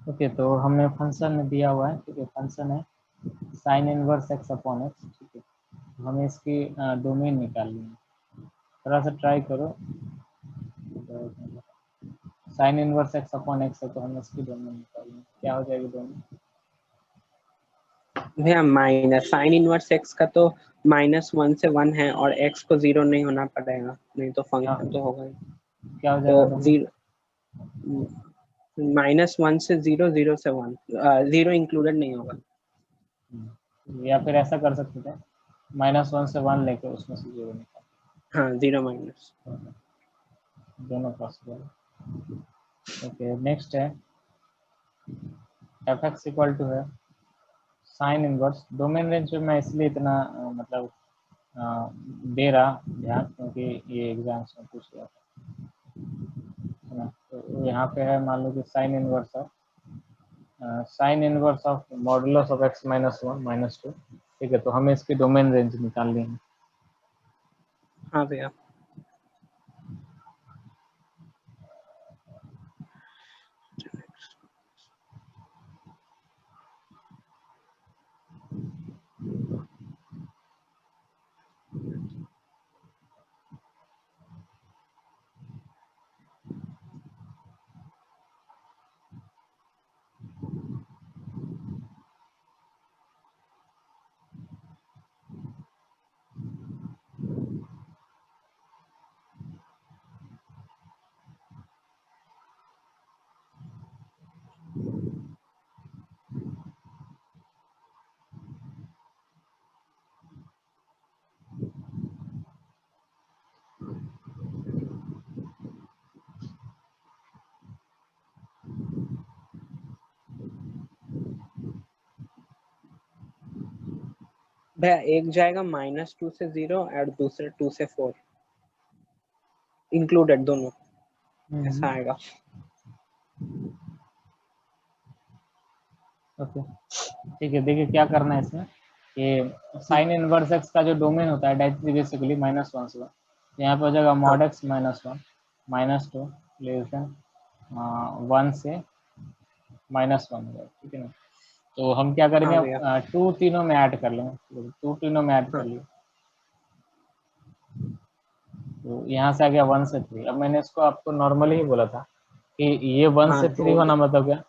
Okay, तो हमें function दिया हुआ है, ठीक है, फंक्शन है sine inverse x upon x, ठीक है। तो हमें इसकी डोमेन निकालनी है, थोड़ा सा ट्राई करो। Sine inverse x upon x है तो हमें इसकी डोमेन निकालनी है, क्या हो जाएगी डोमेन? भैया माइनस साइन इनवर्स एक्स का तो -1 से 1 है, और एक्स को 0 नहीं होना पड़ेगा, नहीं तो क्या फंक्शन तो होगा ही। क्या हो जाएगा तो डोमेन? 0 -1 से 0, 0 से 1, 0 इंक्लूडेड नहीं होगा। या फिर ऐसा कर सकते थे, -1 से 1 लेके उसमें से 0 निकाल, हाँ 0 माइनस। दोनों पॉसिबल है। ओके, नेक्स्ट है एफ एक्स इक्वल टू है साइन इनवर्स। डोमेन रेंज में मैं इसलिए इतना मतलब दे रहा ध्यान, क्योंकि ये एग्जाम्स में पूछ लिया था, है ना। तो यहाँ पे है, मान लो कि sine inverse of modulus of x -1 -2, ठीक है। तो हमें इसकी डोमेन रेंज निकालनी है। हाँ भैया। भैया एक जाएगा -2 से 0 और दूसरे 2 से 4, इंक्लूडेड दोनों, ऐसा आएगा। ओके, ठीक है। देखिए क्या करना है इसमें, ये साइन इनवर्स एक्स का जो डोमेन होता है डायरेक्टली बेसिकली -1 से 1, यहाँ पे हो जाएगा हाँ मॉड एक्स -1 -2 लेस देन 1 से -1 हो जाएगा, ठीक है ना। तो हम क्या करेंगे, हाँ भैया। अब 2 तीनों में ऐड कर लेंगे, 2 तीनों में ऐड कर हाँ लिया, तो यहाँ से आ गया 1 से 3। अब मैंने इसको आपको नॉर्मली ही बोला था कि ये 1 हाँ से 3 दो। होना मतलब क्या,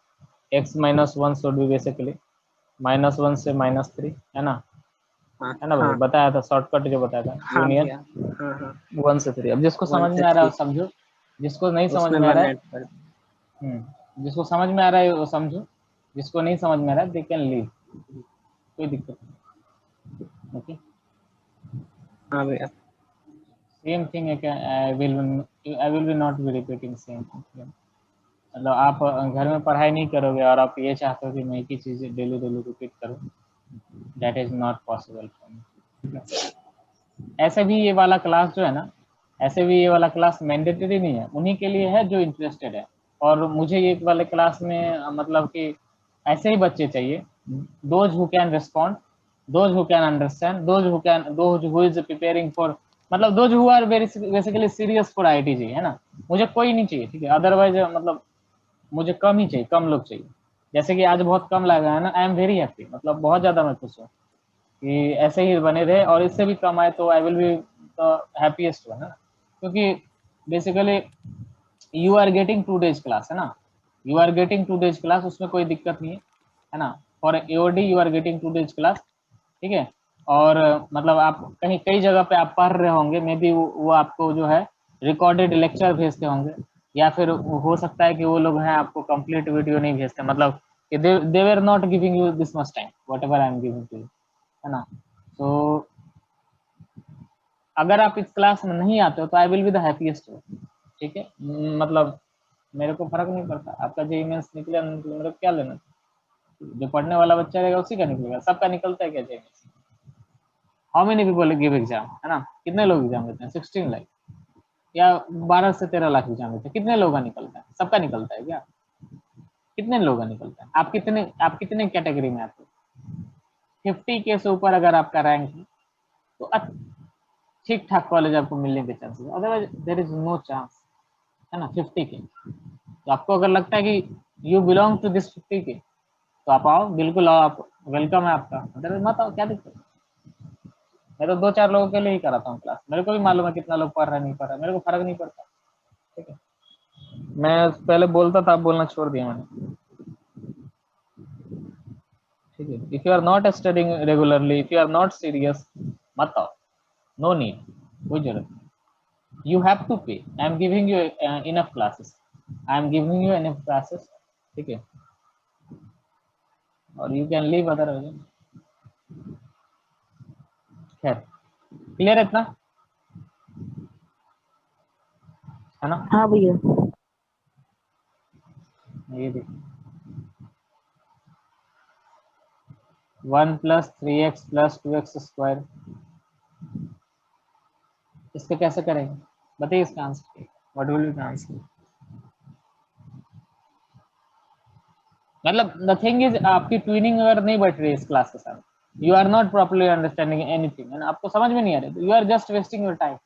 x -1 शुड बी बेसिकली -1 से -3, है ना, हाँ है ना भाई, हाँ बताया था शॉर्टकट जो बताया था, हाँ यूनियन भैया। हाँ हाँ 1 से 3। अब जिसको 1 समझ से में आ रहा है 3, वो समझो, जिसको नहीं समझ उसमें में आ रहा 1 है, ऐड कर। जिसको समझ में आ रहा है वो समझो, जिसको नहीं समझ में आ रहा है दे कैन लीव, कोई दिक्कत नहीं। ओके, हाँ भैया। सेम थिंग है क्या, आई will be not B repeating same thing. मतलब आप घर में पढ़ाई नहीं करोगे और आप ये चाहते हो कि मैं एक ही चीज़ डेली डेली रिपीट करूँ, that is not possible for me. ऐसे भी ये वाला क्लास जो है ना, ऐसे भी ये वाला क्लास मैंडेटरी नहीं है, उन्हीं के लिए है जो इंटरेस्टेड है। और मुझे ये वाले क्लास में मतलब कि ऐसे ही बच्चे चाहिए, those who can respond, those who can understand, those who is preparing for, मतलब those who are very basically serious for IIT JEE, है ना। मुझे कोई नहीं चाहिए, ठीक है, अदरवाइज मतलब मुझे कम ही चाहिए, कम लोग चाहिए। जैसे कि आज बहुत कम लगा है ना, आई एम वेरी हैप्पी, मतलब बहुत ज़्यादा मैं खुश हूँ कि ऐसे ही बने रहे, और इससे भी कम आए तो I will be the happiest one, है ना। क्योंकि basically you are getting 2 days class, है ना, you are getting 2 days class, उसमें कोई दिक्कत नहीं है ना। For AOD you are getting 2 days class, ठीक है। और मतलब आप कहीं कई जगह पे आप पढ़ रहे होंगे, मे बी वो आपको जो है रिकॉर्डेड लेक्चर भेजते होंगे, या फिर हो सकता है कि वो लोग हैं आपको कंप्लीट वीडियो नहीं भेजते, मतलब कि they were not giving you this much time whatever I am giving to you, है ना। तो अगर आप इस क्लास में नहीं आते हो तो I will be the happiest, ठीक है। मतलब मेरे को फर्क नहीं पड़ता आपका जे मेंस निकले ना निकले, मेरे को क्या लेना, जो पढ़ने वाला बच्चा रहेगा उसी का निकलेगा, सबका निकलता है क्या J mains? How many people give exam, है ना, कितने लोग एग्जाम देते हैं? 16 लाख या 12 से 13 लाख एग्जाम देते हैं, कितने लोगों का निकलता है? सबका निकलता है क्या? कितने लोगों का निकलता है? आप कितने कैटेगरी में आते हो? 50 के से ऊपर अगर आपका रैंक है तो ठीक ठाक कॉलेज आपको मिलने के chances, otherwise there is no chance, है ना। 50 के, तो आपको अगर लगता है कि you belong to this 50K, तो आप आओ, बिल्कुल आओ, आप वेलकम है आपका, मत आओ, क्या दिक्कत। मैं तो 2-4 लोगों के लिए ही कराता हूँ क्लास, मेरे को भी मालूम है कितना लोग पढ़ रहा है नहीं पढ़ रहा, मेरे को फर्क नहीं पड़ता, ठीक है। मैं पहले बोलता था, बोलना छोड़ दिया मैंने, ठीक है। If you are not studying regularly, if you are not serious, मत आओ, नो नीड, कोई जरूरत नहीं। यू हैव टू पे, आई am giving you enough classes, I am giving you enough classes, ठीक है, और यू कैन लीव अदर। खैर, क्लियर है इतना, है ना? हाँ भैया। ये देखिए 1 + 3x + 2x स्क्वायर, इसके कैसे करेंगे बताइए, इसका answer what will be the answer. मतलब द थिंग इज, आपकी ट्विनिंग अगर नहीं बैठ रही है इस क्लास के साथ, you are not properly understanding anything, आपको समझ में नहीं आ रही, you are just wasting your time.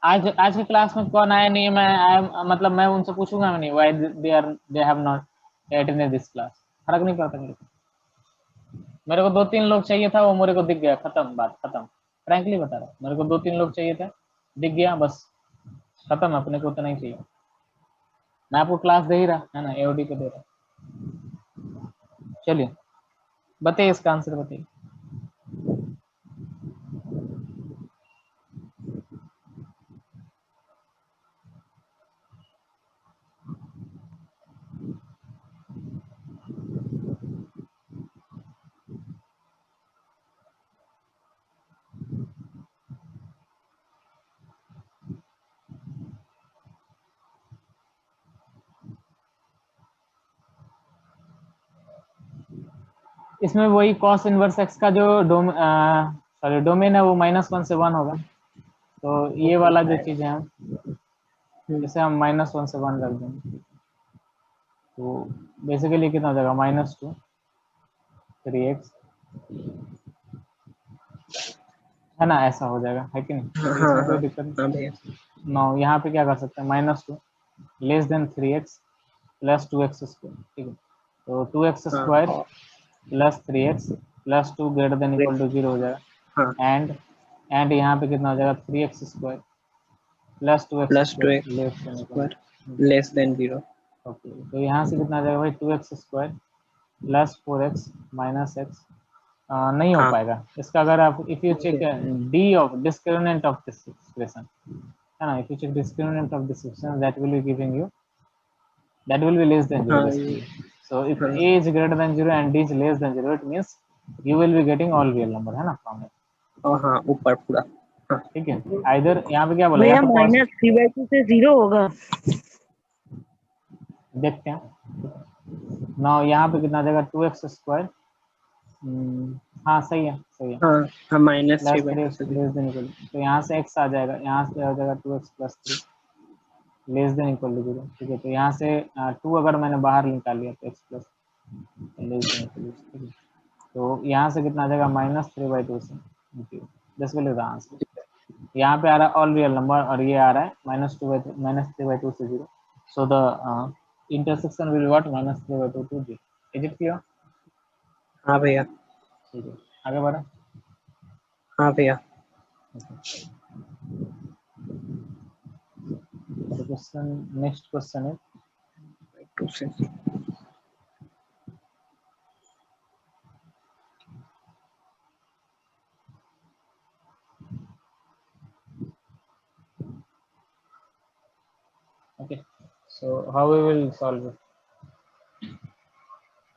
आज की क्लास में कौन आया नहीं, मतलब मैं उनसे पूछूंगा नहीं, why they have not attended this class, फर्क नहीं पड़ता मेरे को। मेरे को 2-3 लोग चाहिए था, वो मेरे को दिख गया, खत्म, बात खत्म, फ्रैंकली बता रहा हूँ, मेरे को 2-3 लोग चाहिए था, दिख गया, बस खत्म, अपने को उतना ही चाहिए। मैं आपको क्लास दे ही रहा है ना, एओडी पे दे रहा। चलिए बताइए इसका आंसर बताइए। इसमें वही cos इनवर्स x का जो डोमेन है वो -1 से 1 होगा, तो ये वाला जो चीज है इसे हम -1 से 1 रख देंगे, तो बेसिकली कितना हो जाएगा, -2 3x, है ना, ऐसा हो जाएगा, है कि नहीं, तो इसमें कोई दिक्कत नहीं। नो, यहाँ पे क्या कर सकते हैं, -2 less then 3x + 2x square, ठीक है, तो 2x स्क्वायर + 3x + 2 > 0 हो जाएगा, एंड यहाँ पे कितना हो जाएगा, 3x square + 2x square less than 0। Okay, तो यहाँ से कितना आ जाएगा भाई, 2x स्क्वायर + 4x - x, नहीं हो पाएगा इसका, अगर आप if you check D of discriminant of this expression, है ना, if you check discriminant of this expression, that will be giving you, that will be less than 0 basically. So if a is greater than 0 and d is less than 0, it means you will be getting all real number, है ना, from it, हाँ ऊपर पूरा, ठीक है। इधर यहाँ पे क्या बोला, भैया या तो -3/2 से 0 होगा, देखते हैं ना, यहाँ पे कितना आ जाएगा, 2x स्क्वायर, हाँ सही है, सही है, हाँ -3/2 से लेस देन इक्वल, तो यहाँ से x आ जाएगा, यहाँ से आ जाएगा 2x + 3 less than equal to 0, ठीक है, तो यहाँ से 2 अगर मैंने बाहर निकाल लिया तो x plus less than equal, ठीक है, तो यहाँ से कितना आ जाएगा, -3/2 से, this will be the answer. यहाँ पे आ रहा है ऑल रियल नंबर और ये आ रहा है -3/2 से 0, so the intersection will what, -3/2 to 0, is it clear? हाँ भैया, ठीक है, आगे बढ़ा। हाँ भैया। The question, next question is, 2 से okay, so how we will solve it?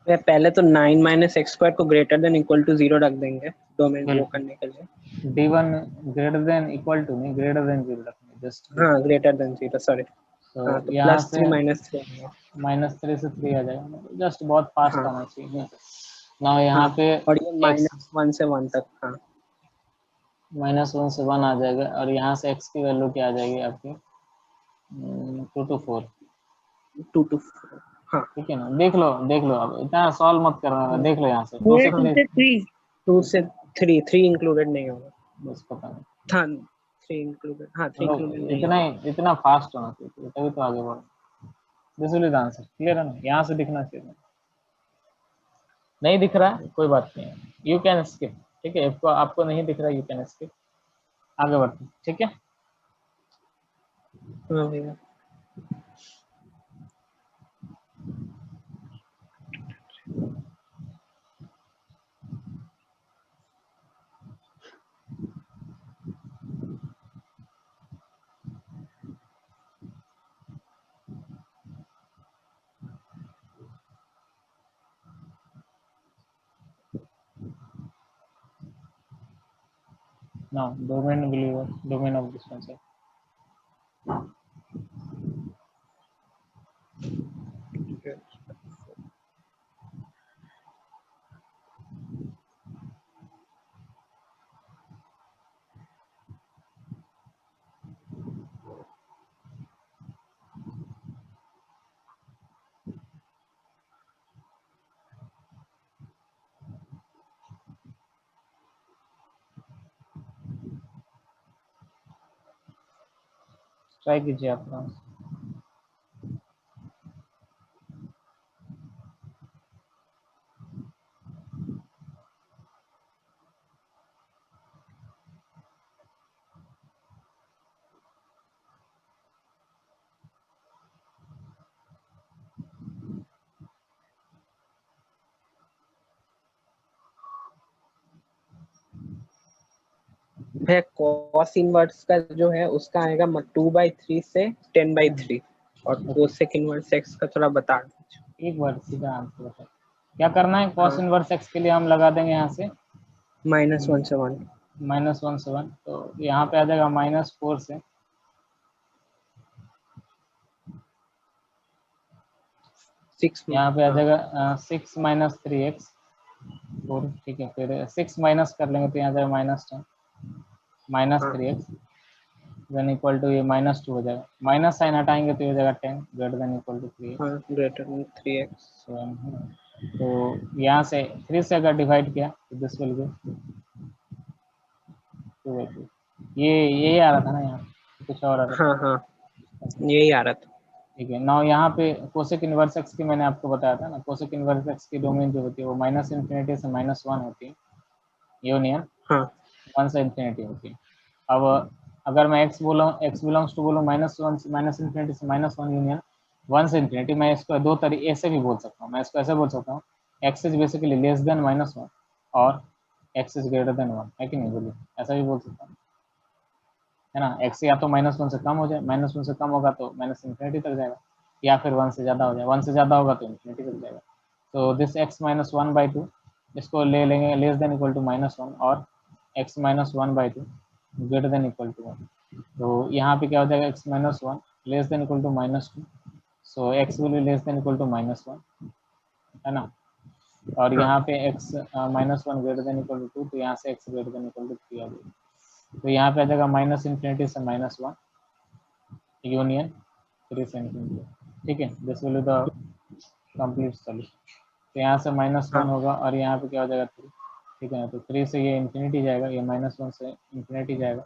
पहले तो 9 - x² को ग्रेटर देन इक्वल टू 0 रख देंगे डोमेन वो करने के लिए। d1 greater than equal to नहीं, greater than 0 रखना, जस्ट हाँ ग्रेटर देन 0, सॉरी, हाँ तो यहाँ से +3 - 3 -3 से 3 आ जाएगा, जस्ट बहुत फास्ट आना चाहिए ना, यहाँ पे और ये x -1 से 1 तक, हाँ -1 से 1 आ जाएगा, और यहाँ से x की वैल्यू क्या आ जाएगी आपकी, 2 to 4, 2 to 4, हाँ ठीक है ना, देख लो अब इतना सॉल्व मत करना, देख लो यहाँ से 2 से 2 से 3, 2 से 3 इंक्लूडेड नहीं होगा, बस पता नहीं, था 3 इंक्लूडेड, हाँ 3 इंक्लूडेड नहीं इतना होगा। इतना फास्ट होना चाहिए, तभी तो आगे बढ़ो। This will be the answer. Clear है ना, यहाँ से दिखना चाहिए। नहीं दिख रहा है कोई बात नहीं है, यू कैन स्किप। ठीक है, आपको आपको नहीं दिख रहा, यू कैन स्किप, आगे बढ़ते। ठीक है, हाँ भैया। now domain will be domain of this one. Try कीजिए आप लोग। भैया cos इनवर्स का जो है उसका आएगा 2/3 से 10/3 और cosec इनवर्स x का थोड़ा बता दीजिए। एक बार सीधा आंसर बताओ क्या करना है। cos हाँ। इनवर्स x के लिए हम लगा देंगे यहाँ से -1 से 1। -1 से 1, तो यहाँ पे आ जाएगा -4 से 6 यहाँ पे आ हाँ। जाएगा 6 - 3x 4। ठीक है, फिर 6 माइनस कर लेंगे तो यहाँ जाएगा -10 हाँ। -3x देन इक्वल टू ये -2 हो जाएगा। माइनस साइन हटाएंगे तो ये हो जाएगा 10 greater than equal to 3x। हाँ ग्रेटर देन 3x। तो यहाँ से 3 से अगर डिवाइड किया तो दिस विल बी 2/2। ये यही आ रहा था ना, यहाँ कुछ और आ रहा हाँ हाँ यही आ रहा था। ठीक है। नाउ यहाँ पे कोसेक इनवर्स एक्स की मैंने आपको बताया था ना, कोसेक इनवर्स एक्स की डोमेन जो होती है वो -∞ से -1 होती है, यूनियन हाँ 1 से इंफिनिटी होती है। अब अगर मैं x बोलूँ, x बिलोंग्स टू बोलूँ -1 से -1 यूनियन 1 से इंफिनिटी, मैं इसको दो तरीके ऐसे भी बोल सकता हूँ। मैं इसको ऐसे बोल सकता हूँ x is basically less then -1 और x इज ग्रेटर देन 1, है कि नहीं बोलिए, ऐसा भी बोल सकता हूँ, है ना। x या तो -1 से कम हो जाए, -1 से कम होगा तो -∞ तक जाएगा, या फिर 1 से ज़्यादा हो जाए, 1 से ज़्यादा होगा तो इंफिनिटी तक जाएगा। तो दिस x - 1/2 इसको ले लेंगे लेस देन इक्वल टू -1 और x - 1/2 greater than equal to 1। तो यहाँ पे क्या हो जाएगा, x - 1 less than equal to -2, so x will be less than equal to -1, है ना। और हाँ यहाँ पे x - 1 greater than equal to 2, तो यहाँ से x greater than equal to 3 आ जाएगा। तो यहाँ पे आ जाएगा -∞ से -1 यूनियन 3 से इंफिनिटी। ठीक है, this will be the complete solution. तो यहाँ से -1 हाँ होगा और यहाँ पे क्या हो जाएगा 3। ठीक है ना, तो 3 से ये इंफिनिटी जाएगा, ये -1 से इंफिनिटी जाएगा।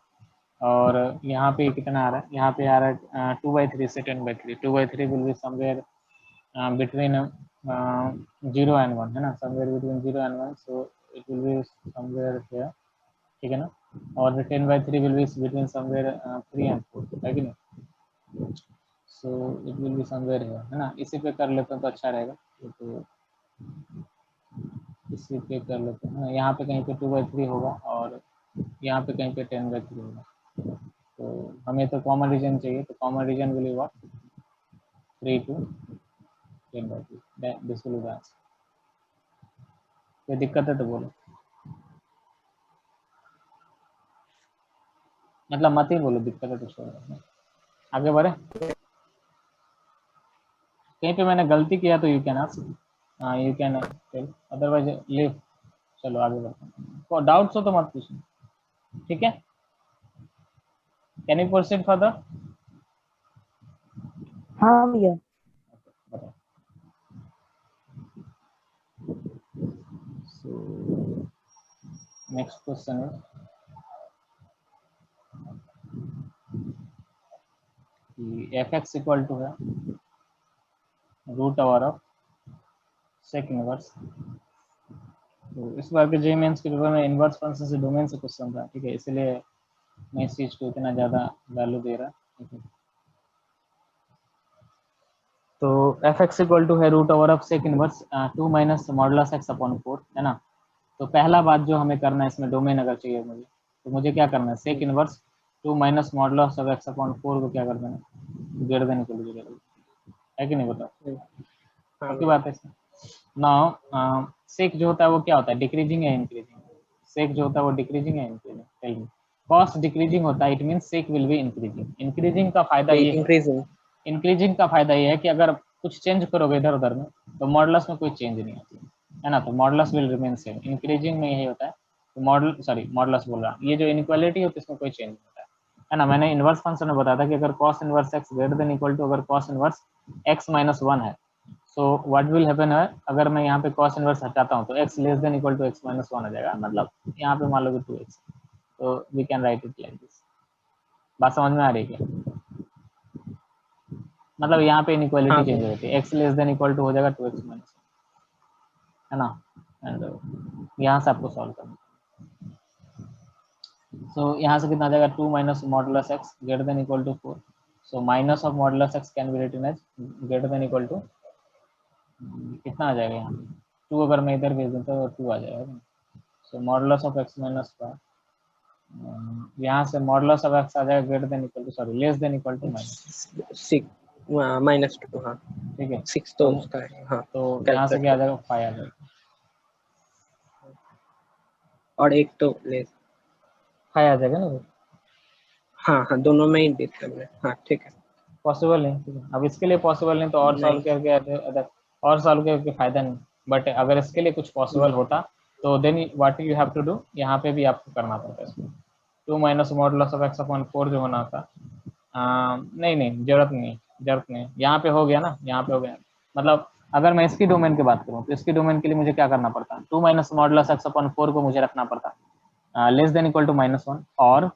और यहाँ पे कितना आ रहा है, यहाँ पे आ रहा है 2/3 से 10/3। 2/3 will be somewhere between 0 and 1, है ना, somewhere between 0 and 1, so it will be somewhere here. ठीक है ना, और 10/3 will be between somewhere 3 and 4, है कि नहीं। So it will be somewhere here, है ना। इसी पे कर लेते हैं तो अच्छा रहेगा, तो इसी पे कर लेते हैं। यहाँ पे कहीं पे 2/3 होगा और यहाँ पे कहीं पे 10/3 होगा। तो हमें तो कॉमन रीजन चाहिए, तो common region will be what, 3 to 10/3, this will be the answer. कोई दिक्कत है तो बोलो, मतलब मत ही बोलो, दिक्कत है तो छोड़ो, आगे बढ़े। कहीं पे मैंने गलती किया तो यू कैन आस्क, हाँ you can tell, otherwise leave. चलो आगे बढ़ते हैं, को डाउट्स हो तो मत पूछो, ठीक है। Can you proceed further. हाँ भैया। So next question is कि fx इक्वल टू है root over of sec inverse. तो इस बार के जे मेंस के पेपर में इनवर्स फंक्शन से डोमेन से क्वेश्चन था, ठीक है, इसलिए मैं इस चीज़ को इतना ज़्यादा वैल्यू दे रहा, ठीक है। तो एफ एक्स इक्वल टू है root over of sec inverse 2 minus modulus x upon 4, है ना। तो पहला बात जो हमें करना है इसमें, डोमेन अगर चाहिए मुझे, तो मुझे क्या करना है, sec inverse 2 minus modulus of x upon 4 को क्या कर देना, ग्रेटर देन इक्वल टू, है कि नहीं, बताओ हाँ आपकी बात है इसमें। नाउ सेक जो होता है वो क्या होता है, डिक्रीजिंग या इंक्रीजिंग? सेक जो होता है वो डिक्रीजिंग या increasing, tell me. Cos decreasing होता है, it means sec will be increasing. Increasing का फायदा ये है, इंक्रीजिंग। इंक्रीजिंग का फायदा ये है कि अगर कुछ चेंज करोगे इधर उधर में तो मॉडुलस में कोई चेंज नहीं आती है ना, तो modulus will remain same. Increasing में यही होता है, तो मॉडुलस बोल रहा, ये जो इनइक्वालिटी होती है इसमें कोई चेंज नहीं होता है ना। मैंने इनवर्स फंक्शन में बताया था कि अगर cos inverse x greater than equal to, अगर कॉस इनवर्स एक्स माइनस 1 है, सो व्हाट विल हैपन है, अगर मैं यहाँ पे कॉस इनवर्स हटाता हूँ तो x less than equal to x minus 1 हो जाएगा, मतलब यहाँ पे मान लो कि 2x, तो we can write it like this. बात समझ में आ रही है क्या? मतलब यहाँ पे इनइक्वालिटी हाँ चेंज हो भैया। जाती है, x less than equal to हो जाएगा 2x माइनस, है ना। एंड यहाँ से आपको सॉल्व करना, सो यहाँ से कितना आ जाएगा, 2 minus modulus x greater than equal to 4, so minus of modulus x can be written as greater than equal to, कितना आ जाएगा यहाँ पे, 2 अगर मैं इधर भेज दूँ तो 2 आ जाएगा। So modulus of x minus 5, यहाँ से मॉडुलस ऑफ एक्स आ जाएगा greater than equal to, sorry less than equal to minus, 6 -2, हाँ ठीक है। 6 तो उसका है, हाँ तो यहाँ से कैलकुलेट क्या आ कर। जाएगा, 5 आ जाएगा, और एक तो ले, 5 आ जाएगा ना। हाँ हाँ दोनों में ही डिट करना है, हाँ ठीक है। पॉसिबल नहीं, ठीक है। अब इसके लिए पॉसिबल नहीं तो और सॉल्व नहीं करके अदर, और सॉल्व करके फायदा नहीं। बट अगर इसके लिए कुछ पॉसिबल होता तो then what you have to do, यहाँ पे भी आपको करना पड़ता है इसमें, 2 minus modulus of x upon 4 जो होना था, नहीं नहीं जरूरत नहीं, जरूरत नहीं, यहाँ पे हो गया ना, यहाँ पे हो गया। मतलब अगर मैं इसकी डोमेन की बात करूँ तो इसकी डोमेन के लिए मुझे क्या करना पड़ता, 2 माइनस मॉडुलस एक्स अपॉन 4 को मुझे रखना पड़ता लेस देन इक्वल टू -1, और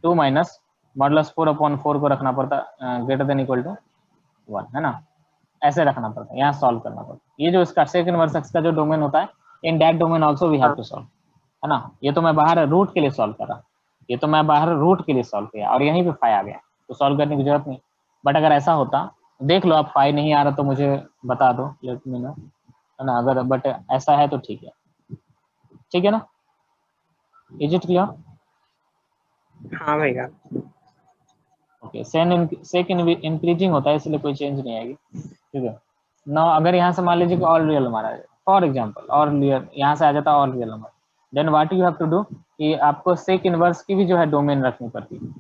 2 माइनस मॉडुलस 4 अपॉन 4 को रखना पड़ता ग्रेटर देन इक्वल टू 1, है ना। ऐसे रखना पड़ता है, यहाँ सॉल्व करना पड़ता है। ये जो इसका सेक इनवर्स एक्स का जो डोमेन होता है, in that domain also we have हाँ टू सॉल्व, है ना। ये तो मैं बाहर रूट के लिए सॉल्व कर रहा, ये तो मैं बाहर रूट के लिए सॉल्व किया और यहीं पे फाई आ गया, तो सॉल्व करने की जरूरत नहीं। बट अगर ऐसा होता, देख लो आप फाई नहीं आ रहा तो मुझे बता दो, लेट मी नो, है ना। अगर बट ऐसा है तो ठीक है, ठीक है ना, इज इट क्लियर? हाँ भैया। ओके, सेक इंक्रीजिंग होता है इसलिए कोई चेंज नहीं आएगी, ठीक है ना। अगर यहाँ से मान लीजिए कि ऑल रियल नंबर आ जाए, फॉर एग्जांपल और रियल यहाँ से आ जाता all real number, then what you have to do कि आपको सेक इनवर्स की भी जो है डोमेन रखनी पड़ती है,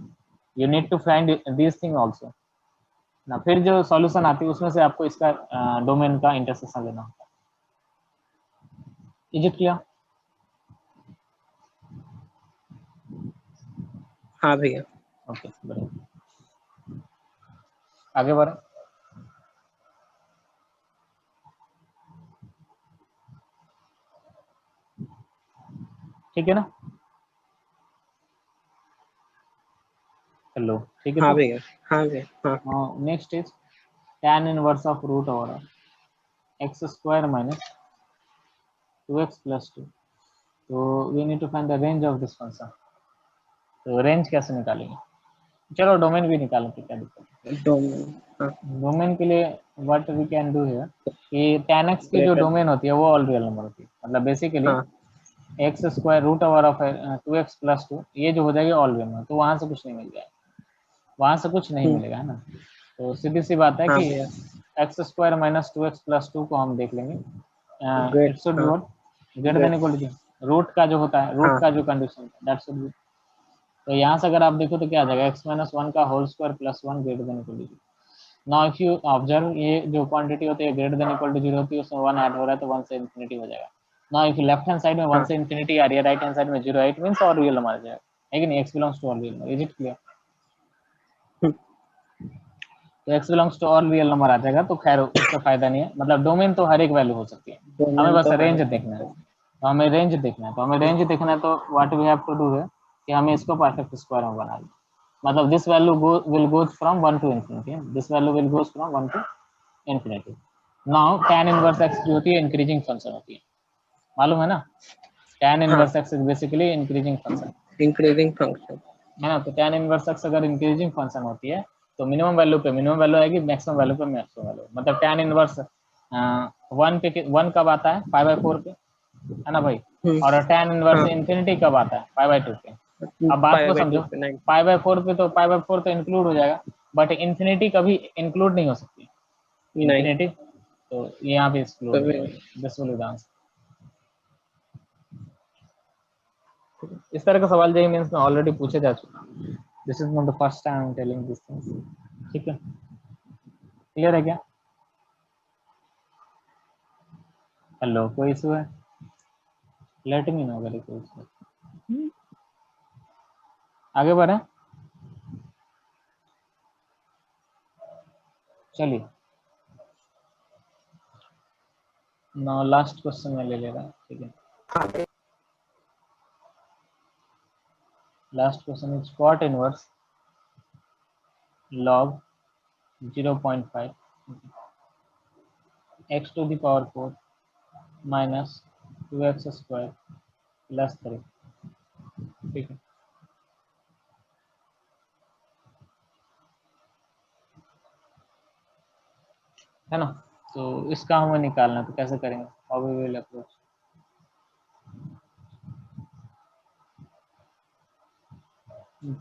you need to find this thing also ना। फिर जो सॉल्यूशन आती है उसमें से आपको इसका डोमेन का इंटरसेक्शन लेना होता है, इज इट क्लियर? हाँ भैया। ओके बढ़िया, आगे बढ़े। ठीक है ना, हेलो, ठीक है। हाँ तो भैया। हाँ भैया। हाँ next is tan inverse of root over x square minus 2x plus 2, तो we need to find the range of this function. तो रेंज कैसे निकालेंगे, चलो डोमेन भी निकालेंगे, क्या दिक्कत है। डोमेन। हाँ डोमेन के लिए व्हाट वी कैन डू है कि tan x की जो ग्रेटर। डोमेन होती है वो ऑल रियल नंबर होती है, मतलब बेसिकली हाँ x square root over of 2x plus 2, ये जो हो जाएगी ऑल रियल नंबर, तो वहाँ से कुछ नहीं मिल जाएगा, वहाँ से कुछ नहीं मिलेगा, है ना। तो सीधी सी बात है हाँ कि भैया। X square minus 2x plus 2 को हम देख लेंगे, ग्रेट। इट शुड बी हाँ what, greater than great. Equal to root का जो होता है, रूट हाँ का जो कंडीशन दैट शुड बी। तो यहाँ से अगर आप देखो तो क्या आ जाएगा, x माइनस 1 का whole square plus 1 greater than equal to. Now if you observe, ये जो क्वांटिटी होती है ग्रेटर देन इक्वल टू 0 होती है, उसमें 1 ऐड हो रहा है तो 1 से इंफिनिटी हो जाएगा। Now if left hand side में 1 हाँ से इंफिनिटी आ रही है, राइट हैंड साइड में 0 है, इट मींस और रियल नंबर आ जाएगा, है कि नहीं, x belongs to all real number, is it clear? तो x belongs to all real number आ जाएगा, तो खैर उसका फायदा नहीं है, मतलब डोमेन तो हर एक वैल्यू हो सकती है, हमें डोमेन बस तो हर रेंज एक देखना है। तो हमें रेंज देखना है, तो हमें रेंज देखना है, तो what we have to do है कि हमें इसको परफेक्ट स्क्वायर में बना लें, मतलब this value will goes from 1 to infinity, this value will goes from 1 to infinity. Now tan inverse x जो होती है इंक्रीजिंग फंक्शन होती है, मालूम है ना? tan हाँ inverse x basically increasing function increasing function. है ना। तो tan इनवर्स x अगर इंक्रीजिंग फंक्शन होती है तो मिनिमम वैल्यू पे मिनिमम वैल्यू आएगी, मैक्सिमम वैल्यू पे मैक्सिमम वैल्यू। मतलब tan इनवर्स 1 पे 1 कब आता है? 5/4 पे, है ना भाई। और tan इनवर्स हाँ इंफिनिटी कब आता है? 5/2 पे। अब बात को 5/2 समझो, पे 9। 5/4 पे तो 5/4 तो इंक्लूड हो जाएगा, बट इंफिनिटी कभी इंक्लूड नहीं हो सकती नहीं इंफिनिटी, तो यहाँ पे एक्सक्लूड तो हो फिर जाएगी। This will be the answer. इस तरह का सवाल जेईई मेंस में ऑलरेडी पूछे जा चुका। This is not the first time I am telling this things. ठीक है, क्लियर है क्या? हेलो, कोई इशू है? लेट मी नो अगर कोई इशू है। आगे बढ़े, चलिए। नो, लास्ट क्वेश्चन में ले रहा। ठीक है, हाँ last question is cot inverse log 0.5 x to the power 4 minus 2x square plus 3। ठीक है ना। तो इसका हमें निकालना, तो कैसे करेंगे? How we will approach?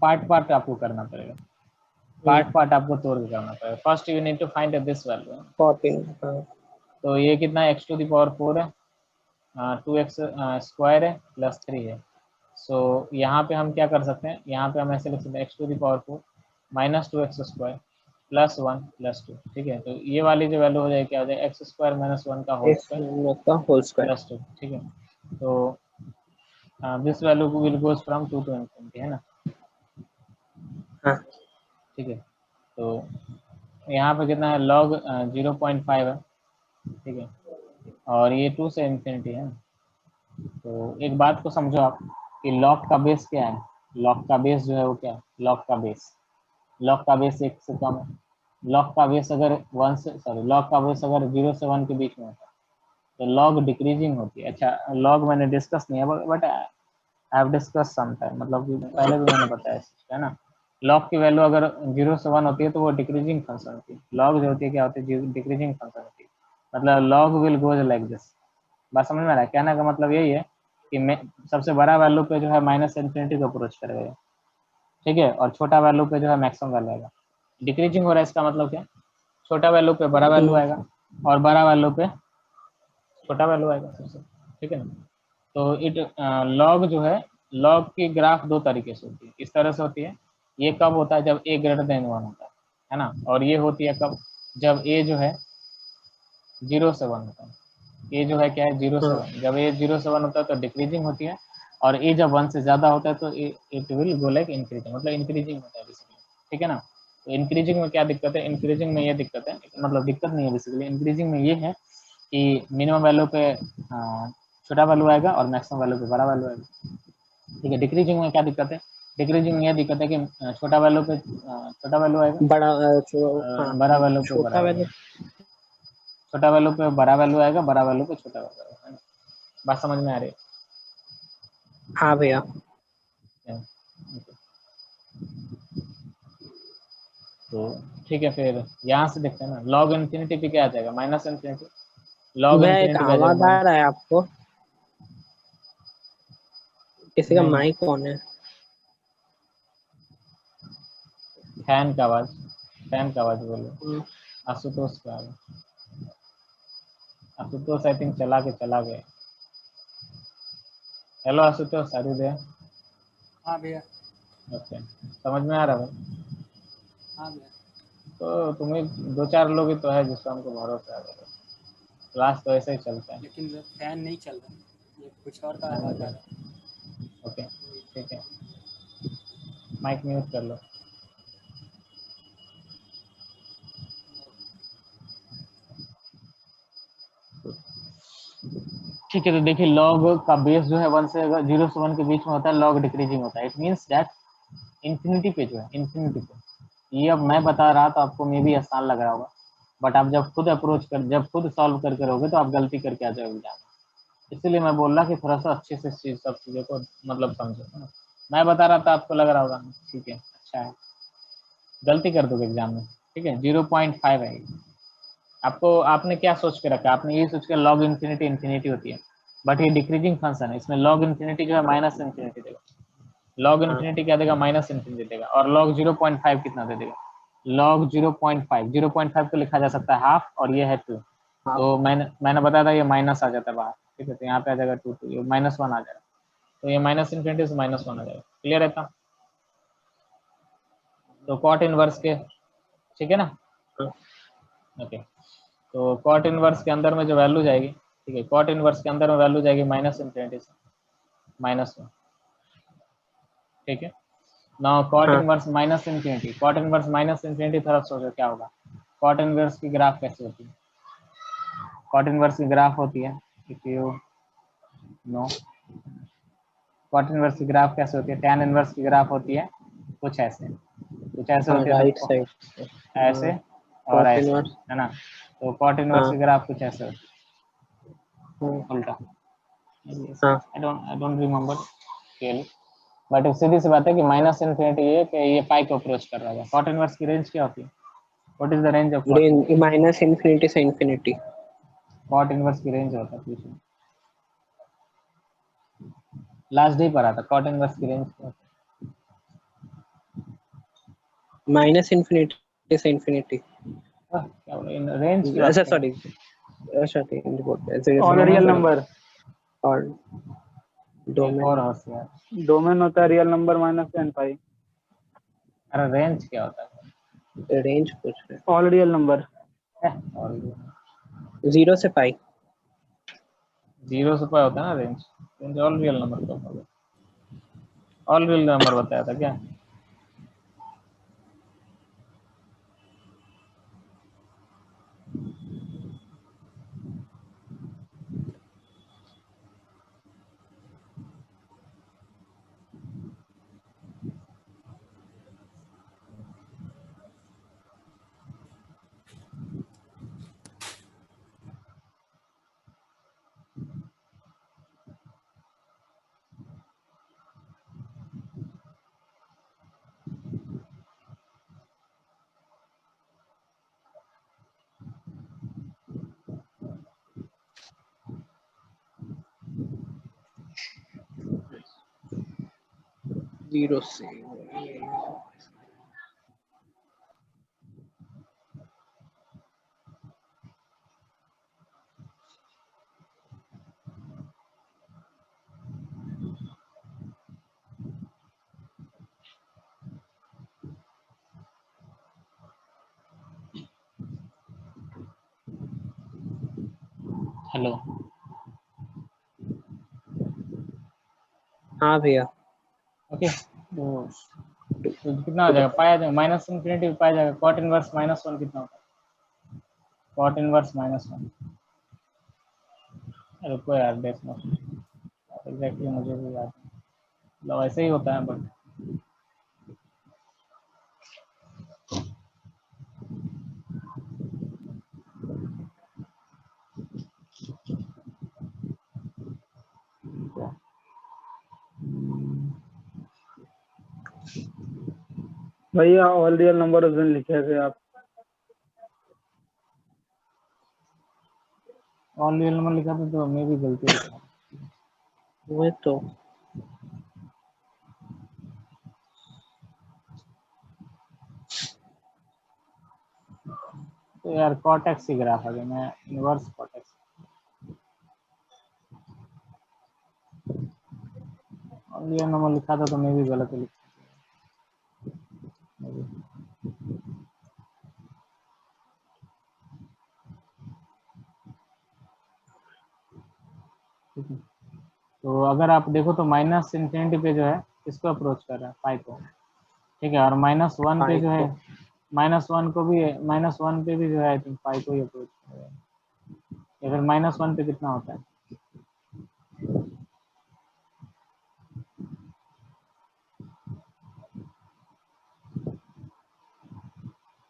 Part part आपको करना पड़ेगा, पार्ट पार्ट आपको तोड़ के करना पड़ेगा। First you need to find this value. 14 हाँ तो ये कितना है? x to the power 4 है, 2x स्क्वायर है प्लस 3 है। सो यहाँ पे हम क्या कर सकते हैं? यहाँ पे हम ऐसे लिख सकते हैं x to the power 4 minus 2x square plus 1 plus 2। ठीक है, तो ये वाली जो वैल्यू हो जाएगी क्या हो जाएगा? x स्क्वायर माइनस 1 का होल इस स्क्वायर का होल स्क्वायर। प्लस 2। ठीक है, तो this value will goes from 2 to infinity, है ना। हाँ ठीक है, तो यहाँ पे कितना है? log 0.5 है। ठीक है, और ये 2 से इंफिनिटी है। तो एक बात को समझो आप कि लॉग का बेस क्या है? लॉग का बेस जो है वो क्या है? लॉग का बेस 1 से कम है। लॉग का बेस अगर 1 से सॉरी लॉग का बेस अगर 0 से 1 के बीच में होता है तो लॉग डिक्रीजिंग होती है। अच्छा, लॉग मैंने डिस्कस नहीं है, but I have discuss some time, मतलब कि पहले भी मैंने बताया इस चीज़, है ना। लॉग की वैल्यू अगर 0 से 1 होती है तो वो डिक्रीजिंग फंक्शन होती है। लॉग जो होती है क्या होती है? डिक्रीजिंग फंक्शन होती है। मतलब log will goes like this. बात समझ में आ रहा है? कहने का मतलब यही है कि मैं सबसे बड़ा वैल्यू पे जो है माइनस इन्फिनिटी को अप्रोच करेगा। ठीक है, और छोटा वैल्यू पे जो है मैक्सिमम वैल्यू आएगा। डिक्रीजिंग हो रहा है, इसका मतलब क्या? छोटा वैल्यू पे बड़ा वैल्यू आएगा और बड़ा वैल्यू पे छोटा वैल्यू आएगा सबसे। ठीक है ना। तो इट लॉग जो है, लॉग की ग्राफ दो तरीके से होती है। इस तरह से होती है, ये कब होता है? जब a ग्रेटर देन 1 होता है ना। और ये होती है कब? जब a जो है 0 से 1 होता है। ए जो है क्या है? 0 से 1। जब ए 0 से 1 होता है तो डिक्रीजिंग होती है, और ए जब 1 से ज़्यादा होता है तो it will go like increasing, मतलब इंक्रीजिंग होता है बेसिकली। ठीक है ना। तो इंक्रीजिंग में क्या दिक्कत है? इंक्रीजिंग में ये दिक्कत है, मतलब दिक्कत नहीं है बेसिकली। इंक्रीजिंग में ये है कि मिनिमम वैल्यू पे छोटा वैल्यू आएगा और मैक्सिमम वैल्यू पे बड़ा वैल्यू आएगा। ठीक है, डिक्रीजिंग में क्या दिक्कत है? डिक्रीजिंग में यह दिक्कत है कि छोटा वैल्यू पे छोटा वैल्यू आएगा, बड़ा हाँ बड़ा वैल्यू पे बड़ा छोटा वैल्यू, वैल्यू। छोटा वैल्यू पे बड़ा वैल्यू आएगा, बड़ा वैल्यू पे छोटा वैल्यू आएगा, है ना। बात समझ में आ रही हाँ भैया। है? तो ठीक है, फिर यहाँ से देखते हैं ना। लॉग इन्फिनिटी पे क्या आ जाएगा? Minus infinity. लॉग भैया एक इन्फिनिटी पे आ जाएगा आवाज आ माइनस। रहा है आपको? किसी का नहीं नहीं, माइक ऑन है? फैन का आवाज, फैन का आवाज बोलो। हम्म, आशुतोष का आवाज। आशुतोष आई थिंक चला गया। Hello Ashutosh, are you there? हाँ भैया। ओके, समझ में आ रहा है? हाँ भैया। तो तुम्हें दो चार लोग ही तो है जिसका हमको भरोसा है। क्लास तो ऐसे ही चलता है। लेकिन फैन नहीं चल रहा, ये कुछ और का फैन आवाज़ नहीं आ रहा है। चलता। ओके, ठीक है, माइक म्यूट कर लो। ठीक है, तो देखिए लॉग का बेस जो है 1 से अगर 0 से 1 के बीच में होता है, लॉग डिक्रीजिंग होता है। इट मींस दैट इंफिनिटी पे जो है, इंफिनिटी पे, ये अब मैं बता रहा तो आपको मे भी आसान लग रहा होगा, बट आप जब खुद सॉल्व करके रहोगे तो आप गलती करके आ जाओगे एग्जाम में। इसीलिए मैं बोल रहा कि थोड़ा सा अच्छे से सब चीज़ों को मतलब समझो, है ना। मैं बता रहा था आपको लग रहा होगा ठीक है अच्छा है, गलती कर दोगे एग्जाम में, ठीक है। 0.5 है। आपको आपने क्या सोच के रखा है, आपने ये सोच के लॉग इन्फिनिटी इन्फिनिटी होती है, बट ये डिक्रीजिंग फंक्शन है, इसमें लॉग इन्फिनिटी जो है माइनस इन्फिनिटी देगा, लॉग हाँ इन्फिनिटी क्या देगा माइनस इन्फिनिटी देगा, और लॉग 0.5 कितना दे देगा, लॉग 0.5 को लिखा जा सकता है हाफ, और ये है 2, हाँ तो मैंने बताया था ये माइनस आ जाता है बाहर, ठीक है, तो यहाँ पे आ जाएगा 2, ये -1 आ जाएगा, तो ये माइनस इन्फिनिटी से -1 आ जाएगा, क्लियर रहता। तो कॉट इनवर्स के, ठीक है ना, हाँ ओके। तो कॉट इनवर्स के अंदर में जो वैल्यू जाएगी, ठीक है, कॉट इनवर्स के अंदर में वैल्यू जाएगी माइनस इन्फिनिटी से -1, ठीक है। नाउ कॉट हाँ inverse minus infinity, cot inverse minus infinity, थोड़ा सोचो क्या होगा, कॉट इनवर्स की ग्राफ कैसे होती है, कॉट इनवर्स की ग्राफ होती है, if you know cot inverse की ग्राफ कैसे होती है, टैन इनवर्स की ग्राफ होती है कुछ ऐसे, हाँ होती है, राइट तो साइड से। ऐसे हाँ और कॉट ऐसे, इनवर्स। है ना। तो कॉट इनवर्स हाँ की ग्राफ कुछ ऐसे होती हाँ है उल्टा, हाँ I don't remember clearly, but सीधी सी बात है कि माइनस इन्फिनिटी ये कि ये पाई को अप्रोच कर रहा है। कॉट इनवर्स की रेंज क्या होती है, what is the range of cot range inverse, minus infinity से इन्फिनिटी। कॉट इनवर्स की रेंज होता है पूछो, लास्ट डे पर आता कॉट इनवर्स की रेंज क्या होती माइनस इन्फिनिटी से इन्फिनिटी। है, क्या बोले रेंज की बात अच्छा कर रहे सॉरी, अच्छा रेंज बोलते हैं, जीरो से ऑल रियल हैं, माइनस नंबर, और एक डोमेन। और होशियार, डोमेन होता है रियल नंबर माइनस एन पाई। अरे रेंज क्या होता रेंज पूछ रहे ऑल रियल नंबर, है, और हैं, 0 से पाई। 0 से पाई होता है ना range, range all real number का होता है, ऑल रियल नंबर बताया था क्या, जीरो से हेलो, हाँ भैया। ओके। तो कितना हो जाएगा, पाया जाएगा माइनस इन्फिनिटी पाया जाएगा, कॉट इनवर्स -1 कितना होता है, कॉट इनवर्स -1, रुको यार देखना एग्जैक्टली मुझे भी याद नहीं। मतलब ऐसे ही होता है बट भैया ऑल रियल नंबर उस दिन लिखे थे आप। ऑल रियल नंबर लिखा था तो मैं भी गलती लिखा, वो तो तो यार कॉटेक्स ही ग्राफ आ गया, मैं inverse cortex, all real number लिखा था तो मैं भी गलत लिखा, ठीक है। तो अगर आप देखो तो माइनस इन्फिनिटी पे जो है इसको अप्रोच कर रहा है पाई को, ठीक है, और -1 पे पाई जो है को। -1 पे भी जो है आई थिंक पाई को ही अप्रोच कर रहा है, या फिर -1 पे कितना होता है,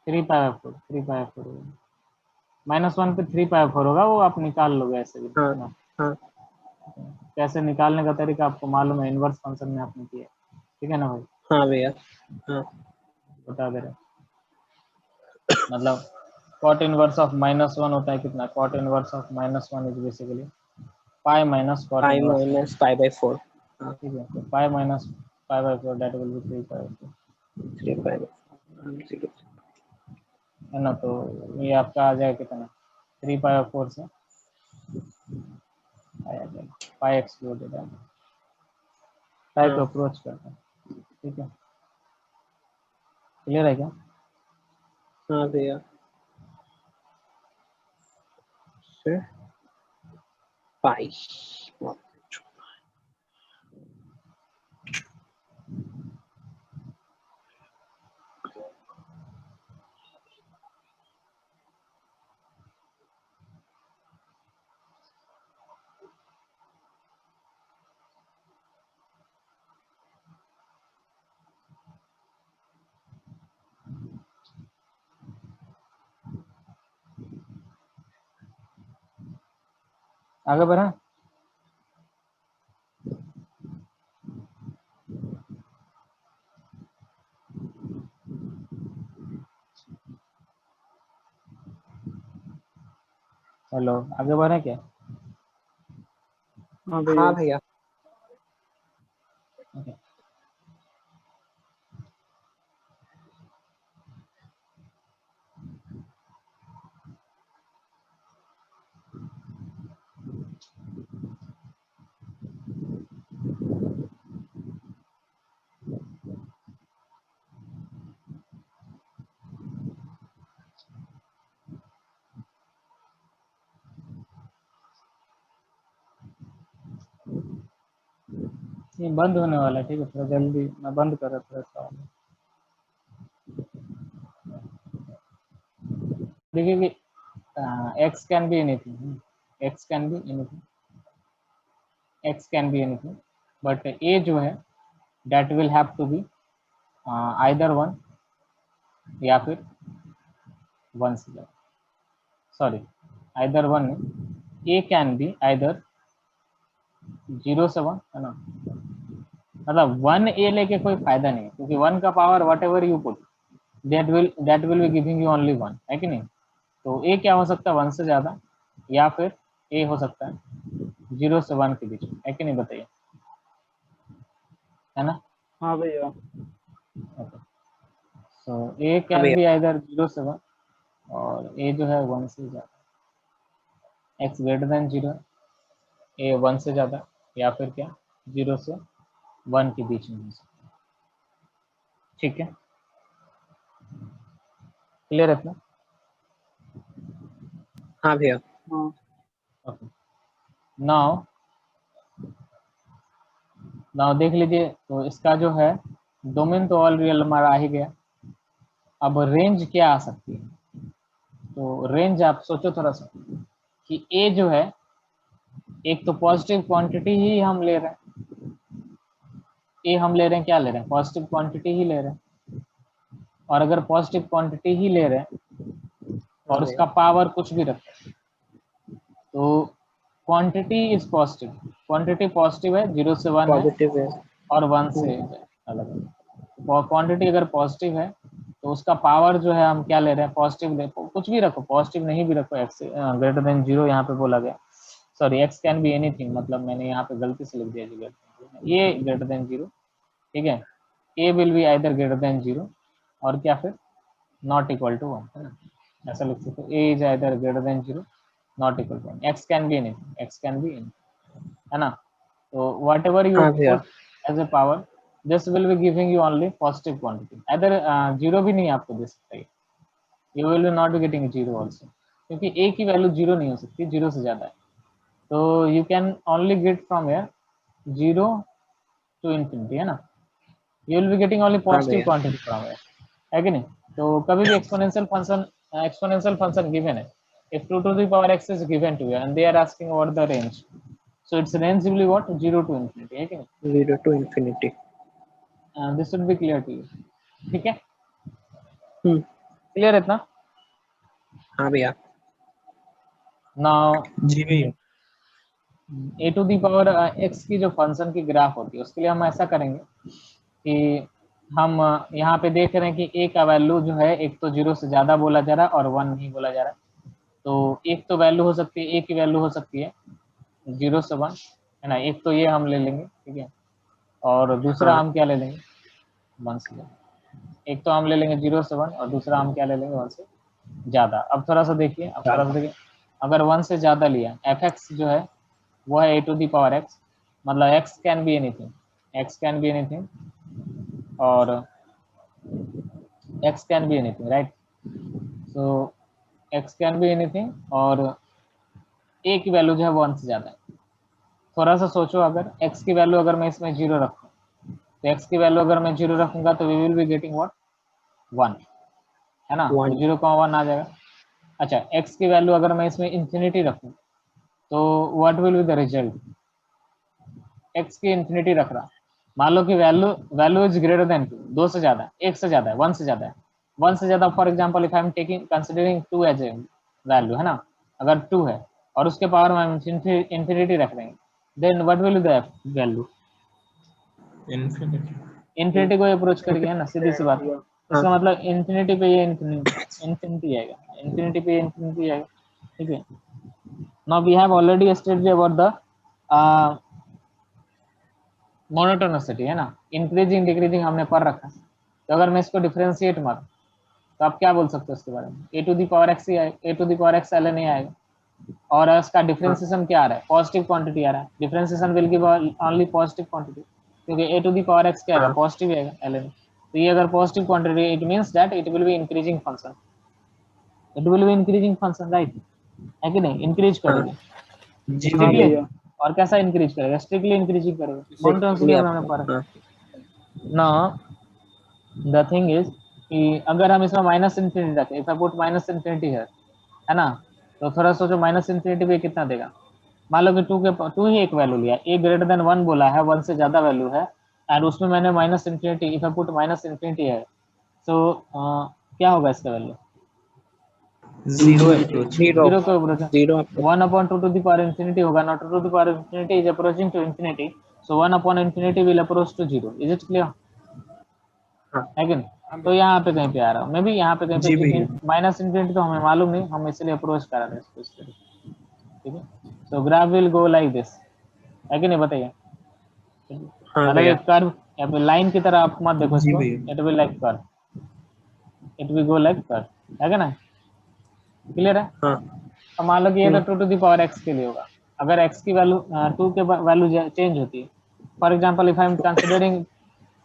3 पाई 4, 3 पाई 4, -1 पे 3/4 होगा, वो आप निकाल लोगे ऐसे भी हाँ है ना। हाँ कैसे निकालने का तरीका आपको मालूम है, इनवर्स फंक्शन में आपने किया, ठीक है ना भाई, हाँ भैया हाँ बता दे रहे। मतलब cot इनवर्स ऑफ -1 होता है कितना, cot inverse of -1 is basically pi minus cot pi inverse, minus पाई/4 हाँ ठीक है। तो पाई माइनस पाई/4 दैट विल बी 3/4 3/4 है ना। तो ये आपका आ जाएगा कितना, 3/4 से आया जाएगा पाई एक्सक्लूडेड है, पाई को हाँ अप्रोच करता है, ठीक है। क्लियर है क्या? हाँ भैया फिर पाई आगे बढ़ा। हेलो, आगे बढ़े क्या? हाँ भैया। हाँ भैया ओके। ये बंद होने वाला है, ठीक है, थोड़ा जल्दी मैं बंद कर रहा था। देखिए कि x can be anything, x can be anything, x can be anything, but a जो है that will have to be either 1 या फिर 1 से ज़्यादा, सॉरी either 1 नहीं, a कैन बी either 0 से 1 है ना। मतलब 1 a लेके कोई फायदा नहीं है, क्योंकि 1 का power what ever you put that will be giving you only 1, है कि नहीं। तो a क्या हो सकता है, 1 से ज़्यादा, या फिर a हो सकता है 0 से 1 के बीच में, है कि नहीं, बताइए, है ना। हाँ भैया। ओके, सो a हाँ कैन भैया बी आइदर 0 से 1 और a जो है 1 से ज़्यादा, x ग्रेटर देन 0, a 1 से ज़्यादा या फिर क्या 0 से 1 के बीच में हो सकता है, ठीक है। क्लियर है इतना? हाँ भैया हाँ ओके, नाउ देख लीजिए, तो इसका जो है डोमेन तो ऑल रियल हमारा आ ही गया। अब रेंज क्या आ सकती है, तो रेंज आप सोचो थोड़ा सा कि ए जो है, एक तो पॉजिटिव क्वांटिटी ही हम ले रहे हैं, ए हम ले रहे हैं, क्या ले रहे हैं, पॉजिटिव क्वांटिटी ही ले रहे हैं। और अगर पॉजिटिव क्वांटिटी ही ले रहे हैं हाँ और उसका भैया पावर कुछ भी रखते हैं, तो quantity is positive, quantity positive है, 0 से 1 है पॉजिटिव है और 1 से अलग है। क्वांटिटी अगर पॉजिटिव है तो उसका पावर जो है हम क्या ले रहे हैं, पॉजिटिव ले, कुछ भी रखो, पॉजिटिव नहीं भी रखो, एक्स ग्रेटर देन 0 यहाँ पे बोला गया, sorry x can be anything, मतलब मैंने यहाँ पे गलती से लिख दिया जी, ये ग्रेटर देन 0, ठीक है। A will be either greater than 0 और क्या फिर नॉट इक्वल टू 1, है ना, ऐसा लिख सकते हो, a is either greater than 0 not equal to 1, x can be anything, x can be anything, है ना। तो वट एवर यू हाँ भैया put as a power, this will be giving you only positive quantity, other 0 भी नहीं आपको दे सकता है, you will be not be getting 0 also, क्योंकि ए की वैल्यू 0 नहीं हो सकती, 0 से ज़्यादा है। तो you can only get from here 0 to infinity, है ना, you will be getting only हाँ पॉजिटिव भैया क्वांटिटी फ्रॉम हेयर, है कि नहीं। तो कभी भी एक्सपोनेंशियल फंक्शन गिवन है, if 2 to the power x is given to you and they are asking about the range, so its range will be what, 0 to infinity, है कि नहीं, 0 to infinity this should be clear to you, ठीक है, हम्म clear है इतना। हाँ भैया now जी भैया। ए टू दी पावर एक्स की जो फंक्शन की ग्राफ होती है उसके लिए हम ऐसा करेंगे कि हम यहाँ पे देख रहे हैं कि ए का वैल्यू जो है एक तो 0 से ज़्यादा बोला जा रहा है और 1 नहीं बोला जा रहा है। तो एक तो वैल्यू हो सकती है, ए की वैल्यू हो सकती है 0 से 1, है ना। एक तो ये हम ले लेंगे, ठीक है। और दूसरा हाँ। हम क्या ले लेंगे, 1 से ज़्यादा। एक तो हम ले लेंगे 0 से 1 और दूसरा हम क्या ले लेंगे 1 से ज़्यादा। अब थोड़ा सा देखिए, अगर 1 से ज़्यादा लिया, एफ एक्स जो है वो है a to the power x, मतलब x can be anything, x can be anything और x can be anything, right. So x can be anything और ए की वैल्यू जो है वो 1 से ज़्यादा है। थोड़ा सा सोचो, अगर एक्स की वैल्यू अगर मैं इसमें 0 रखूँ तो एक्स की वैल्यू अगर मैं 0 रखूँगा तो we will be getting what, 1, है ना। तो 1 0,1 आ जाएगा। अच्छा, एक्स की वैल्यू अगर मैं इसमें इंफिनिटी रखूँ तो what will be the result, x की इंफिनिटी रख रहा, मान लो कि वैल्यू इज ग्रेटर देन 2, 2 से ज़्यादा, 1 से ज़्यादा है, 1 से ज़्यादा है, 1 से ज़्यादा। For example if I am taking considering 2 as a value, है ना, अगर 2 है और उसके पावर में हम इंफिनिटी रख रहे हैं, then what will be the value, infinity. Infinity को अप्रोच करके, है ना, सीधी सी बात है। इसका मतलब इंफिनिटी पे ये इंफिनिटी आएगा, इंफिनिटी पे इंफिनिटी आएगा, ठीक है। Now we have already studied about the monotonicity, है ना, इंक्रीजिंग डिक्रीजिंग हमने पढ़ रखा है। तो अगर मैं इसको डिफरेंशिएट मारूं तो आप क्या बोल सकते हो इसके बारे में, a to the power x ही आएगा, a to the power x l नहीं आएगा। और इसका डिफरेंशिएशन क्या आ रहा है, पॉजिटिव क्वांटिटी आ रहा है, differentiation will give only positive quantity, क्योंकि ए टू दी पावर एक्स क्या आएगा, पॉजिटिव आएगा एल में। तो ये अगर positive quantity, it means that it will be increasing function, it will be increasing function, right, है कि नहीं, इंक्रीज करेगी जी हाँ स्ट्रिक्टली। भैया। और कैसा इंक्रीज करेगा, स्ट्रिक्टली इंक्रीजिंग करेगा, मोनोटोनिसिटी में हमने पढ़ा। ना द थिंग इज कि अगर हम इसमें माइनस इन्फिनिटी रखें, if I put minus infinity है ना, तो थोड़ा सोचो माइनस इन्फिनिटी पे कितना देगा। मान लो कि 2 ही एक वैल्यू लिया, ए ग्रेटर देन 1 बोला है, 1 से ज्यादा वैल्यू है, एंड उसमें मैंने minus infinity, if I put minus infinity है, तो क्या होगा इसका वैल्यू, 0 अप्रोच। 0 को approach, 0 1/2 to the power infinity होगा, not 2 to the power infinity is approaching to infinity, so 1 upon infinity will approach to 0, is it clear, है कि नहीं। तो यहाँ पे कहीं पे आ रहा हूँ मैं भी, यहाँ पे कहीं जी पे भैया। माइनस इन्फिनिटी तो हमें मालूम नहीं, हम इसलिए अप्रोच करा रहे हैं इसको इस तरीके, ठीक है। सो graph will go like this, है कि नहीं, बताइए। हाँ मतलब भैया। एक कर्व या फिर लाइन की तरह आप मत देखो जी इसको, भैया। It will like curve, it will go like curve, है कि ना, क्लियर है। हाँ। अब मान लो कि ये तो 2 to the power x के लिए होगा, अगर x की वैल्यू 2 के वैल्यू चेंज होती है, for example if I M considering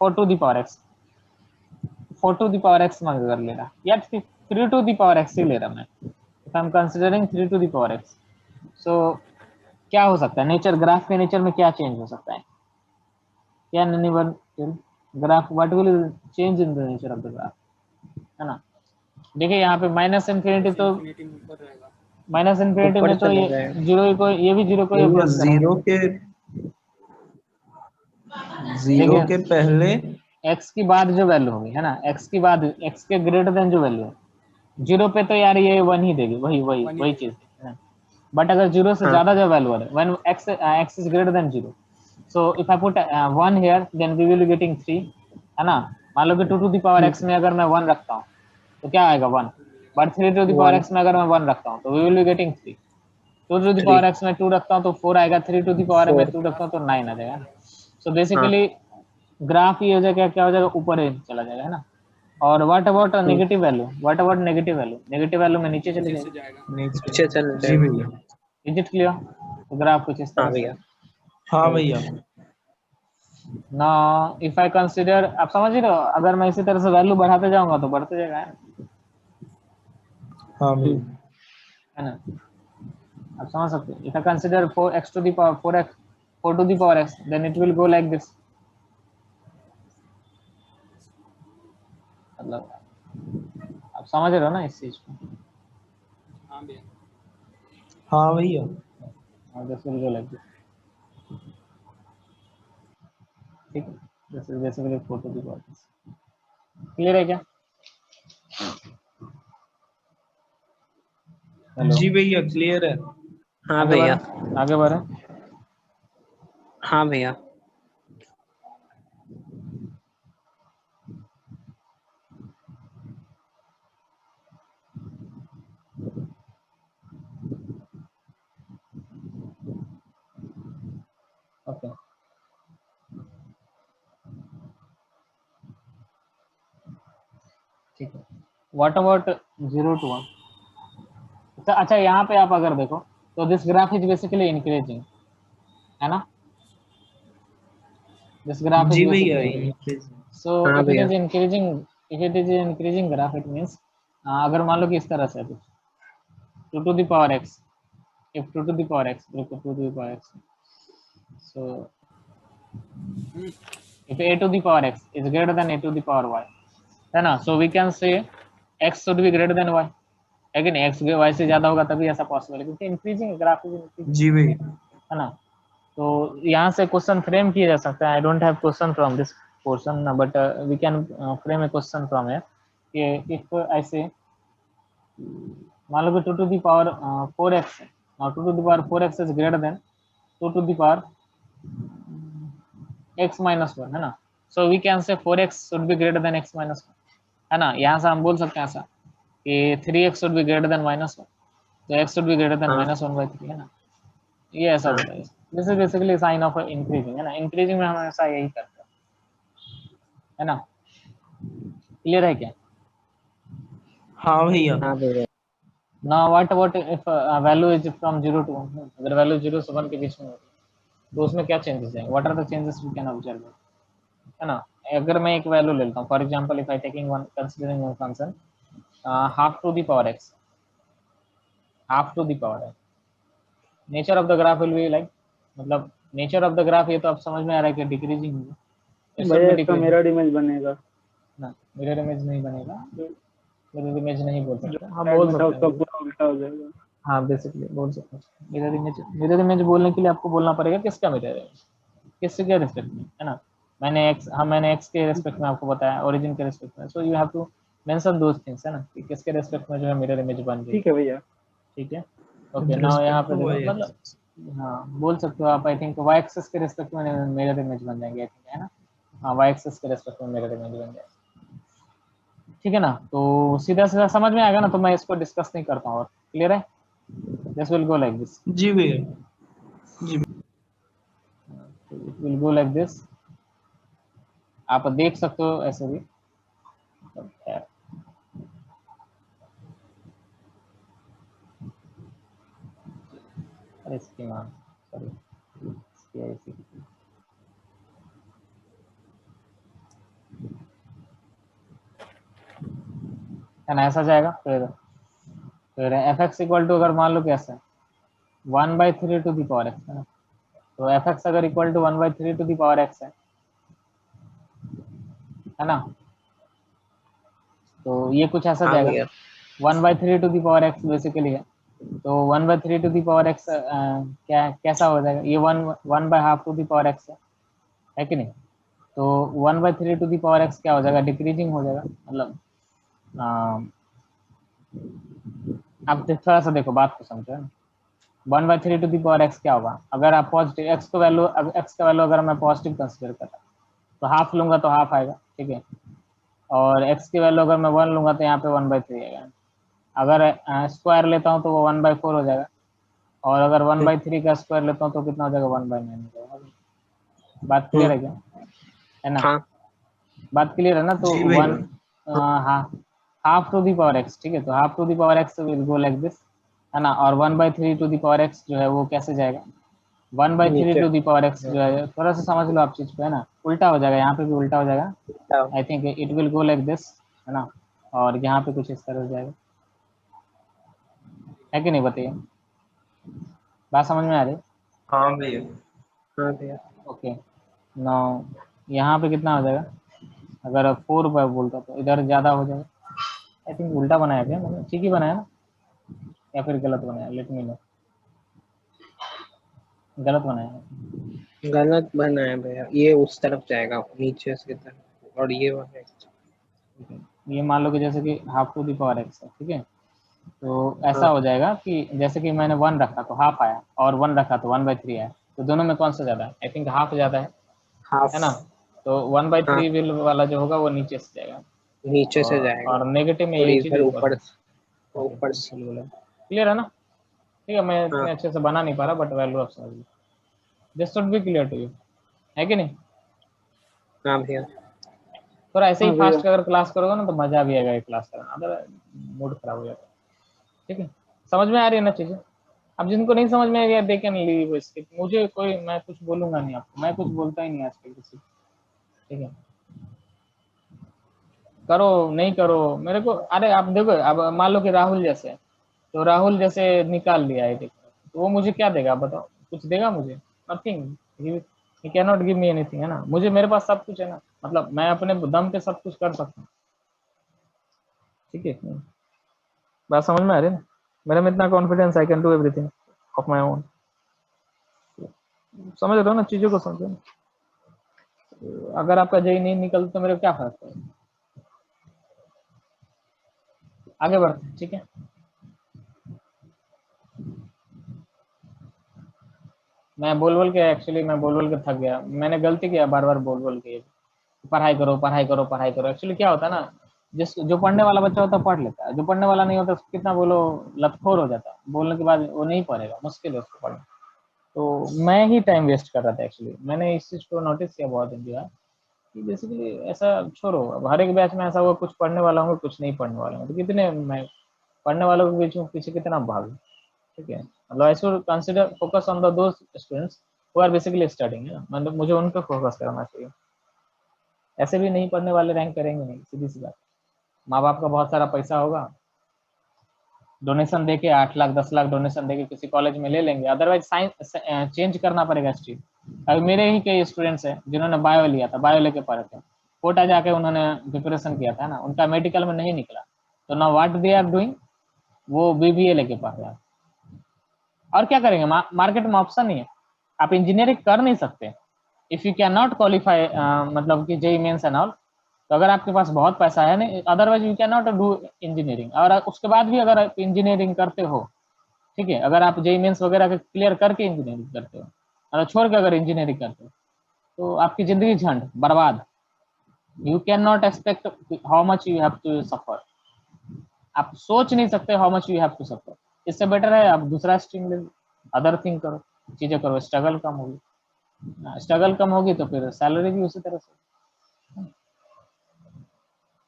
4 to the power x, 4 to the power x मान कर ले रहा, या 3 to the power x ही ले रहा मैं, if I M considering 3 to the power x, सो क्या हो सकता है, नेचर, ग्राफ के नेचर में क्या चेंज हो सकता है, क्या anyone graph, what will change in the nature of the graph, है ना। देखिए यहाँ पे माइनस इन्फिनिटी, तो इंफिनिटी में ऊपर रहेगा। माइनस इन्फिनिटी ऊपर में तो चले ये जाएगा। 0 को, ये भी 0 को भैया अप्रोच कर रहा है। 0 के पहले x की बाद जो वैल्यू होगी, है ना, x की बाद, x के ग्रेटर देन जो वैल्यू है, 0 पे तो यार ये 1 ही देगी, वही वही वन ही वही देगा। चीज है। बट अगर 0 से हाँ। ज्यादा जो वैल्यू है, when x is greater than 0, so if I put 1 here then we will be getting 3, है ना। मान लो कि 2 टू द पावर x में अगर मैं 1 रखता हूँ तो क्या आएगा 1, but 3 to the power 1 x में अगर मैं 1 रखता हूँ तो we will be getting 3, 2 to the 3 power x में 2 रखता हूँ तो 4 आएगा, 3 टू द पावर में 4 2 रखता हूँ तो 9 आ जाएगा। सो हाँ। बेसिकली ग्राफ ये हो जाएगा, क्या हो जाएगा, ऊपर ही चला जाएगा, है ना। और what about negative value, what about negative value, negative value में नीचे चले नीचे से जाएगी, जाएगा। नीचे चले जी जाएगा। भैया। Is it clear. तो ग्राफ कुछ इस हाँ तरह से। भैया। हाँ भैया। ना इफ आई कंसीडर, आप समझ रहे हो, अगर मैं इसी तरह से वैल्यू बढ़ाते जाऊंगा तो बढ़ते जाएगा, हाँ भैया। है ना। आप समझ सकते हो, if I consider 4x to the power 4x 4 to the power x, then it will go like this, मतलब आप समझ रहे हो ना इस चीज को। हाँ भैया। हाँ भैया। और this will go like this, ठीक है, this is basically 4 to the power x। Clear है क्या। हेलो, जी भैया क्लियर है। हाँ आगे भैया। बढ़े आगे बढ़े। हाँ भैया। ओके ठीक है। What about 0 to 1? अच्छा यहाँ पे आप अगर देखो तो this graph is basically increasing, है ना? दिस ग्राफ इज जी भैया बेसिकली, increase। so हाँ if it भैया। is increasing, if it is increasing graph it means अगर मान लो कि इस तरह से 2 to the power x, if 2 to the power x, देखो 2 to the power x, so if a to the power x is greater than a to the power y, है ना? so we can say x should be greater than y, है कि नहीं? x y से ज्यादा होगा तभी ऐसा पॉसिबल है, क्योंकि इंक्रीजिंग ग्राफ इज इंक्रीजिंग, जी भैया। है ना? तो यहाँ से क्वेश्चन फ्रेम किया जा सकता है। I don't have question from this portion but we can frame a question from here कि इफ ऐसे मान लो कि 2 to the power 4x है और 2 to the power 4x is greater than 2 to the power x minus 1, है ना? So we can say 4x should be greater than x minus 1, है ना? यहाँ से हम बोल सकते हैं ऐसा कि 3x should be greater than -1, तो x should be greater than हाँ। -1/3, है ना? ये ऐसा होता है। This is basically sign of increasing, है ना? इंक्रीजिंग में हम ऐसा यही करते हैं, है ना? क्लियर है क्या? हाँ भैया। हाँ भैया। Now what about if value is from 0 to 1? अगर वैल्यू 0 से 1 के बीच में हो तो उसमें क्या चेंजेस हैं? What are the changes we can observe, है ना? अगर मैं एक वैल्यू लेता हूँ, for example if I taking one considering one function half to the power x, half to the power x, nature of the graph will be like, मतलब nature of the graph ये तो आप समझ में आ रहा है कि डिक्रीजिंग होगा, इट शुड भैया बी इसका डिक्रीजिंग मिरर इमेज बनेगा। ना। मिरर इमेज नहीं बनेगा, मिरर इमेज नहीं बोल जो सकते, हाँ साइड बोल में था सकते उसका हैं, पूरा उल्टा हो जाएगा। हाँ बेसिकली बोल सकते हैं। मिरर इमेज बोलने के लिए आपको बोलना पड़ेगा किसका मिरर है, किसके रिस्पेक्ट में, है ना? मैंने एक्स के रिस्पेक्ट में आपको बताया, ओरिजिन के रिस्पेक्ट में, so you have to mention those things, है ना, कि किसके रिस्पेक्ट में जो है मिरर इमेज बन रही है। ठीक है भैया। ठीक है ओके। With नाउ यहाँ respect पे to देखो, y मतलब axis। हाँ बोल सकते हो आप, आई थिंक वाई एक्सिस के रिस्पेक्ट में मिरर इमेज बन जाएंगे, आई थिंक, है ना? हाँ वाई एक्सिस के रिस्पेक्ट में मिरर इमेज बन जाएगा, ठीक है ना? तो सीधा सीधा समझ में आएगा ना, तो मैं इसको डिस्कस नहीं करता हूँ, और क्लियर है? This will go like this, जी भैया। जी it will go like this, आप देख सकते हो ऐसे भी, अरे इसकी माँ, सॉरी इसकी ऐसी, है ना? ऐसा जाएगा, फिर एफ एक्स इक्वल टू, अगर मान लो कैसे 1/3 टू दी पावर एक्स, है ना? तो एफ एक्स अगर equal to 1/3 to the power x है ना? तो ये कुछ ऐसा हाँ जाएगा, भैया। 1/3 to the power x basically है, तो 1/3 टू दी पावर एक्स क्या कैसा हो जाएगा? ये 1/2 टू दी पावर एक्स है कि नहीं? तो 1/3 टू दी पावर एक्स क्या हो जाएगा? डिक्रीजिंग हो जाएगा, मतलब आप थोड़ा सा देखो बात को समझो, है ना? 1/3 टू दी पावर एक्स क्या होगा? अगर आप पॉजिटिव एक्स का वैल्यू अगर मैं पॉजिटिव कंसिडर कर रहा तो हाफ लूंगा तो हाफ आएगा, ठीक है? और एक्स की वैल्यू अगर मैं 1 लूंगा तो यहाँ पे 1/3 आएगा। अगर स्क्वायर लेता हूँ तो वो 1/4 हो जाएगा, और अगर 1/3 का स्क्वायर लेता हूँ तो कितना हो जाएगा? 1/9 हो जाएगा। बात क्लियर है क्या? है ना? हाँ। बात क्लियर है ना? तो जी भैया। 1 half to the power x, ठीक है? तो half to the power x will go like this, है ना? और 1/3 टू दी पावर एक्स जो है वो कैसे जाएगा? 1/3 नीचे। टू दी पावर एक्स जो है, थोड़ा सा समझ लो आप चीज को, है ना? उल्टा हो जाएगा, यहाँ पे भी उल्टा हो जाएगा, I think it will go like this, है ना? और यहाँ पे कुछ इस तरह हो जाएगा, है कि नहीं? बताइए, बात समझ में आ रही? हाँ भैया। हाँ भैया। ओके नाउ यहाँ पे कितना हो जाएगा? अगर 4 बोलता तो इधर ज्यादा हो जाएगा, आई थिंक उल्टा बनाया क्या मैंने? ठीक ही बनाया ना, या फिर गलत बनाया? लेट मी नो, गलत बनाया। गलत बना है भैया, ये उस तरफ जाएगा, नीचे से तरफ, और ये वाला ठीक है, ये मान लो कि जैसे कि half to the power x है, ठीक है? तो ऐसा हो जाएगा कि जैसे कि मैंने 1 रखा तो हाफ आया, और 1 रखा तो 1/3 आया, तो दोनों में कौन सा ज़्यादा है? आई थिंक हाफ ज़्यादा हाफ। है ना? तो हाँ 1/3 विल वाला जो होगा वो नीचे से जाएगा, नीचे से जाएगा और नेगेटिव में और यही चीज़ इधर ऊपर ऊपर है। ओके, ऊपर से। क्लियर है ना? ठीक है, मैं हाँ इतने अच्छे से बना नहीं पा रहा, बट वैल्यू आप समझ लो, this should be clear to you, है कि नहीं? हाँ भैया। थोड़ा ऐसे ही हाँ भैया। फास्ट अगर क्लास करोगे ना तो मजा भी आएगा ये क्लास करना, अगर मूड खराब हो जाता है। ठीक है, समझ में आ रही है ना चीजें? अब जिनको नहीं समझ में आ रही, दे कैन लीव स्किप, मुझे कोई, मैं कुछ बोलूंगा नहीं आपको, मैं कुछ बोलता ही नहीं आजकल किसी को। ठीक है, करो नहीं करो मेरे को, अरे आप देखो, अब मान लो कि राहुल जैसे, तो राहुल जैसे निकाल लिया है, देखो तो वो मुझे क्या देगा, आप बताओ? कुछ देगा मुझे? Nothing, he can not give me anything, है ना? मुझे, मेरे पास सब कुछ है ना, मतलब मैं अपने दम पे सब कुछ कर सकता हूँ। ठीक है, बात समझ में आ रही है ना? मेरे में इतना confidence, I can do everything of my own. समझ रहे हो ना चीजों को? समझो ना, अगर आपका जेई नहीं निकलता तो मेरे को क्या फर्क पड़ेगा? आगे बढ़ते हैं, ठीक है? मैं बोल के, एक्चुअली मैं बोल के थक गया, मैंने गलती किया बार बार बोल के, पढ़ाई करो पढ़ाई करो पढ़ाई करो। एक्चुअली क्या होता है ना, जिस जो पढ़ने वाला बच्चा होता है पढ़ लेता है, जो पढ़ने वाला नहीं होता उसको कितना बोलो लतखोर हो जाता है, बोलने के बाद वो नहीं पढ़ेगा, मुश्किल है उसको पढ़ना। तो मैं ही टाइम वेस्ट कर रहा था एक्चुअली, मैंने इस चीज को नोटिस किया बहुत दिन बाद कि बेसिकली ऐसा छोड़ो, अब हर एक बैच में ऐसा हुआ, कुछ पढ़ने वाला होंगे कुछ नहीं पढ़ने वाला होंगे, तो कितने मैं पढ़ने वालों के बीच में पीछे कितना भाग। ठीक है, मतलब I should consider focus on the those students who are basically studying, है ना? मतलब मुझे उन पर फोकस करना चाहिए, ऐसे भी नहीं पढ़ने वाले रैंक करेंगे नहीं, सीधी सी बात। माँ बाप का बहुत सारा पैसा होगा, डोनेशन देके 8 लाख 10 लाख डोनेशन देके किसी कॉलेज में ले लेंगे, अदरवाइज साइंस चेंज करना पड़ेगा स्ट्रीम। अभी मेरे ही कई स्टूडेंट्स हैं जिन्होंने बायो लिया था, बायो लेके पढ़े थे, कोटा जाके उन्होंने प्रिपरेशन किया था ना, उनका मेडिकल में नहीं निकला, तो ना व्हाट दे आर डूइंग, वो बीबीए लेके पढ़ रहे हैं। और क्या करेंगे, मार्केट में ऑप्शन नहीं है, आप इंजीनियरिंग कर नहीं सकते if you can not qualify, मतलब कि जेई मेंस एंड ऑल। तो अगर आपके पास बहुत पैसा है नहीं, otherwise you can not do engineering, और उसके बाद भी अगर आप इंजीनियरिंग करते हो, ठीक है, अगर आप जेई मेंस वगैरह के क्लियर करके इंजीनियरिंग करते हो, अगर छोड़ के अगर इंजीनियरिंग करते हो, तो आपकी जिंदगी झंड बर्बाद। You can not expect how much you have to suffer, आप सोच नहीं सकते how much you have to suffer. इससे बेटर है आप दूसरा स्ट्रीम ले लो, अदर थिंग करो, चीजें करो, स्ट्रगल कम होगी, स्ट्रगल कम होगी तो फिर सैलरी भी उसी तरह से।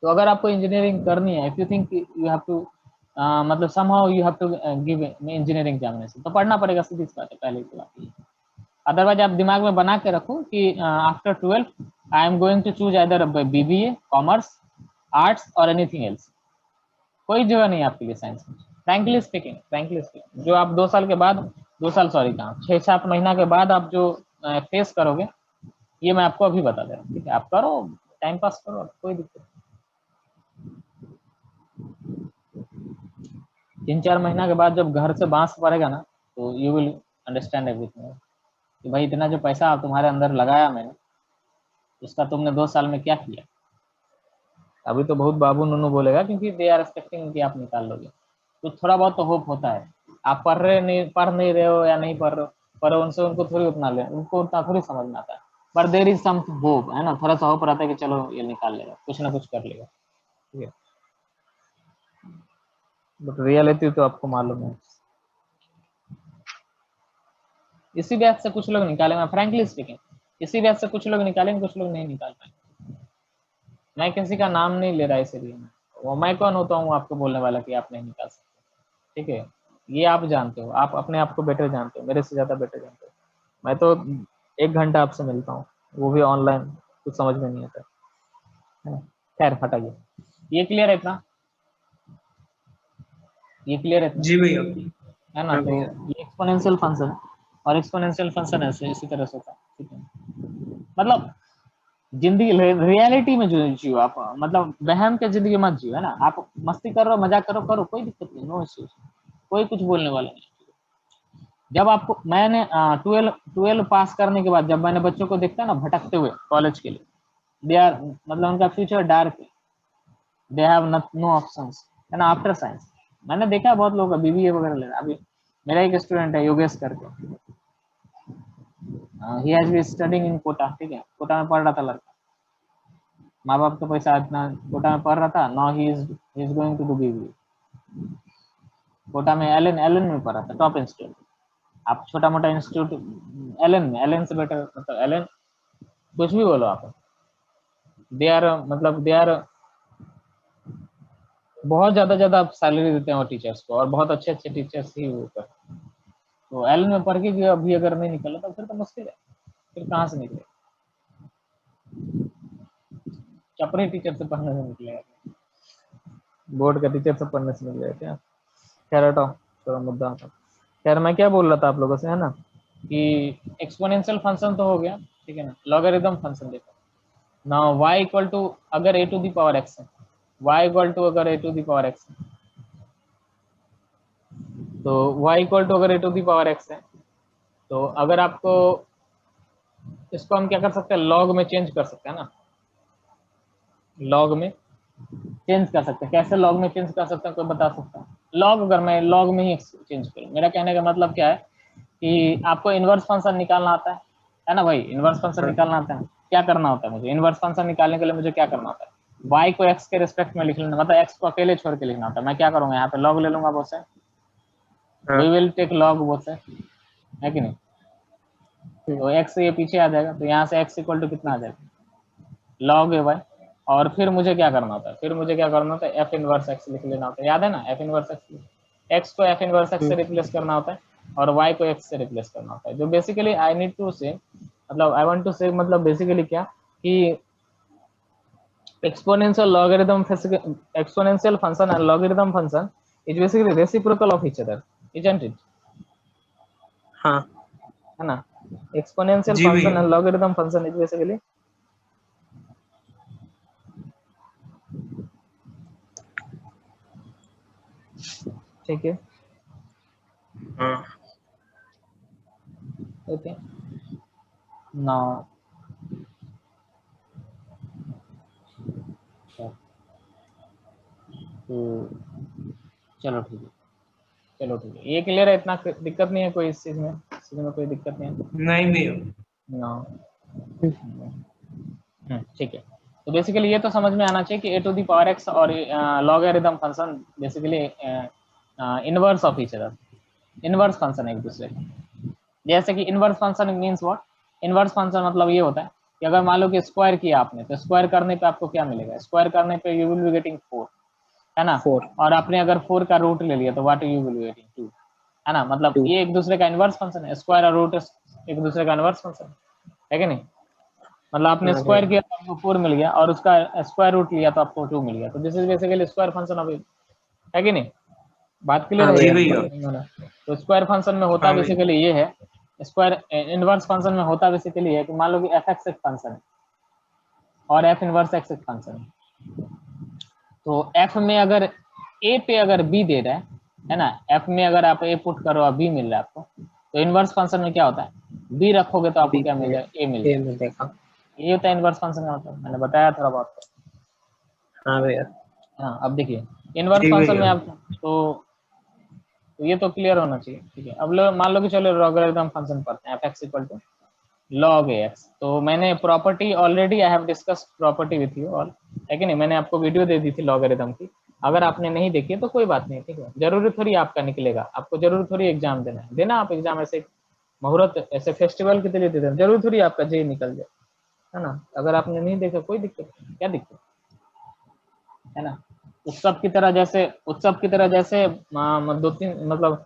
तो अगर आपको इंजीनियरिंग करनी है, if you think you have to, मतलब somehow you have to give engineering examination, तो पढ़ना पड़ेगा, सीधी सी बात है, पहले की बात। अदरवाइज आप दिमाग में बना के रखो कि after 12 I am going to choose either BBA, commerce, arts और एनीथिंग एल्स। कोई जगह नहीं आपके लिए साइंस में, फ्रैंकली स्पीकिंग। जो आप 2 साल के बाद, 2 साल सॉरी कहाँ, 6-7 महीना के बाद आप जो फेस करोगे, ये मैं आपको अभी बता दे रहा हूँ। ठीक है, आप करो, टाइम पास करो, कोई दिक्कत नहीं। 3-4 महीना के बाद जब घर से बांस पड़ेगा ना, तो यू विल अंडरस्टैंड एवरीथिंग कि भाई इतना जो पैसा तुम्हारे अंदर लगाया मैंने, उसका तुमने 2 साल में क्या किया। अभी तो बहुत बाबू नूनू बोलेगा, क्योंकि दे आर एक्सपेक्टिंग कि आप निकाल लोगे, तो थोड़ा बहुत तो होप होता है। आप पढ़ नहीं रहे हो या नहीं पढ़ रहे हो, पर उनसे उनको थोड़ी उतना ले, उनको उतना थोड़ी समझ में आता है, पर देर इज सम होप, है ना? थोड़ा सा होप रहता है कि चलो ये निकाल लेगा, कुछ ना कुछ कर लेगा। ठीक है, बट रियलिटी तो आपको मालूम है। इसी बैच से कुछ लोग निकालेंगे, फ्रैंकली स्पीकिंग, इसी बैच से कुछ लोग निकालेंगे, कुछ लोग नहीं निकाल पाएंगे। मैं किसी का नाम नहीं ले रहा इसलिए, वो मैं कौन होता हूँ आपको बोलने वाला कि आप नहीं निकाल सकते। ठीक है, ये आप जानते हो, आप अपने आप को बेटर जानते हो, मेरे से ज्यादा बेटर जानते हो। मैं तो 1 घंटा आपसे मिलता हूँ, वो भी ऑनलाइन, कुछ समझ में नहीं आता है ना? खैर हटाइए, ये क्लियर है इतना? ये क्लियर है इतना, जी भैया। है ना? हाँ तो भैया। ये एक्सपोनेंशियल फंक्शन, और एक्सपोनेंशियल फंक्शन ऐसे इसी तरह से होता है। ठीक है, मतलब जिंदगी रियलिटी में जो जियो आप, मतलब बहम के जिंदगी मत जियो, है ना? आप मस्ती करो, मजाक करो, करो, कोई दिक्कत नहीं, नो इश्यूज, कोई कुछ बोलने वाला नहीं। जब आपको, मैंने 12 पास करने के बाद जब मैंने बच्चों को देखता ना भटकते हुए कॉलेज के लिए, दे आर, मतलब उनका फ्यूचर डार्क है, दे हैव नो ऑप्शंस, है ना, आफ्टर साइंस। मैंने देखा है बहुत लोग बीबीए वगैरह ले रहे हैं। अभी मेरा एक स्टूडेंट है योगेश करके, he has been studying in Kota, ठीक है, कोटा में पढ़ रहा था लड़का, माँ बाप का पैसा इतना, कोटा में पढ़ रहा था, now he is going to do BBA. Kota में एलन में पढ़ा था, टॉप इंस्टीट्यूट। आप छोटा मोटा इंस्टीट्यूट एलन से बेटर, मतलब एलन कुछ भी बोलो आप, दे आर मतलब दे आर बहुत ज्यादा सैलरी देते हैं वो टीचर्स को, और बहुत अच्छे अच्छे टीचर्स ही वो कर। तो एलन में पढ़ के अभी अगर नहीं निकला तो फिर तो मुश्किल है, फिर कहाँ से निकले, चपड़े टीचर से पढ़ने से निकलेगा, बोर्ड का टीचर से पढ़ने से निकलेगा क्या। खैर हटाओ, थोड़ा मुद्दा था। खैर मैं क्या बोल रहा था आप लोगों से, है ना, कि एक्सपोनेंशियल फंक्शन तो हो गया, ठीक है ना। लॉगरिथम फंक्शन देखो ना, y इक्वल टू अगर a to the power x है, y इक्वल टू अगर a to the power x है, तो y इक्वल टू अगर a to the power x है, तो अगर आपको इसको हम क्या कर सकते हैं, लॉग में चेंज कर सकते हैं ना, लॉग में चेंज कर सकते हैं। कैसे लॉग में चेंज कर सकते हैं, कोई बता सकता है? लॉग अगर मैं लॉग में ही चेंज करूँ, मेरा कहने का मतलब क्या है कि आपको इनवर्स फंक्शन निकालना आता है ना भाई, इनवर्स फंक्शन निकालना आता है। क्या करना होता है मुझे, इनवर्स फंक्शन निकालने के लिए मुझे क्या करना होता है, y को x के रिस्पेक्ट में लिख लेना, मतलब x को अकेले छोड़ के लिखना होता है। मैं क्या करूंगा, यहाँ पे लॉग ले लूंगा बोथ से, we will take log both से, है कि नहीं। तो x से ये पीछे आ जाएगा, तो यहाँ से x इक्वल टू कितना आ जाएगा, लॉग है भाई। और फिर मुझे क्या करना होता है, फिर मुझे क्या करना होता है, f इनवर्स x लिख लेना होता है, याद है ना, f इनवर्स x को f इनवर्स x से रिप्लेस करना होता है, और y को x से रिप्लेस करना होता है। जो बेसिकली आई नीड टू से, मतलब आई वांट टू से, मतलब बेसिकली क्या कि exponential logarithm exponential function and logarithm function is basically reciprocal of each other, isn't it? हाँ है ना, exponential जी function भैया। and logarithm function is basically ठीक है, हाँ ओके। नाउ तो चलो ठीक है, चलो ठीक है, ये क्लियर है, इतना दिक्कत नहीं है कोई इस चीज में कोई दिक्कत नहीं है नहीं भैया। ना। ठीक है, तो बेसिकली ये तो समझ में आना चाहिए कि a to the power x और logarithm function basically inverse of each other, inverse function है एक दूसरे का। जैसे कि inverse function means what, inverse function मतलब ये होता है कि अगर मान लो कि स्क्वायर किया आपने, तो स्क्वायर करने पे आपको क्या मिलेगा, स्क्वायर करने पे यू विल बी गेटिंग 4, है ना। 4 और आपने अगर 4 का रूट ले लिया तो what you will be getting 2, है ना। मतलब 2 ये एक दूसरे का इनवर्स फंक्शन है, स्क्वायर और रूट एक दूसरे का इनवर्स फंक्शन है कि नहीं। मतलब आपने स्क्वायर किया तो आपको 4 मिल गया, और उसका स्क्वायर रूट लिया तो आपको 2 मिल गया, तो this is basically square function of, है कि नहीं। बात क्लियर हाँ है जी भैया भैया। तो स्क्वायर फंक्शन में होता हाँ भैया। बेसिकली ये है, स्क्वायर इनवर्स फंक्शन में होता बेसिकली है कि मान लो कि एफ एक्स एक फंक्शन है और एफ इनवर्स एक्स एक फंक्शन है, तो एफ में अगर ए पे अगर बी दे रहा है ना, एफ में अगर आप ए पुट करो और बी मिल रहा है आपको, तो इनवर्स फंक्शन में क्या होता है, बी रखोगे तो आपको क्या मिल जाएगा, ए मिल जाएगा। देखा। ये होता है इनवर्स फंक्शन का मतलब, मैंने बताया थोड़ा बहुत। हाँ भैया हाँ अब देखिए इनवर्स जी फंक्शन में भैया। आप तो ये तो क्लियर होना चाहिए, ठीक है। अब मान लो कि चलो लॉगरिथम फंक्शन पढ़ते हैं, f x equal to log x. तो मैंने property already I have discussed property with you all, है कि नहीं। मैंने आपको वीडियो दे दी थी लॉगरिथम की, अगर आपने नहीं देखी तो कोई बात नहीं, ठीक है। जरूरी थोड़ी आपका निकलेगा, आपको जरूरी थोड़ी एग्जाम देना आप एग्जाम ऐसे मुहूर्त ऐसे फेस्टिवल के लिए दे देना, जरूरी थोड़ी आपका जे निकल जाए, है ना। अगर आपने नहीं देखा कोई दिक्कत नहीं, क्या दिक्कत है ना। उत्सव की तरह जैसे 2-3 मतलब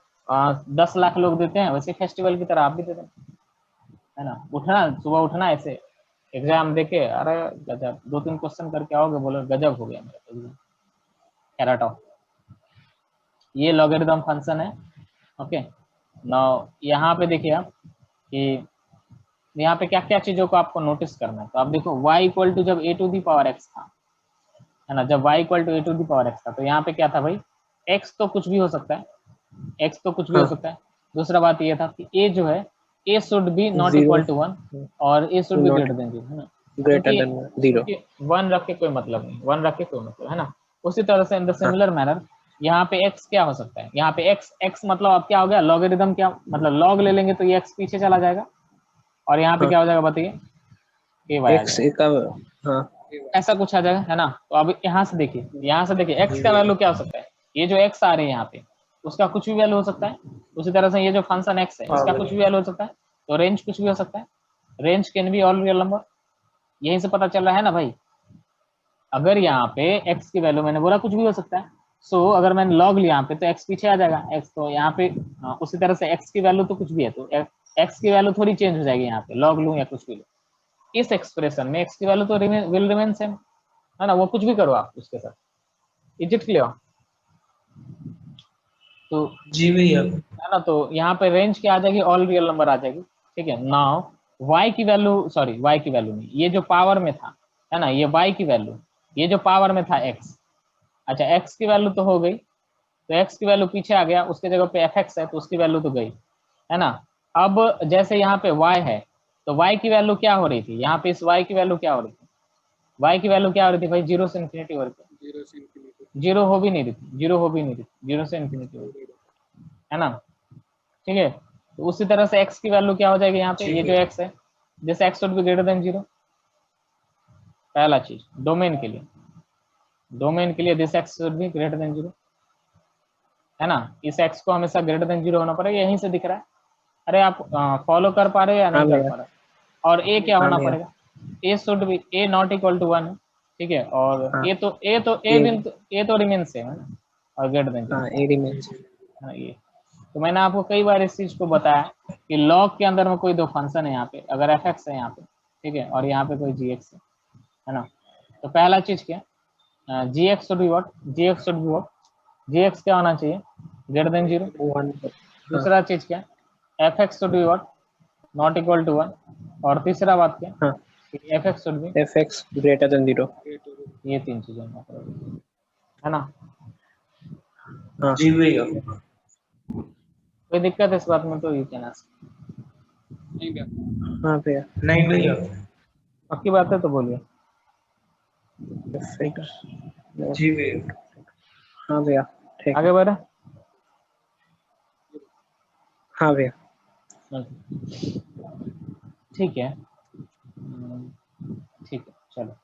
10 लाख लोग देते हैं, वैसे फेस्टिवल की तरह आप भी दे दें, है ना। उठना सुबह उठना ऐसे एग्जाम देके, अरे गजब 2-3 क्वेश्चन करके आओगे, बोलो गजब हो गया मेरा एग्जाम। खैर हटाओ, ये लॉगरिथम फंक्शन है, ओके। नाउ यहाँ पे देखिए आप कि यहाँ पे क्या क्या चीजों को आपको नोटिस करना है। तो आप देखो y इक्वल टू जब a to the power x था, है ना, जब y equal to a to the power x था, तो यहाँ पे क्या था भाई, x तो कुछ भी हो सकता है, x तो कुछ भी हो सकता है। दूसरा बात ये था कि a जो है a should be not equal to 1 और a should be Not greater than 0, है ना। Greater than 0। 1 रख के कोई मतलब नहीं, 1 रख के कोई मतलब, है ना। उसी तरह से इन द सिमिलर मैनर यहाँ पे x क्या हो सकता है, यहाँ पे x मतलब अब क्या हो गया, लॉगरिदम क्या मतलब log ले लेंगे तो ये x पीछे चला जाएगा और यहाँ पे हाँ। क्या हो जाएगा बताइए, a y आ x जाएगा, का हाँ ऐसा कुछ आ जाएगा, है ना। तो अब यहाँ से देखिए, यहाँ से देखिए x का वैल्यू क्या हो सकता है, ये जो x आ रही है यहाँ पे उसका कुछ भी वैल्यू हो सकता है। उसी तरह से ये जो फंक्शन x है इसका कुछ भी वैल्यू हो सकता है, तो रेंज कुछ भी हो सकता है, range can be all real number. यहीं से पता चल रहा है ना भाई, अगर यहाँ पे x की वैल्यू मैंने बोला कुछ भी हो सकता है, सो अगर मैंने log लिया यहाँ पे तो x पीछे आ जाएगा, x तो यहाँ पे उसी तरह से x की वैल्यू तो कुछ भी है, तो x की वैल्यू थोड़ी चेंज हो जाएगी यहाँ पे, log लूँ या कुछ भी लूँ, इस एक्सप्रेशन में x की वैल्यू तो विल रिमेन सेम, है ना, वो कुछ भी करो आप उसके साथ। Is it clear? तो जी भैया। है ना, तो यहाँ पे रेंज क्या आ जाएगी, ऑल रियल नंबर आ जाएगी। ठीक है, नाउ y की वैल्यू, सॉरी y की वैल्यू नहीं, ये जो पावर में था, है ना, ये y की वैल्यू, ये जो पावर में था x, अच्छा x की वैल्यू तो हो गई, तो x की वैल्यू पीछे आ गया, उसके जगह पे fx है तो उसकी वैल्यू तो गई, है ना। अब जैसे यहाँ पे y है तो y की वैल्यू क्या हो रही थी, यहाँ पे इस y की वैल्यू क्या हो रही थी, y की वैल्यू क्या हो रही थी भाई, 0 से इन्फिनिटी हो रही थी, 0 से इन्फिनिटी। 0 हो भी नहीं रही थी, 0 हो भी नहीं रही थी, 0 से इन्फिनिटी हो रही थी, है ना। ठीक है, तो उसी तरह से x की वैल्यू क्या हो जाएगी यहाँ पे, ये जो x है, this x should be greater than 0, पहला चीज डोमेन के लिए, डोमेन के लिए this x should be greater than 0, है ना, इस x को हमेशा ग्रेटर देन 0 होना पड़ेगा, यहीं से दिख रहा है। अरे आप फॉलो कर पा रहे हो या हाँ नहीं कर भैया पा रहे, और a क्या हाँ होना भैया पड़ेगा, a should be a not equal to 1 है, ठीक है, और हाँ a तो रिमेन सेम है ना, और ग्रेटर देन 0 हाँ ए रिमेन्स है ना ये। तो मैंने आपको कई बार इस चीज को बताया कि लॉग के अंदर में कोई दो फंक्शन है यहाँ पे, अगर fx है यहाँ पे, ठीक है, और यहाँ पे कोई gx है ना, तो पहला चीज क्या, gx should be what, gx should be what, gx क्या होना चाहिए, ग्रेटर देन 0। 1 हाँ दूसरा चीज क्या, fx should be what, not equal to 1, और तीसरा बात क्या, हाँ fx should be, fx greater than 0 ये तीन चीजें है ना। हाँ जी भैया। कोई दिक्कत है इस बात में तो यू कैन आस्क, नहीं भैया। हाँ भैया नहीं भैया। पक्की बात है तो बोलिए। fx जी भैया। हाँ भैया ठीक आगे है बढ़े, हाँ भैया ठीक है, ठीक है चलो।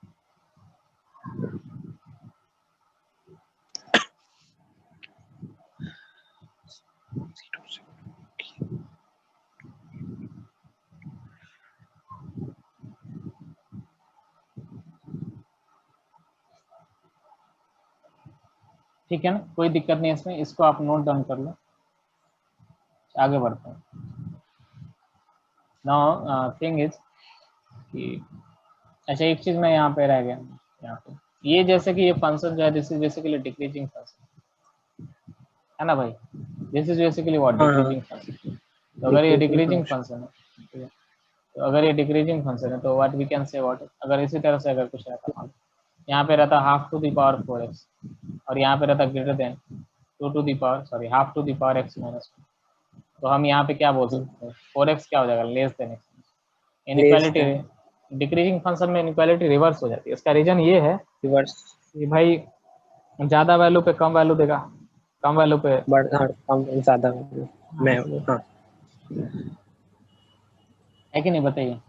ठीक है ना, कोई दिक्कत नहीं है इसमें, इसको आप नोट डाउन कर लो, आगे बढ़ते हैं। नाउ थिंग इज कि अच्छा एक चीज मैं यहाँ पे रह गया, यहाँ पे ये जैसे कि ये फंक्शन जो है this is basically decreasing function, है ना भाई, दिस इज बेसिकली व्हाट, हाँ हाँ डिक्रीजिंग फंक्शन। तो अगर ये decreasing डिक्रीजिंग function फंक्शन है, ठीक है, तो अगर ये डिक्रीजिंग फंक्शन है तो what we can say what, अगर इसी तरह से अगर कुछ रहता मान, यहाँ पे रहता half to the power 4x और यहाँ पे रहता greater than 2 to the power, sorry half to the power x minus 1, तो हम यहाँ पे क्या बोल सकते हैं, 4x क्या हो जाएगा, less than x। less inequality, than decreasing function में इनइक्वालिटी रिवर्स हो जाती है, इसका रीजन ये है reverse कि भाई ज्यादा वैल्यू पे कम वैल्यू देगा, कम वैल्यू पे बढ़ हाँ कम ज्यादा मैं हाँ है कि नहीं बताइए।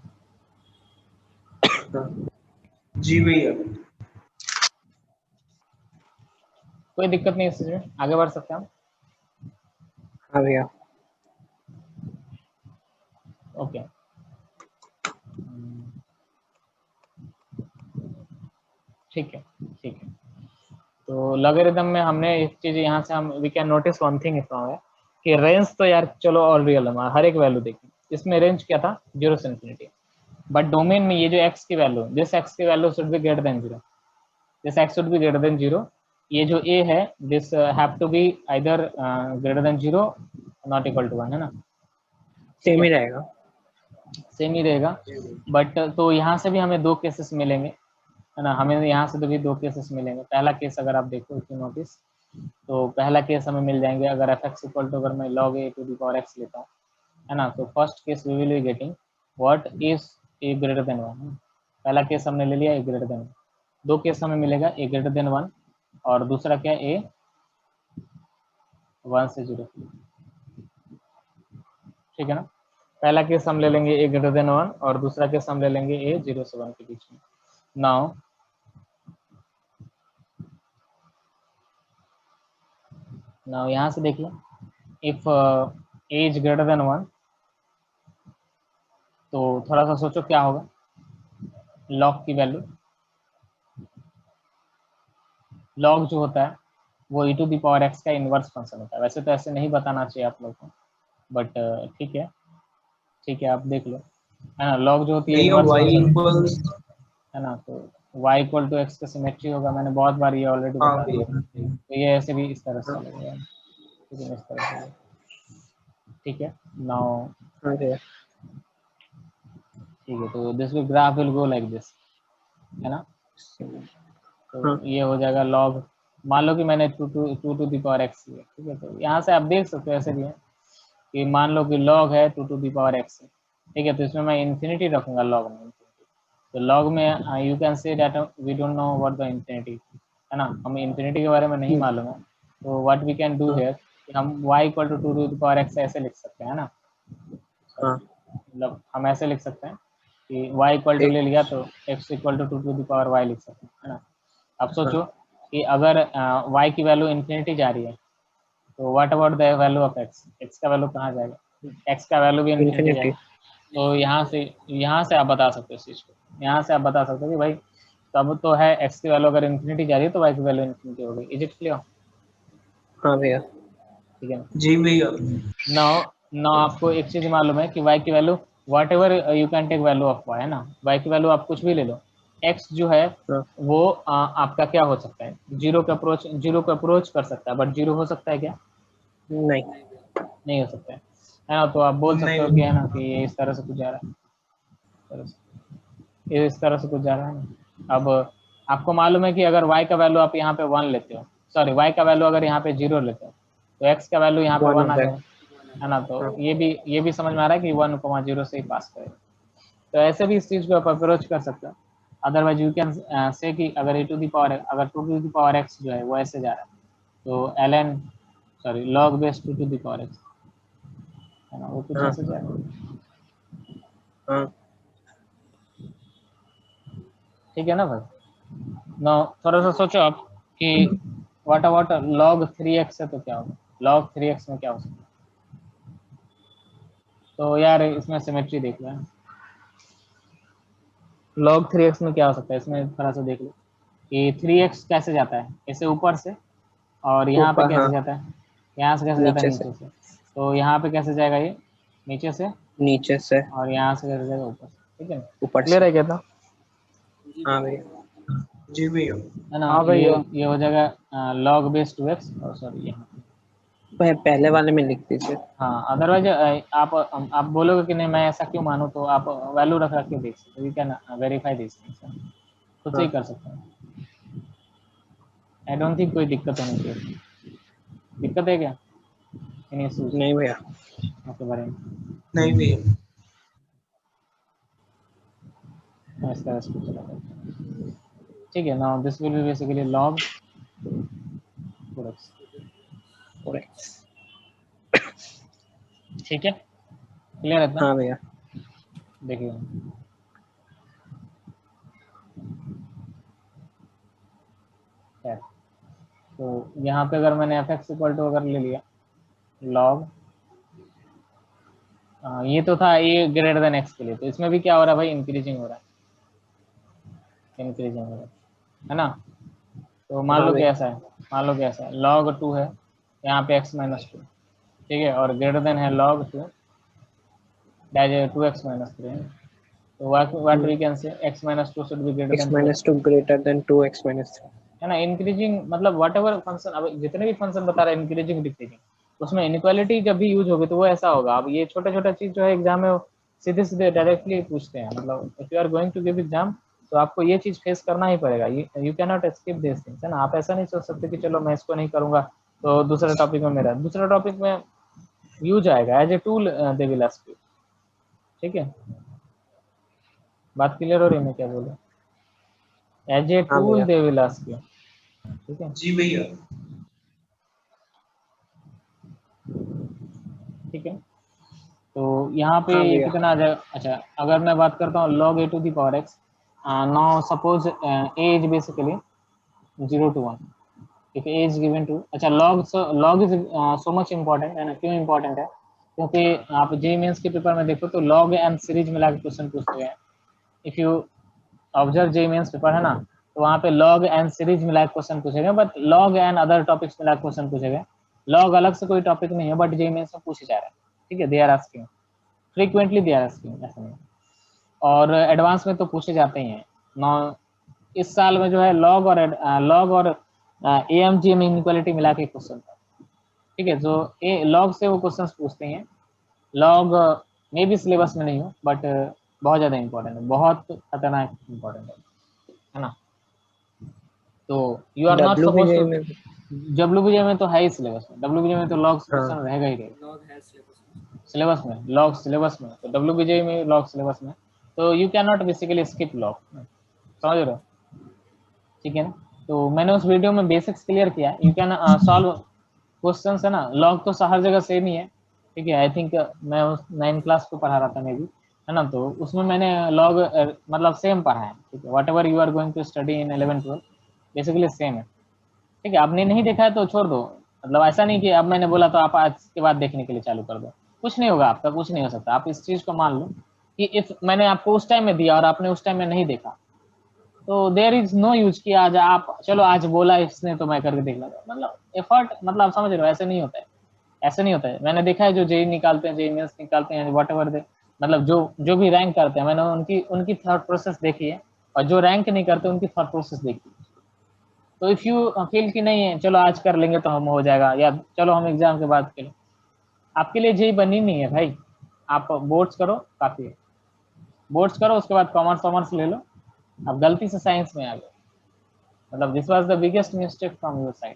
हाँ जी भैया। कोई दिक्कत नहीं इस चीज में, आगे बढ़ सकते हैं हम। हाँ भैया ओके, ठीक है ठीक है। तो लॉगरिथम में हमने एक चीज यहाँ से हम we can notice one thing from है कि रेंज तो यार चलो ऑल रियल है, हर एक वैल्यू देखी, इसमें रेंज क्या था 0 से इन्फिनिटी, बट डोमेन में ये जो x की वैल्यू, दिस x की value should be greater than 0, this x should be greater than 0, ये जो a है this have to be either greater than 0 not equal to 1, है ना, सेम ही रहेगा सेम ही रहेगा। बट तो यहाँ से भी हमें दो केसेस मिलेंगे, है ना, हमें यहाँ से भी दो केसेस मिलेंगे। पहला केस अगर आप देखो इफ यू नोटिस, तो पहला केस हमें मिल जाएंगे अगर fx इक्वल टू, अगर मैं log a to the power x लेता हूँ, है ना, तो first case we will be getting what is a greater than 1, पहला केस हमने ले लिया a ग्रेटर देन 1, दो केस हमें मिलेगा a ग्रेटर देन 1 और दूसरा क्या a 1 से 0, ठीक है ना। पहला केस हम ले लेंगे a ग्रेटर देन 1 और दूसरा केस हम ले लेंगे a 0 से 1 के बीच में। नाउ यहाँ से देखिए, if a is greater than 1, तो थोड़ा सा सोचो क्या होगा लॉग की वैल्यू। लॉग जो होता है वो e to the power x का इनवर्स फंक्शन होता है। वैसे तो ऐसे नहीं बताना चाहिए आप लोग को, बट ठीक है आप देख लो, है ना। लॉग जो होती है भैया इनवर्स y फंक्शन इक्वल्स, है ना, तो y इक्वल टू एक्स का सिमेट्री होगा। मैंने बहुत बार ये ऑलरेडी हाँ बता दिया, भैया, तो ये ऐसे भी इस तरह से चलेगा, ठीक है, इस तरह से। ठीक है, नाउ हाँ भैया। ठीक है, तो this will graph will go like this, है ना। तो हाँ ये हो जाएगा लॉग, मान लो कि मैंने 2 टू दी पावर एक्स लिया, ठीक है। तो यहाँ से आप देख सकते हो ऐसे भी है कि मान लो कि लॉग है 2 टू दी पावर एक्स, ठीक है। तो इसमें मैं इन्फिनिटी रखूंगा लॉग में, तो लॉग में you can say that we don't know what the infinity, है ना, हमें इन्फिनिटी के बारे में नहीं मालूम है। तो व्हाट वी कैन डू है कि हम y equal to 2 to the power x ऐसे लिख सकते हैं, है ना। हाँ मतलब हम ऐसे लिख सकते हैं कि y इक्वल टू एक ले लिया तो x equal to 2 to the power y लिख सकते हैं, है ना। अब सोचो कि अगर y की वैल्यू इन्फिनिटी जा रही है, तो what about the value of x, x का वैल्यू कहाँ जाएगा, x का वैल्यू भी इन्फिनिटी इन्फिनिटी। जाएगा। तो यहाँ से आप बता सकते हो इस चीज़ को, यहाँ से आप बता सकते हो कि भाई तब तो है x की वैल्यू अगर इन्फिनिटी जा रही है तो y की वैल्यू इन्फिनिटी होगी। Is it clear? हाँ भैया। ठीक है ना। जी भैया, नाउ नाउ आपको एक चीज़ मालूम है कि y की value whatever you can take value of y, है ना। y की वैल्यू आप कुछ भी ले लो, x जो है हाँ वो आपका क्या हो सकता है, जीरो का अप्रोच कर सकता है, बट जीरो हो सकता है क्या? नहीं। नहीं हो सकता है ना। तो आप बोल सकते हो कि, है नहीं ना, कि ये इस तरह से कुछ जा रहा है, ये इस तरह से कुछ जा रहा है ना। अब आपको मालूम है कि अगर y का वैल्यू आप यहाँ पे 1 लेते हो, सॉरी y का वैल्यू अगर यहाँ पे 0 लेते हो, तो x का वैल्यू यहाँ पे 1 हो 1 आ जाएगा। जाएगा, है ना। तो हाँ ये भी समझ में आ रहा है कि 1,0 से ही पास करेगा। तो ऐसे भी इस चीज़ को आप अप्रोच कर सकते हो। अदरवाइज यू कैन से कि अगर e टू दी पावर अगर 2 टू दी पावर x जो है वो ऐसे जा रहा है, तो ln sorry log base 2 to the power x, है ना, वो कुछ हाँ ऐसे जाएगा। हाँ ठीक है ना भाई। ना थोड़ा सा सोचो आप कि व्हाट अबाउट log 3x है तो क्या होगा, log 3x में क्या हो सकता है। तो यार इसमें सिमेट्री देख लो, log 3x में क्या हो सकता है, इसमें थोड़ा सा देख लो कि 3x कैसे जाता है, ऐसे ऊपर से, और यहाँ पे ऊपर। हाँ कैसे जाता है, यहाँ से कैसे जाता है नीचे से। नीचे से। तो यहाँ पे कैसे जाएगा ये नीचे से, नीचे से और यहाँ से कैसे जाएगा ऊपर से, ठीक है। ऊपर क्लियर से। है क्या था? हाँ भैया। जी भैया, है ना। हाँ भैया। ये हो जाएगा log बेस 2x, और सॉरी यहाँ, पहले वाले में लिख दीजिए। हाँ। अदरवाइज आप बोलोगे कि नहीं मैं ऐसा क्यों मानूं, तो आप वैल्यू रख रख के देख सकते हो, you can verify this things, खुद से ही हाँ कर सकते हैं। आई डोंट थिंक कोई दिक्कत होनी चाहिए। दिक्कत है क्या इन इश्यूज नहीं भैया। के बारे में? नहीं भैया, मैं इस तरह से कुछ चला करता हूं। ठीक है, now this will B basically log products. ठीक है, क्लियर है ना। हाँ भैया। देखिए खैर, तो यहाँ पे अगर मैंने fx इक्वल टू अगर ले लिया log, ये तो था a ग्रेटर देन x के लिए, तो इसमें भी क्या हो रहा है भाई, इंक्रीजिंग हो रहा है, इंक्रीजिंग हो रहा है ना। तो मान हाँ लो कि भैया। ऐसा है, मान लो कि ऐसा है log 2 है यहाँ पे x माइनस 2, ठीक है, और ग्रेटर देन है log 2 दैट 2x माइनस 3 है। तो what we can say x minus 2 should be greater x than 2x, minus 2 greater than 2x minus 3। है ना। इंक्रीजिंग मतलब व्हाट एवर फंक्शन, अब जितने भी फंक्शन बता रहा है इंक्रीजिंग डिक्रीजिंग, उसमें इनइक्वालिटी जब भी यूज होगी तो वो ऐसा होगा। अब ये छोटा छोटा चीज जो है एग्जाम में सीधे सीधे डायरेक्टली पूछते हैं, मतलब if you are going to give exam तो आपको ये चीज फेस करना ही पड़ेगा। You can not escape this things, है ना। आप ऐसा नहीं सोच सकते कि चलो मैं इसको नहीं करूंगा तो दूसरे टॉपिक में मेरा, दूसरे टॉपिक में यूज आएगा as a tool, they will ask you. ठीक है, बात क्लियर हो रही है मैं क्या बोलूं, एज ए हाँ टूल भैया। दे विल आस्क यू। ठीक है, जी भैया, ठीक है। तो यहाँ पे हाँ भैया। कितना आ जाएगा? अच्छा, अगर मैं बात करता हूँ log a to the power x, now suppose a is basically 0 to 1. If a is given to, अच्छा log is so much important है ना। क्यों important है? क्योंकि आप जे मेंस के पेपर में देखो तो log and सीरीज मिला के क्वेश्चन पूछते गए हैं। If you observe JEE Mains paper है ना, तो वहाँ पे log and सीरीज मिला के क्वेश्चन पूछे गए, but log and other topics मिला के क्वेश्चन पूछे गए। log अलग से कोई टॉपिक नहीं है, बट जे मेंस में पूछे जा रहे हैं। ठीक है, they are asking frequently, they are asking, ऐसा नहीं। और एडवांस में तो पूछे जाते ही हैं। नौ इस साल में जो है लॉग और AMGM इनइक्वालिटी मिला के क्वेश्चन था। ठीक है, जो लॉग से वो क्वेश्चन पूछते हैं। लॉग मे भी सिलेबस में नहीं हो, बट बहुत ज़्यादा इंपॉर्टेंट है, बहुत खतरनाक इंपॉर्टेंट है ना। तो you are not suppose to, में WBJ में तो है ही सिलेबस में, WBJ में तो लॉग क्वेश्चन हाँ। रहेगा ही रहेगा लॉग है सिलेबस में। सिलेबस में, लॉग सिलेबस में, तो WBJ में लॉग सिलेबस में, तो you can not basically skip log, समझ रहे हो? ठीक है ना। तो मैंने उस वीडियो में बेसिक्स क्लियर किया। यू कैन सॉल्व क्वेश्चन है ना। लॉग तो हर जगह सेम ही है। ठीक है, आई थिंक मैं उस 9 क्लास को पढ़ा रहा था मे भी, है ना। तो उसमें मैंने लॉग मतलब सेम पढ़ा है। ठीक है, whatever you are going to study in 11-12 basically same है। ठीक है, आपने नहीं देखा है तो छोड़ दो, मतलब ऐसा नहीं कि अब मैंने बोला तो आप आज के बाद देखने के लिए चालू कर दो। कुछ नहीं होगा आपका, कुछ नहीं हो सकता। आप इस चीज़ को मान लो कि इफ मैंने आपको उस टाइम में दिया और आपने उस टाइम में नहीं देखा, तो देयर इज नो यूज कि आज आप चलो आज बोला इसने तो मैं करके देख लूंगा, मतलब एफर्ट, मतलब आप समझ रहे हो, ऐसे नहीं होता है। ऐसे नहीं होता है। मैंने देखा है जो जेई निकालते हैं, जेई मेंस निकालते हैं, वट एवर दे, मतलब जो भी रैंक करते हैं, मैंने उनकी थॉट प्रोसेस देखी है, और जो रैंक नहीं करते उनकी थॉट प्रोसेस देखी है। तो इफ यू फील कि नहीं है चलो आज कर लेंगे तो हम हो जाएगा, या चलो हम एग्जाम के बाद करें, आपके लिए जेई बनी नहीं है भाई। आप बोर्ड्स करो, काफी है। बोर्ड्स करो, उसके बाद कॉमर्स ले लो। अब गलती से साइंस में आ गए, मतलब this was the biggest mistake from your side.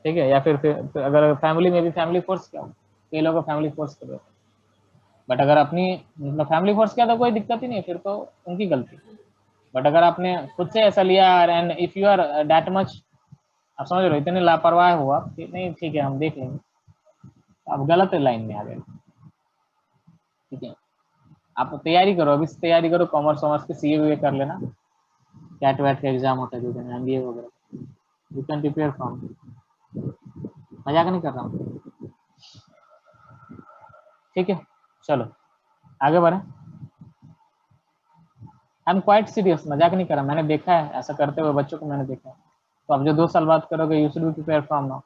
ठीक है, या फिर अगर फैमिली में भी फैमिली फोर्स किया हो, कई लोगों को फैमिली फोर्स कर देते हैं, बट अगर अपनी मतलब फैमिली फोर्स किया तो कोई दिक्कत ही नहीं, फिर तो उनकी गलती। बट अगर आपने खुद से ऐसा लिया and if you are that much, आप समझ रहे हो, इतने लापरवाह हुआ कि नहीं ठीक है हम देख लेंगे, आप गलत लाइन में आ गए। ठीक है, आप तैयारी करो, अभी से तैयारी करो, कॉमर्स के CA कर लेना, कैट वैट का एग्जाम होता है जो MBA वगैरह, यू कैन प्रिपेयर फ्रॉम, मजाक नहीं कर रहा हूँ। ठीक है, चलो आगे बढ़े। आई एम क्वाइट सीरियस, मजाक नहीं कर रहा, मैंने देखा है ऐसा करते हुए बच्चों को, मैंने देखा है। तो अब जो 2 साल बाद करोगे, you should be prepare from now.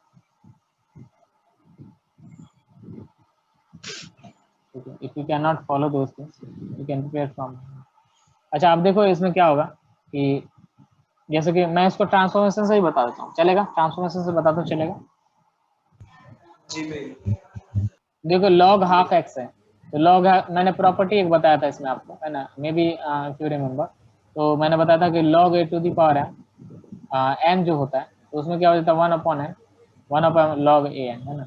If you can not follow those things, you can prepare from. अच्छा, आप देखो इसमें क्या होगा कि जैसे कि मैं इसको ट्रांसफॉर्मेशन से ही बता देता हूँ, चलेगा? ट्रांसफॉर्मेशन से बताता हूँ, चलेगा? जी भैया। देखो log हाफ x है, तो log मैंने प्रॉपर्टी एक बताया था इसमें आपको, है ना, may be if you remember. तो मैंने बताया था कि log a to the power n जो होता है, तो उसमें क्या हो जाता है 1/n, 1 log an, है ना।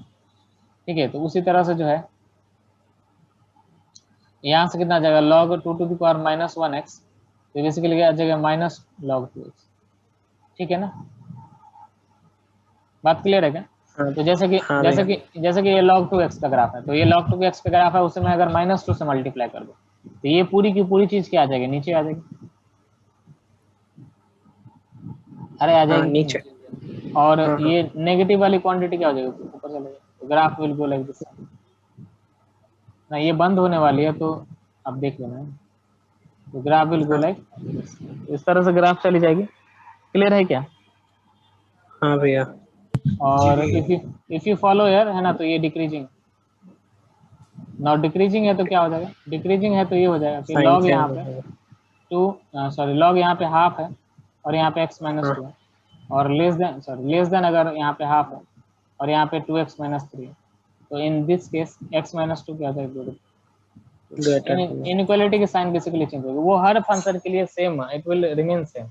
ठीक है, तो उसी तरह से जो है यहाँ से कितना आ जाएगा log 2 to the power -1x, तो बेसिकली क्या आ जाएगा -log 2x। ठीक है ना, बात क्लियर है क्या? हाँ। तो जैसे कि हाँ जैसे भैया। कि जैसे कि ये log 2x का ग्राफ है, तो ये log 2x का ग्राफ है, उसे मैं अगर -2 से मल्टीप्लाई कर दूं, तो ये पूरी की पूरी चीज क्या आ जाएगी, नीचे आ जाएगी। अरे आ हाँ जाएगी कि नीचे। नहीं? और हाँ हाँ। ये नेगेटिव वाली क्वांटिटी क्या हो जाएगी, ऊपर चले जाएगी, तो graph will go like this ना। ये बंद होने वाली है, तो अब देख लेना, तो ग्राफ विल गो लाइक इस तरह से ग्राफ चली जाएगी। क्लियर है क्या? हाँ भैया। जी और भैया। इफ यू फॉलो यार, है ना, तो ये डिक्रीजिंग, नॉट डिक्रीजिंग है तो क्या हो जाएगा, डिक्रीजिंग है तो ये हो जाएगा कि साइन log चेंज यहाँ हो पे जाएगा। 2 सॉरी log यहाँ पे हाफ है, और यहाँ पे x हाँ। -2 है, और लेस देन अगर यहाँ पे हाफ है और यहाँ पे 2x -3 है, तो इन दिस केस x -2 क्या हो जाएगा, ग्रेटर देन। इनइक्वालिटी की साइन बेसिकली चेंज होगी। वो हर फंक्शन के लिए same, it will remain same.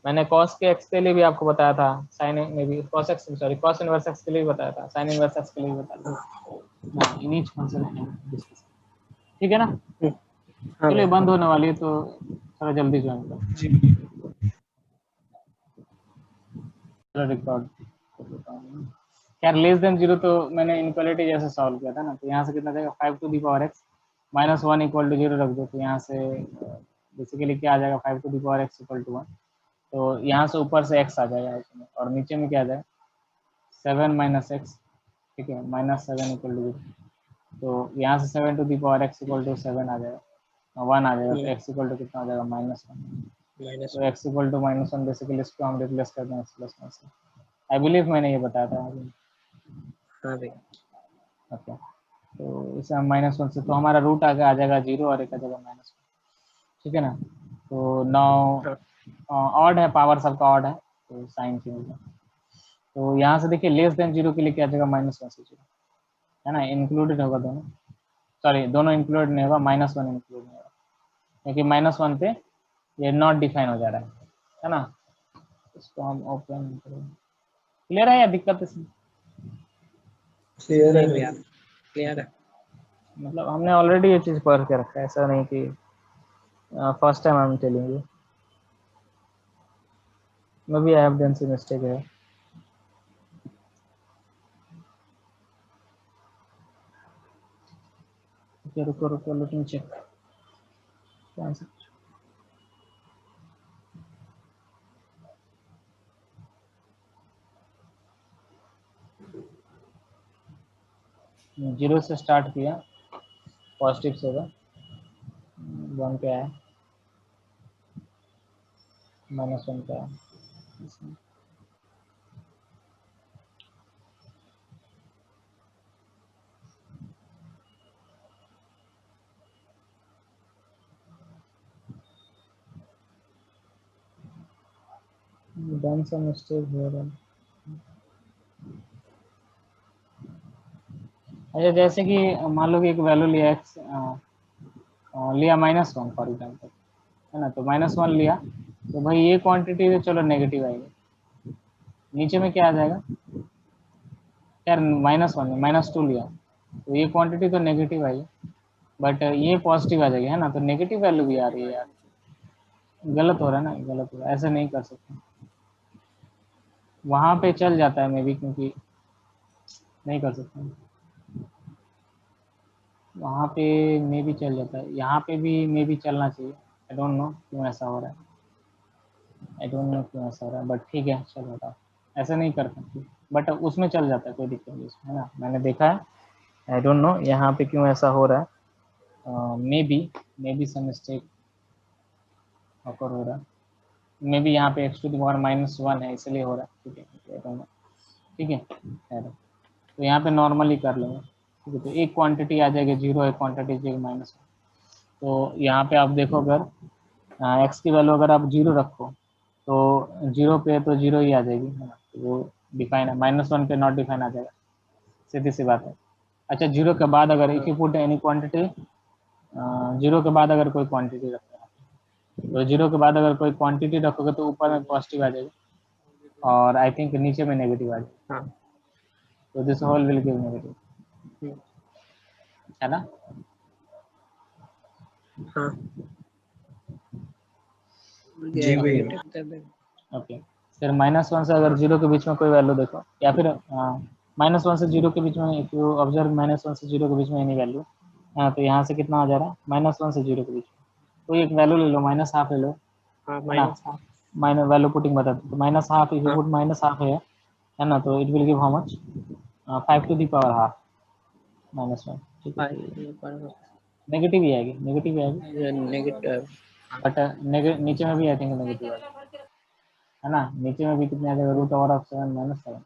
मैंने cos के x के लिए भी आपको बताया था, sin में भी cos x sorry cos inverse x के लिए भी बताया था, sin इनवर्स x के लिए भी बताया था, इन ईच फंक्शन। ठीक है ना। हाँ चलिए भैया। बंद होने वाली है, तो थोड़ा जल्दी ज्वाइन करो, जी भैया। थोड़ा रिकॉर्ड। खैर लेस देन 0 तो मैंने इनक्वालिटी जैसे सॉल्व किया था ना, तो यहाँ से कितना जाएगा 5 to the power x minus 1 equal to 0 रख दो, तो यहाँ से बेसिकली क्या आ जाएगा 5 to the power x equal to 1। तो यहाँ से ऊपर से x आ जाएगा इसमें, और नीचे में क्या आ जाएगा 7 माइनस एक्स, ठीक है, माइनस 7 इक्वल टू 0। तो यहाँ से 7 to the power x equal to 7 आ जाएगा, 1 आ जाएगा, तो x इक्वल टू कितना आ जाएगा -1। माइनस तो x इक्वल टू -1 बेसिकली इसको हम रिप्लेस कर दें x प्लस 1 से। आई बिलीव मैंने ये बताया था अभी। हाँ भैया। ओके, तो इसे हम -1 से, तो हमारा रूट आगे आ जाएगा 0 और एक आ जाएगा -1, ठीक है ना। तो नाउ ऑड है, पावर सबका ऑड है, तो साइन चेंज है। तो यहाँ से देखिए लेस देन 0 के लिए क्या आ जाएगा -1 से 0, है ना, इंक्लूडेड होगा दोनों, सॉरी दोनों इंक्लूड नहीं होगा, -1 इंक्लूड नहीं होगा, क्योंकि -1 पे ये नॉट डिफाइन हो जा रहा है ना। इसको हम ओपन करेंगे, क्लियर है या दिक्कत है? क्लियर है नहीं भैया, भैया। क्लियर है। मतलब हमने ऑलरेडी ये चीज़ पढ़ के रखा है, ऐसा नहीं कि first time I am telling you, may be I have done some mistake है। रुको रुको, लेट मी चेक। जीरो से स्टार्ट किया, पॉजिटिव से होगा, 1 पे आया, -1 पे आया, डन सम मिस्टेक हो रहा है। अच्छा, जैसे कि मान लो कि एक वैल्यू लिया x, लिया -1 फॉर एग्जाम्पल, है ना, तो -1 लिया, तो भाई ये क्वांटिटी तो चलो नेगेटिव आएगी, नीचे में क्या आ जाएगा यार -1 -2 लिया, तो ये क्वांटिटी तो नेगेटिव आई, बट ये पॉजिटिव आ जाएगी, है ना, तो नेगेटिव वैल्यू भी आ रही है यार, गलत हो रहा है ना, गलत हो रहा है, ऐसे नहीं कर सकते। वहाँ पे चल जाता है मे बी, क्योंकि नहीं कर सकते, वहाँ पे मे भी चल जाता है, यहाँ पे भी मे भी चलना चाहिए, आई डोंट नो क्यों ऐसा हो रहा है, आई डोंट नो क्यों ऐसा हो रहा है, बट ठीक है चलो बताओ, ऐसा नहीं कर सकते, बट उसमें चल जाता है, कोई दिक्कत नहीं उसमें, है ना, मैंने देखा है, आई डोंट नो यहाँ पे क्यों ऐसा हो रहा है, may be some mistake occur हो रहा है, मे बी यहाँ पे x टू द पावर -1 है इसलिए हो रहा है, ठीक है, ठीक है, खैर, तो यहाँ पे नॉर्मली कर लेंगे, ठीक है, तो एक क्वांटिटी आ जाएगी 0, एक क्वांटिटी आ जाएगी -1, तो यहाँ पे आप देखो अगर x की वैल्यू अगर आप 0 रखो, तो 0 पे तो 0 ही आ जाएगी, है ना, तो वो डिफाइन है, -1 पे नॉट डिफाइन आ जाएगा, सीधी सी बात है। अच्छा, 0 के बाद अगर if you put any quantity, 0 के बाद अगर कोई क्वांटिटी रखो, तो 0 के बाद अगर कोई क्वांटिटी रखोगे तो ऊपर में पॉजिटिव आ जाएगा, और आई थिंक नीचे में नेगेटिव आ जाएगा, हाँ। तो this whole will give negative, है ना। हाँ जी भैया। ओके, फिर -1 से अगर 0 के बीच में कोई वैल्यू देखो, या फिर -1 से 0 के बीच में, इफ यू ऑब्जर्व -1 से 0 के बीच में एनी वैल्यू, हाँ, तो यहाँ से कितना आ जा रहा है -1 से 0 के बीच में कोई एक वैल्यू ले लो, -1/2 ले लो, हाँ, है ना, -1/2। माइनस वैल्यू पुटिंग बता दो, तो -1/2 इफ यू हाँ। पुट -1/2 है ना, तो it will give how much 5 to the power half -1, ठीक है, नेगेटिव ही आएगी, नेगेटिव ही आएगी, नेगेटिव। बट नीचे में भी आई थिंक नेगेटिव आएगी, है ना, नीचे में भी कितने आ जाएगा √7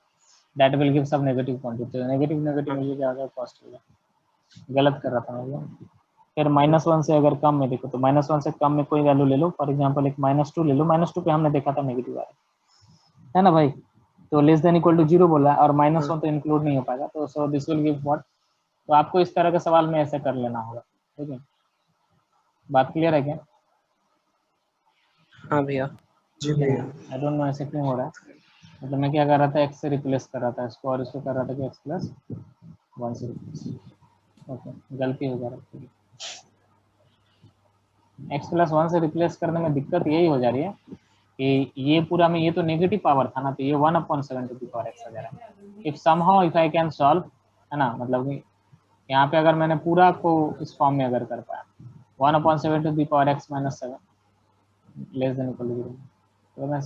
दैट विल गिव सब नेगेटिव क्वांटिटी, तो नेगेटिव नेगेटिव में ये क्या आ गया पॉजिटिव, गलत कर रहा था मैं। फिर -1 से अगर कम में देखो, तो -1 से कम में कोई वैल्यू ले लो, फॉर एग्जांपल एक -2 ले लो, -2 पे हमने देखा था नेगेटिव आ रहा है ना भाई, तो लेस देन इक्वल टू 0 बोला है, और -1 तो इंक्लूड नहीं हो पाएगा, तो so this will give what, तो आपको इस तरह के सवाल में ऐसे कर लेना होगा, ठीक है, बात क्लियर है क्या? हाँ भैया। जी भैया। आई डोंट नो ऐसे क्यों हो रहा है, मतलब मैं क्या कर रहा था, x से रिप्लेस कर रहा था इसको, और इसको कर रहा था कि x प्लस 1 से रिप्लेस, ओके, गलती हो जा रही है, x प्लस 1 से रिप्लेस करने में दिक्कत यही हो जा रही है कि ये पूरा में ये तो नेगेटिव पावर था ना, तो ये 1/7 आ जा रहा है। If somehow if I can solve, है ना, मतलब कि यहाँ पे अगर मैंने पूरा को इस फॉर्म में अगर कर पाया 1/7 लेस देन इक्वल टू 0, तो मैं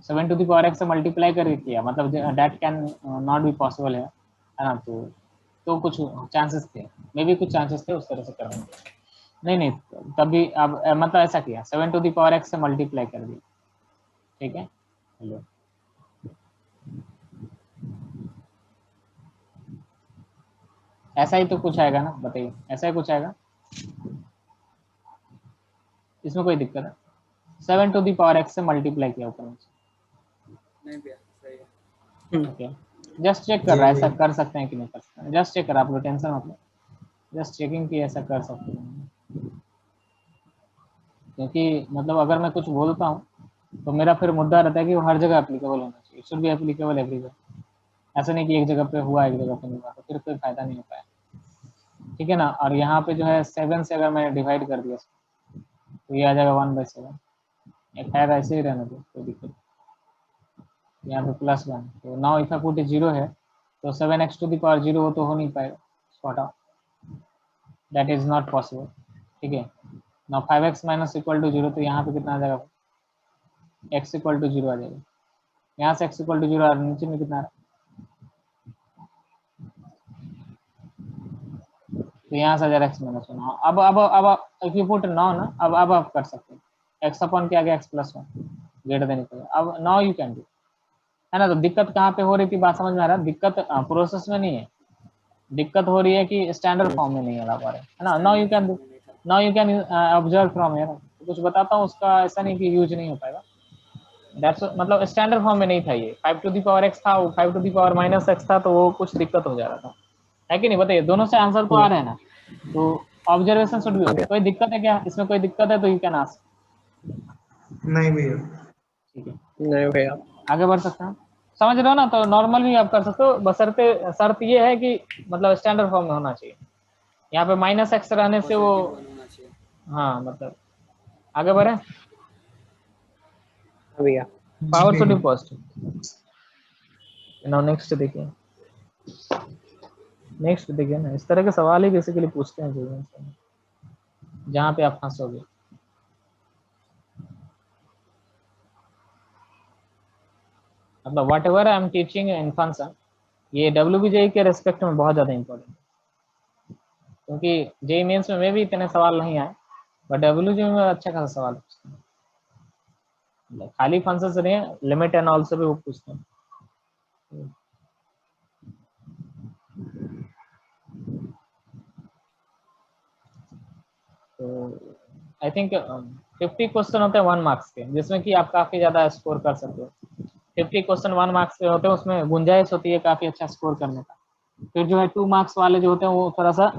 7 से मल्टीप्लाई करके किया, मतलब that can not be possible है ना, तो कुछ चांसेस थे, मे भी कुछ चांसेस थे उस तरह से करने के। नहीं तभी अब मतलब ऐसा किया 7 से मल्टीप्लाई कर दिया, ठीक है। हेलो, ऐसा ही तो कुछ आएगा ना, बताइए, ऐसा ही कुछ आएगा, इसमें कोई दिक्कत है? 7 से मल्टीप्लाई किया ऊपर नीचे, नहीं भैया सही है। ओके। जस्ट चेक कर रहा है, ऐसा कर सकते हैं कि नहीं कर सकते हैं, जस्ट चेक कर, आप लोग टेंशन मत लो, जस्ट चेकिंग की ऐसा कर सकते हैं, क्योंकि मतलब अगर मैं कुछ बोलता हूँ तो मेरा फिर मुद्दा रहता है कि वो हर जगह एप्लीकेबल होना चाहिए, शुड बी एप्लीकेबल एवरीवेयर। ऐसा नहीं कि एक जगह पे हुआ एक जगह पे नहीं हुआ, तो फिर कोई फायदा नहीं हो पाया, ठीक है ना। और यहाँ पे जो है 7 से अगर मैंने डिवाइड कर दिया तो ये आ जाएगा 1/7, एक खैर ऐसे ही रहने दो, कोई दिक्कत नहीं। यहाँ पे +1, तो नाउ इफ आई पुट 0 है तो 7x⁴ 0 तो हो नहीं पाएगा, sort out, that is not possible, ठीक है। नाउ 5x - 0, तो यहाँ पे कितना आ जाएगा, x = 0 आ जाएगा, यहाँ से x = 0 और नीचे में कितना आ रहा है, तो यहाँ से आ जाएगा x - 1। अब इफ यू पुट 9 ना, अब आप कर सकते हैं, x अपन के आगे x+1 ग्रेटर देन इक्वल, अब नाउ यू कैन डू, है ना। तो दिक्कत कहाँ पे हो रही थी, बात समझ में आ रहा है? दिक्कत प्रोसेस में नहीं है, दिक्कत हो रही है कि स्टैंडर्ड फॉर्म में नहीं लगा पा रहे, है ना। Now you can do, now you can observe from here, कुछ बताता हूँ उसका, ऐसा नहीं कि यूज नहीं हो पाएगा, दैट्स मतलब स्टैंडर्ड फॉर्म में नहीं था ये, 5⁻x था, वो 5⁻−x था, तो वो कुछ दिक्कत हो जा रहा था, है कि नहीं, बताइए, दोनों से आंसर तो आ रहे हैं ना, तो ऑब्जर्वेशन शुड बी, कोई दिक्कत है क्या इसमें, कोई दिक्कत है तो यू कैन आस्क, नहीं भैया। ठीक है, नहीं भैया। आगे बढ़ सकते हैं, समझ रहे हो ना। तो नॉर्मल भी आप कर सकते हो, बशर्ते शर्त ये है कि मतलब स्टैंडर्ड फॉर्म में होना चाहिए, यहाँ पे -x रहने से वो, पॉजिटिव होना चाहिए। हाँ मतलब आगे बढ़े, भैया पावर जी शुड बी भैया। पॉजिटिव। नाउ नेक्स्ट देखिए, नेक्स्ट देखिए ना, इस तरह के सवाल ही बेसिकली पूछते हैं जीवन से, जहाँ पे आप फंसोगे। मतलब what ever I am teaching in function, ये WBJ के रेस्पेक्ट में बहुत ज़्यादा इंपॉर्टेंट है, क्योंकि जेई मेंस में भी इतने सवाल नहीं आए, बट WBJ में अच्छा खासा सवाल पूछते हैं, मतलब खाली फंक्शन से नहीं, लिमिट एंड ऑल से भी वो पूछते हैं। तो आई थिंक 50 क्वेश्चन होते हैं 1 मार्क्स के, जिसमें कि आप काफ़ी ज़्यादा स्कोर कर सकते हो। 50 क्वेश्चन 1 मार्क्स के होते हैं, उसमें गुंजाइश होती है काफ़ी अच्छा स्कोर करने का। फिर जो है 2 मार्क्स वाले जो होते हैं वो थोड़ा सा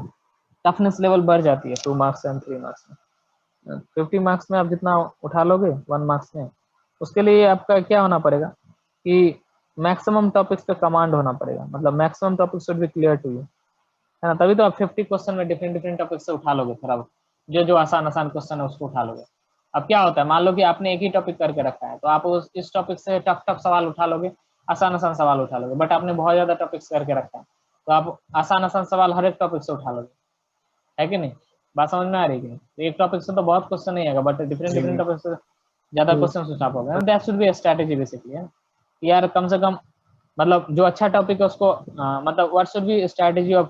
टफनेस लेवल बढ़ जाती है 2 मार्क्स एंड 3 मार्क्स में। 50 मार्क्स में आप जितना उठा लोगे 1 मार्क्स में, उसके लिए आपका क्या होना पड़ेगा कि मैक्सिमम टॉपिक्स पे कमांड होना पड़ेगा, मतलब maximum topics should be clear to you, है ना। तभी तो आप 50 क्वेश्चन में डिफरेंट टॉपिक से उठा लोगे, थोड़ा जो आसान क्वेश्चन है उसको उठा लोगे। अब क्या होता है, मान लो कि आपने एक ही टॉपिक करके रखा है, तो आप इस टॉपिक से टफ सवाल उठा लोगे, आसान सवाल उठा लोगे, बट आपने बहुत ज्यादा टॉपिक्स करके रखा है, तो आप आसान सवाल हर एक टॉपिक से उठा लोगे, है कि नहीं, बात समझ में आ रही है कि नहीं। तो एक टॉपिक से तो बहुत क्वेश्चन नहीं आएगा, बट डिफरेंट टॉपिक से ज्यादा क्वेश्चन उठा पाओगे, that should be strategy basically, है यार। कम से कम मतलब जो अच्छा टॉपिक है उसको मतलब what should be strategy of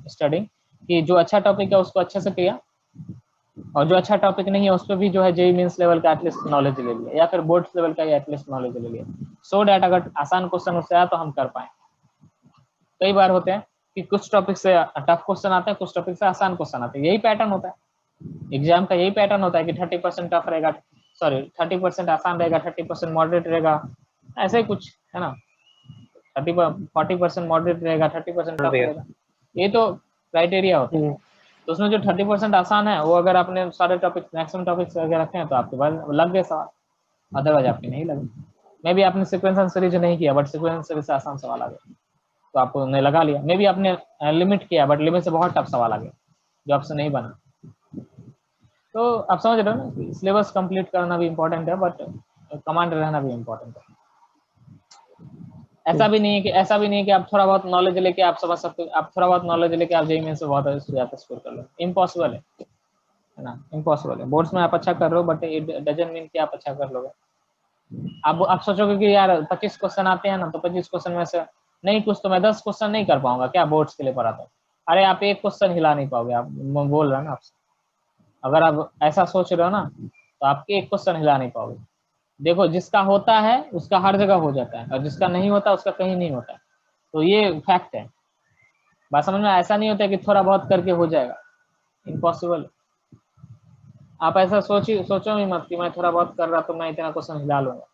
study, कि जो अच्छा टॉपिक है उसको अच्छे से किया, और जो अच्छा टॉपिक नहीं है उस पर भी जो है जेई मींस लेवल का एटलीस्ट नॉलेज ले लिया, या फिर बोर्ड्स लेवल का एटलीस्ट नॉलेज ले लिया, सो डैट अगर आसान क्वेश्चन उससे आया तो हम कर पाए। कई बार होते हैं कि कुछ टॉपिक से टफ क्वेश्चन आते हैं, कुछ टॉपिक से आसान क्वेश्चन आते हैं, यही पैटर्न होता है एग्जाम का, यही पैटर्न होता है कि 30% टफ रहेगा, सॉरी 30% आसान रहेगा, 30% मॉडरेट रहेगा, ऐसे ही कुछ है ना, 40% मॉडरेट रहेगा, 30% टफ भैया। रहेगा, ये तो क्राइटेरिया होता है। तो उसमें जो 30% आसान है वो अगर आपने सारे टॉपिक मैक्सिमम टॉपिक्स अगर रखे हैं तो आपके पास लग गए सवाल, अदरवाइज आपके नहीं लगे। मे भी आपने सीक्वेंस सीरीज नहीं किया, बट सीक्वेंस सीरीज से आसान सवाल आ गए तो आपने लगा लिया। मे भी आपने लिमिट किया, बट लिमिट से बहुत टफ सवाल आ गए जो आपसे नहीं बना। तो आप समझ रहे हो ना, सिलेबस कंप्लीट करना भी इम्पोर्टेंट है, बट कमांड रहना भी इम्पोर्टेंट है। ऐसा भी नहीं है कि आप थोड़ा बहुत नॉलेज लेके आप समझ सकते हो, आप थोड़ा बहुत नॉलेज लेके आप जेईई मेंस से बहुत ज्यादा स्कोर कर लो, इम्पॉसिबल है ना, इम्पॉसिबल है। बोर्ड्स में आप अच्छा कर रहे हो, बट इट डजंट मीन कि आप अच्छा कर लोगे। आप सोचोगे कि यार 25 क्वेश्चन आते हैं ना, तो 25 क्वेश्चन में से नहीं कुछ तो मैं 10 क्वेश्चन नहीं कर पाऊंगा क्या बोर्ड्स के लिए पढ़ाता हूँ। अरे आप एक क्वेश्चन हिला नहीं पाओगे, आप बोल रहे हैं ना आपसे। अगर आप ऐसा सोच रहे हो ना, तो आपके एक क्वेश्चन हिला नहीं पाओगे। देखो, जिसका होता है उसका हर जगह हो जाता है, और जिसका नहीं होता उसका कहीं नहीं होता है। तो ये फैक्ट है, बात समझ में। ऐसा नहीं होता कि थोड़ा बहुत करके हो जाएगा, इम्पॉसिबल। आप ऐसा सोचो ही मत कि मैं थोड़ा बहुत कर रहा तो मैं इतना क्वेश्चन हिला लूंगा।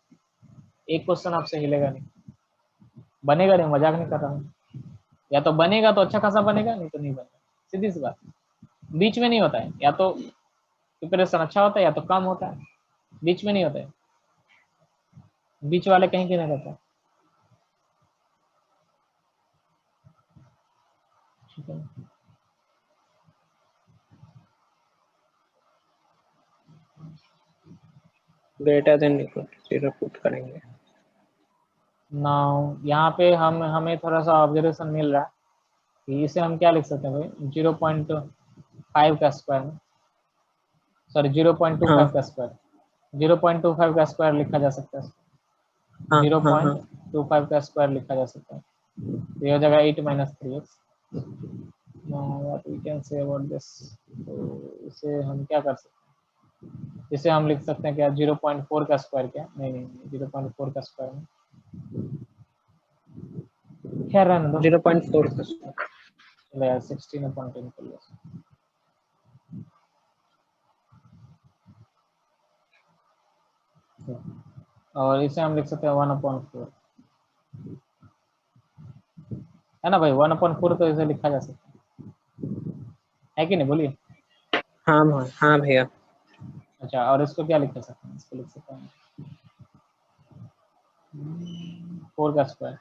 एक क्वेश्चन आपसे हिलेगा नहीं, बनेगा नहीं, मजाक नहीं कर रहा हूँ। या तो बनेगा तो अच्छा खासा बनेगा, नहीं तो नहीं बनेगा, सीधी सी बात। बीच में नहीं होता है, या तो प्रिपरेशन अच्छा होता है या तो कम होता है, बीच में नहीं होता है। बीच वाले कहीं के नहीं रहता है। ठीक है, greater than equal to 0 put करेंगे। नाउ यहाँ पे हमें थोड़ा सा ऑब्जर्वेशन मिल रहा है कि इसे हम क्या लिख सकते हैं भाई, 0.5 का स्क्वायर में, सॉरी 0.25 का स्क्वायर, 0.25 का स्क्वायर लिखा जा सकता है। 0.25 का स्क्वायर लिखा जा सकता है, तो ये हो जाएगा 8 - 3x। What we can say about this, तो इसे हम क्या कर सकते हैं, इसे हम लिख सकते हैं क्या 0.4 का स्क्वायर, क्या नहीं 0.4 का स्क्वायर में, खैर रहने दो, 0.4 का स्क्वायर। चलो यार 16/10 कर लो। और इसे हम लिख सकते हैं 1/4, है ना भाई। 1/4 तो इसे लिखा जा सकता है कि नहीं, बोलिए। हाँ भैया। अच्छा, और इसको क्या लिखा सकते हैं, इसको लिख सकते हैं 4 का स्क्वायर।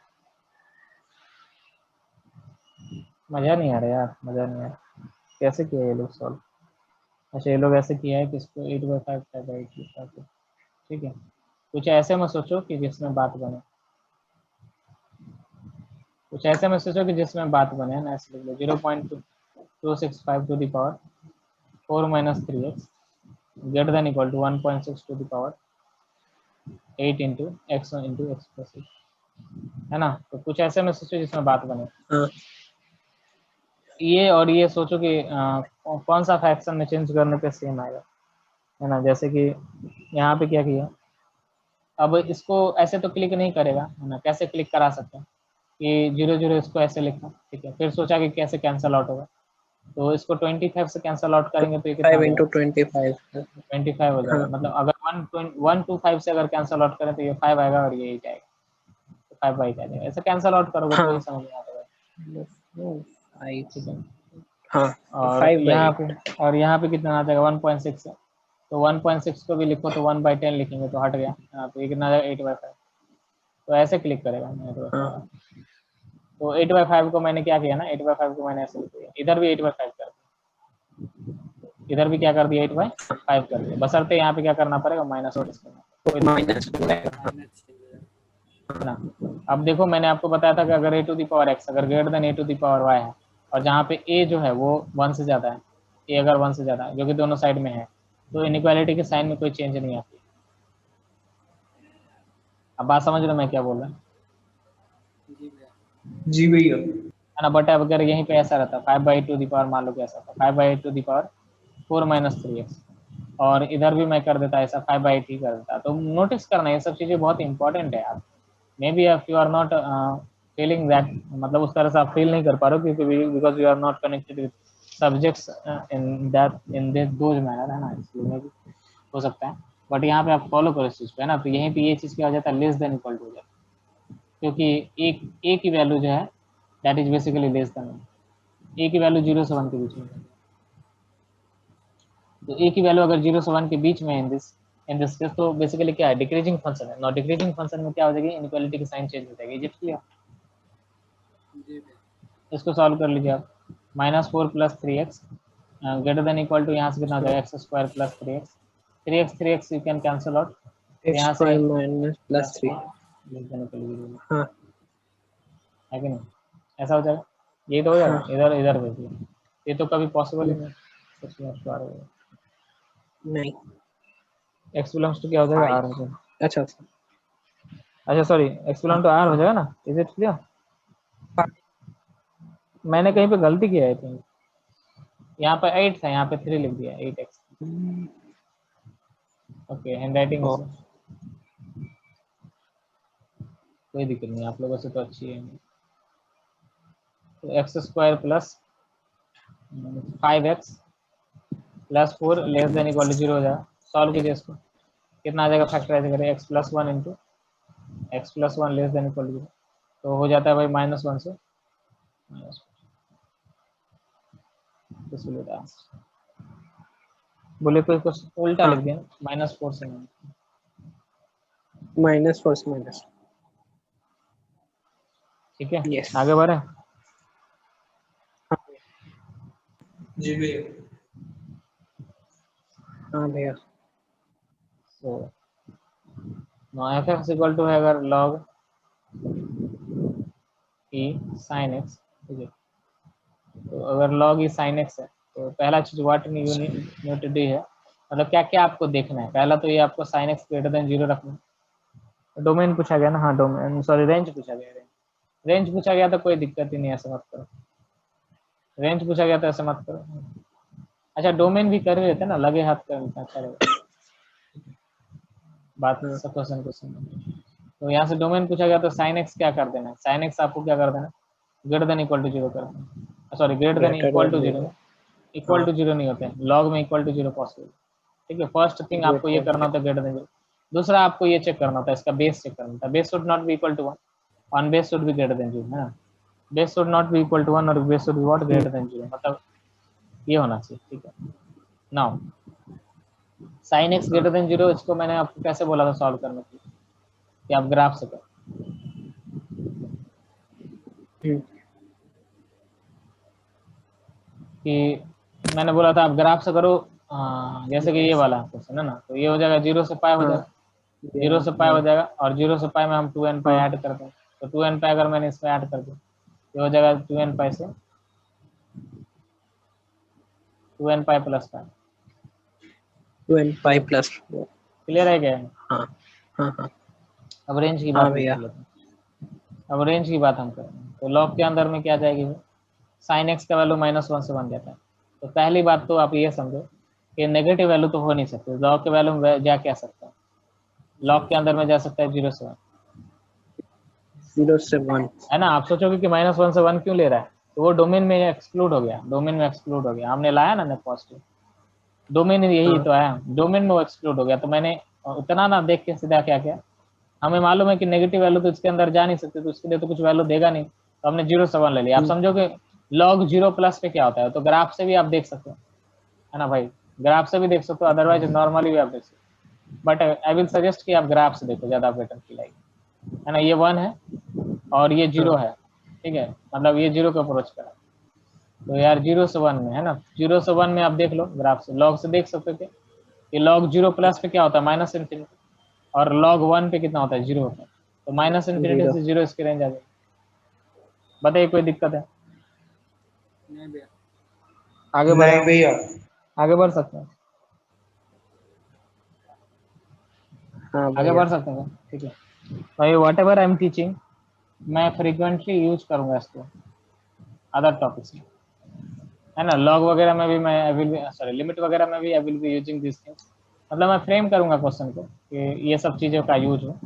मजा नहीं आ रहा यार, मजा नहीं आ रहा। कैसे किया ये लोग सॉल्व? अच्छा, ये लोग ऐसे किया है कि इसको 8/5 5/8, ठीक है। कुछ ऐसे में सोचो कि जिसमें बात बने, कुछ ऐसे में सोचो कि जिसमें बात बने, ना ऐसे लिख लो 0.265 to the power 4 - 3x greater than equal to 1.6 to the power 8 into x + 8, है ना। तो कुछ ऐसे में सोचो जिसमें बात बने। हाँ। ये और ये सोचो कि कौन सा फ्रैक्शन में चेंज करने पे सेम आएगा, है ना। जैसे कि यहाँ पे क्या किया, अब इसको ऐसे तो क्लिक नहीं करेगा, है ना। कैसे क्लिक करा सकते हैं कि 0 0 इसको ऐसे लिखा, ठीक है। फिर सोचा कि कैसे कैंसिल आउट होगा, तो इसको 25 से कैंसिल आउट करेंगे तो ये कितना 5 × 25। 25 हो जाएगा। हाँ। मतलब अगर 125 से अगर कैंसिल आउट करें तो ये 5 आएगा और ये 8 आएगा, तो 5/8 आ जाएगा। ऐसे कैंसिल आउट करोगे तो हाँ। ही समझ में आता है, ठीक है। हाँ, और 5/8। यहाँ पे कितना आ जाएगा, 1.6 है, तो 1.6 को भी लिखो तो 1/10 लिखेंगे तो हट गया, तो ये कितना आ जाएगा 8/5। तो ऐसे क्लिक करेगा 8/5। तो 8/5 को मैंने क्या किया ना, 8/5 को मैंने ऐसे लिख दिया, इधर भी 8/5 कर दिया, इधर भी क्या कर दिया 8/5 कर दिया, बशर्ते यहाँ पे क्या करना पड़ेगा, माइनस और माइनस है ना। अब देखो, मैंने आपको बताया था कि अगर a⁴x अगर ग्रेटर देन a⁴y है, और जहाँ पे a जो है वो 1 से ज़्यादा है, a अगर 1 से ज़्यादा है, जो कि दोनों साइड में है, तो इनइक्वालिटी के साइन में कोई चेंज नहीं आती। अब बात समझ रहे हो मैं क्या बोल रहा हूँ? जी भैया। है ना। बट अगर यहीं पे ऐसा रहता 5/8 मान लो कैसा था 5/8 - 3x, और इधर भी मैं कर देता ऐसा 5/8 ही कर देता। तो नोटिस करना, ये सब चीज़ें बहुत इंपॉर्टेंट है यार। May be if you are not feeling that, मतलब उस तरह से आप फील नहीं कर पा रहे हो, क्योंकि because you are not connected with subjects in those manner, है ना, इसलिए मे भी हो सकता है। बट यहाँ पे आप फॉलो करो इस चीज़ पे, है ना। तो यहीं पे ये चीज़ क्या हो जाता है, लेस देन इक्वल टू हो जाता है, क्योंकि एक की वैल्यू जो है that is basically less than, a की वैल्यू 0 से 1 के बीच में, तो ए की वैल्यू अगर 0 से 1 के बीच में इन दिस केस, तो बेसिकली क्या है, डिक्रीजिंग फंक्शन है। नॉट डिक्रीजिंग फंक्शन में क्या हो जाएगी, इनइक्वालिटी की साइन चेंज हो जाएगी। Is it clear? इसको सॉल्व कर लीजिए आप। -4 + 3x greater than equal to यहाँ से कितना हो जाएगा x square plus 3x you can cancel out, x यहाँ से स्क्वायर माइनस प्लस 3। हाँ है कि नहीं, ऐसा हो जाएगा, ये तो हो जाएगा। हाँ इधर इधर देखिए, ये तो कभी पॉसिबल ही नहीं, कुछ नहीं एक्स बार हो जाएगा, नहीं। एक्स बिलोंग्स टू क्या हो जाएगा आर हो जाएगा। अच्छा अच्छा sorry, x belong to R हो जाएगा ना, इज इट क्लियर? मैंने कहीं पे गलती किया है, थिंक यहाँ पे 8 था, यहाँ पे 3 लिख दिया, 8x। ओके, हैंड राइटिंग ओ, कोई दिक्कत नहीं, आप लोगों से तो अच्छी है। तो x square plus 5x plus 4 less than equal to 0 हो जाएगा। सॉल्व कीजिए इसको, कितना आ जाएगा, फैक्टराइज करें x plus 1 into x plus 1 less than equal to 0, तो हो जाता है भाई -1 से बोले कोई कुछ उल्टा लिख दिया, -4 से -4 से माइनस। ठीक है, Yes. आगे बढ़े। जी भैया। हाँ भैया। सो now f(x) इक्वल टू है अगर log e sin x, ठीक है, तो अगर log e sin x है तो पहला चीज व्हाट नीड टू डू है, मतलब क्या क्या आपको देखना है। पहला तो ये आपको sin x ग्रेटर देन 0 रखना है। डोमेन पूछा गया ना, हाँ डोमेन सॉरी रेंज पूछा गया, रेंज पूछा गया तो कोई दिक्कत ही नहीं है, ऐसा मत करो। रेंज पूछा गया तो ऐसे मत करो। अच्छा डोमेन भी कर लेते ना, लगे हाथ कर लेते, अच्छा रहेगा बात सब क्वेश्चन। तो यहाँ से डोमेन पूछा गया तो sin x क्या कर देना है, sin x आपको क्या कर देना, ग्रेटर देन इक्वल टू 0 कर देना, sorry greater than equal to 0, equal to 0 नहीं होते हैं, लॉग में इक्वल टू 0 पॉसिबल। ठीक है, फर्स्ट थिंग आपको ये करना होता है ग्रेटर देन 0। दूसरा आपको ये चेक करना होता है, इसका बेस चेक करना होता है, base should not be equal to 1, on base should be greater than 0, है ना, base should not be equal to 1 और base should be what greater than 0, मतलब ये होना चाहिए। ठीक है, now sin x greater than 0, इसको मैंने आपको कैसे बोला था सॉल्व करने के लिए, कि आप ग्राफ से करो, कि मैंने बोला था आप ग्राफ से करो, जैसे कि ये वाला क्वेश्चन है ना, तो ये हो जाएगा 0 से पाई हो जाएगा, 0 से पाई हो जाएगा, और 0 से पाई में हम 2n पाई ऐड करते हैं, तो 2n पाई अगर मैंने इसमें ऐड कर दिया, ये हो जाएगा 2n पाई से 2n pi plus pi, 2n pi plus. Clear है क्या? हाँ हाँ हाँ। अब रेंज की बात कर लेते हैं, अब रेंज की बात हम करें तो लॉग के अंदर में क्या जाएगी, sin x का वैल्यू -1 से बन जाता है। तो पहली बात तो आप ये समझो कि नेगेटिव वैल्यू तो हो नहीं सकती, लॉग के वैल्यू में जा क्या सकता है, लॉग के अंदर में जा सकता है 0 से 1, 0 से 1, है ना। आप सोचोगे कि -1 से 1 क्यों ले रहा है, तो वो डोमेन में एक्सक्लूड हो गया, डोमेन में एक्सक्लूड हो गया, हमने लाया ना पॉजिटिव डोमेन, यही तो आया, डोमेन में वो एक्सक्लूड हो गया। तो मैंने उतना ना देख के सीधा क्या किया, हमें मालूम है कि नेगेटिव वैल्यू तो इसके अंदर जा नहीं सकती, तो उसके लिए तो कुछ वैल्यू देगा नहीं, तो हमने 0 से 1 ले लिया। आप समझो कि log 0 प्लस पे क्या होता है, तो ग्राफ से भी आप देख सकते हो, है ना भाई, ग्राफ से भी देख सकते हो, अदरवाइज नॉर्मली भी आप देख सकते हो, बट आई विल सजेस्ट कि आप ग्राफ से देखो, ज्यादा बेटर फील आएगी, है ना। ये 1 है और ये 0 है, ठीक है, मतलब ये 0 को अप्रोच करा, तो यार 0 से 1 में, है ना, 0 से 1 में आप देख लो ग्राफ से, लॉग से देख सकते थे कि log 0 प्लस पे क्या होता है -∞, और log 1 पे कितना होता है 0 होता है, तो -∞ से 0 इसकी रेंज आ जाएगी। बताइए कोई दिक्कत है? नहीं भैया। आगे बढ़े, नहीं भैया। आगे बढ़ सकते हैं, हाँ आगे बढ़ सकते हैं, ठीक है भाई। What ever I am teaching मैं फ्रीक्वेंटली यूज करूंगा इसको अदर टॉपिक्स में, है ना, लॉग वगैरह में भी मैं लिमिट वगैरह में भी I will be using this things, मतलब मैं फ्रेम करूंगा क्वेश्चन को कि ये सब चीज़ों का यूज हो,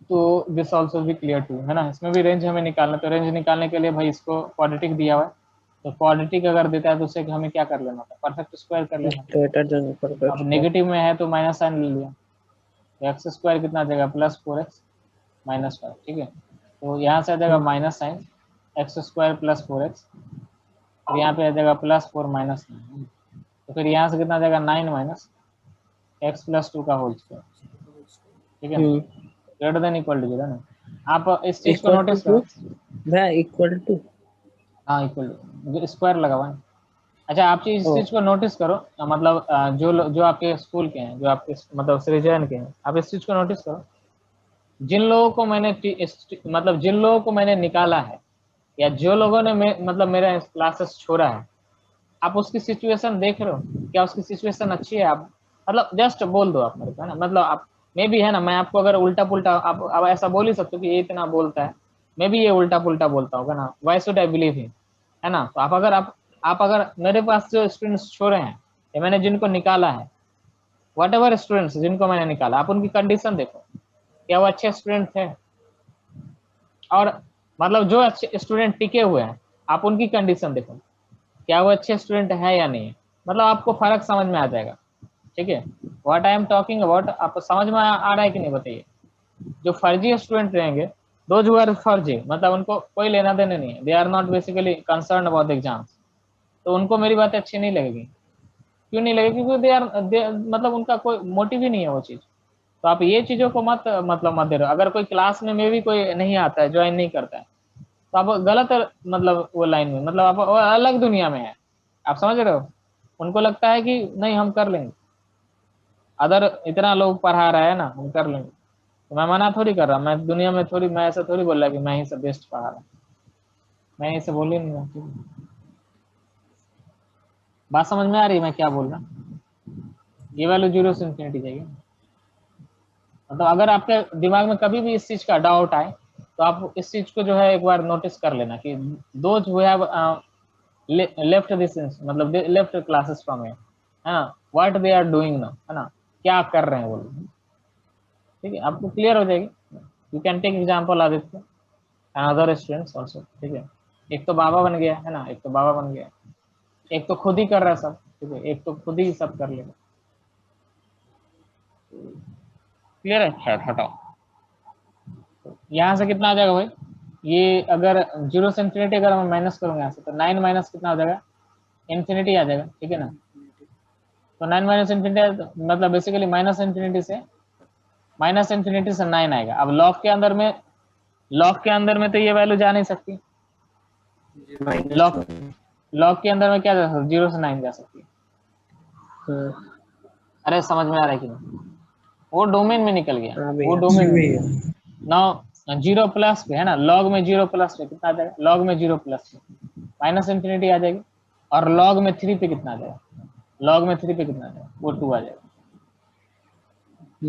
तो दिस ऑल्सो भी क्लियर टू, है ना। इसमें भी रेंज हमें निकालना, तो रेंज निकालने के लिए भाई इसको क्वाड्रेटिक दिया हुआ है, तो क्वाड्रेटिक अगर देता है तो उससे हमें क्या कर लेना होता है, परफेक्ट स्क्वायर कर लेना होता है। अब नेगेटिव में है तो माइनस साइन ले लिया, तो एक्स स्क्वायर कितना आ जाएगा +4x -5, ठीक है, तो यहाँ से आ जाएगा minus sine x square +4x, फिर यहाँ पे आ जाएगा +4 -9, तो फिर यहाँ से कितना आ जाएगा 9 - x + 2 का होल स्क्वायर, ठीक है, ग्रेटर देन इक्वल टू 0 ना। आप इस चीज को नोटिस करो, इक्वल टू, हाँ इक्वल टू स्क्वायर लगा हुआ है, अच्छा आप इस चीज को नोटिस करो, मतलब जो आपके स्कूल के हैं, जो आपके मतलब सृजन के हैं, आप इस चीज को नोटिस करो, जिन लोगों को मैंने मतलब जिन लोगों को मैंने निकाला है, या जो लोगों ने मतलब मेरा क्लासेस छोड़ा है, आप उसकी सिचुएशन देख रहे हो, क्या उसकी सिचुएशन अच्छी है? आप मतलब जस्ट बोल दो आप मेरे को, है ना, मतलब आप मे भी, है ना, मैं आपको अगर उल्टा पुल्टा आप ऐसा बोल ही सकते हो कि ये इतना बोलता है, मैं भी ये उल्टा पुल्टा बोलता होगा ना, why should I believe him, है ना? तो आप अगर मेरे पास जो स्टूडेंट्स छोड़े हैं, या मैंने जिनको निकाला है, वट एवर स्टूडेंट्स जिनको मैंने निकाला, आप उनकी कंडीशन देखो, क्या वो अच्छे स्टूडेंट थे? और मतलब जो अच्छे स्टूडेंट टिके हुए हैं, आप उनकी कंडीशन देखो, क्या वो अच्छे स्टूडेंट है या नहीं है, मतलब आपको फर्क समझ में आ जाएगा। ठीक है, what I am talking about, आपको समझ में आ रहा है कि नहीं बताइए? जो फर्जी स्टूडेंट रहेंगे, दोज हु आर फर्जी, मतलब उनको कोई लेना देना नहीं है, they are not basically concern about the exams, तो उनको मेरी बात अच्छी नहीं लगेगी। क्यों नहीं लगेगी? क्योंकि मतलब उनका कोई मोटिव ही नहीं है वो चीज। तो आप ये चीजों को मत दे रहे हो। अगर कोई क्लास में भी कोई नहीं आता है, ज्वाइन नहीं करता है, तो आप गलत मतलब वो लाइन में, मतलब आप अलग दुनिया में है, आप समझ रहे हो? उनको लगता है कि नहीं हम कर लेंगे, अदर इतना लोग पढ़ा रहा है ना, हम कर लेंगे। तो मैं मना थोड़ी कर रहा, मैं दुनिया में थोड़ी, मैं ऐसा थोड़ी बोल रहा कि मैं ही सब बेस्ट पढ़ा रहा, मैं ऐसे बोल ही नहीं रहा। बात समझ में आ रही है मैं क्या बोल रहा? ये वैल्यू 0 से इंफिनिटी जाएगी। मतलब अगर आपके दिमाग में कभी भी इस चीज का डाउट आए, तो आप इस चीज को जो है एक बार नोटिस कर लेना कि those who have left this, मतलब लेफ्ट क्लासेस फ्रॉम हियर, है ना, what they are doing now, है ना, क्या कर रहे हैं वो लोग। ठीक है, आपको क्लियर हो जाएगी। You can take example Aditya and other students also. ठीक है, एक तो बाबा बन गया, है ना, एक तो बाबा बन गया, एक तो खुद ही कर रहा है सब। ठीक है, एक तो खुद ही सब कर लेगा। क्लियर है? खैर हटाओ। यहाँ से कितना आ जाएगा भाई? ये अगर 0 से इंफिनिटी अगर मैं माइनस करूंगा यहाँ से, तो 9 माइनस कितना हो जाएगा? इंफिनिटी आ जाएगा। ठीक है ना, तो 9 माइनस इंफिनिटी मतलब बेसिकली माइनस इंफिनिटी से 9 आएगा। अब लॉग के अंदर में तो ये वैल्यू जा नहीं सकती। लॉग के अंदर में क्या जा सकता? 0 से 9 जा सकती है। अरे समझ में आ रहा है कि नहीं? वो डोमेन में निकल गया, वो डोमेन में। नाउ 0 प्लस पे, है ना, लॉग में 0 प्लस पे कितना आ जाएगा? लॉग में 0 प्लस पे माइनस इंफिनिटी आ जाएगी। और लॉग में 3 पे कितना आ जाएगा? लॉग में 3 पे कितना आ जाएगा? वो 2 आ जाएगा।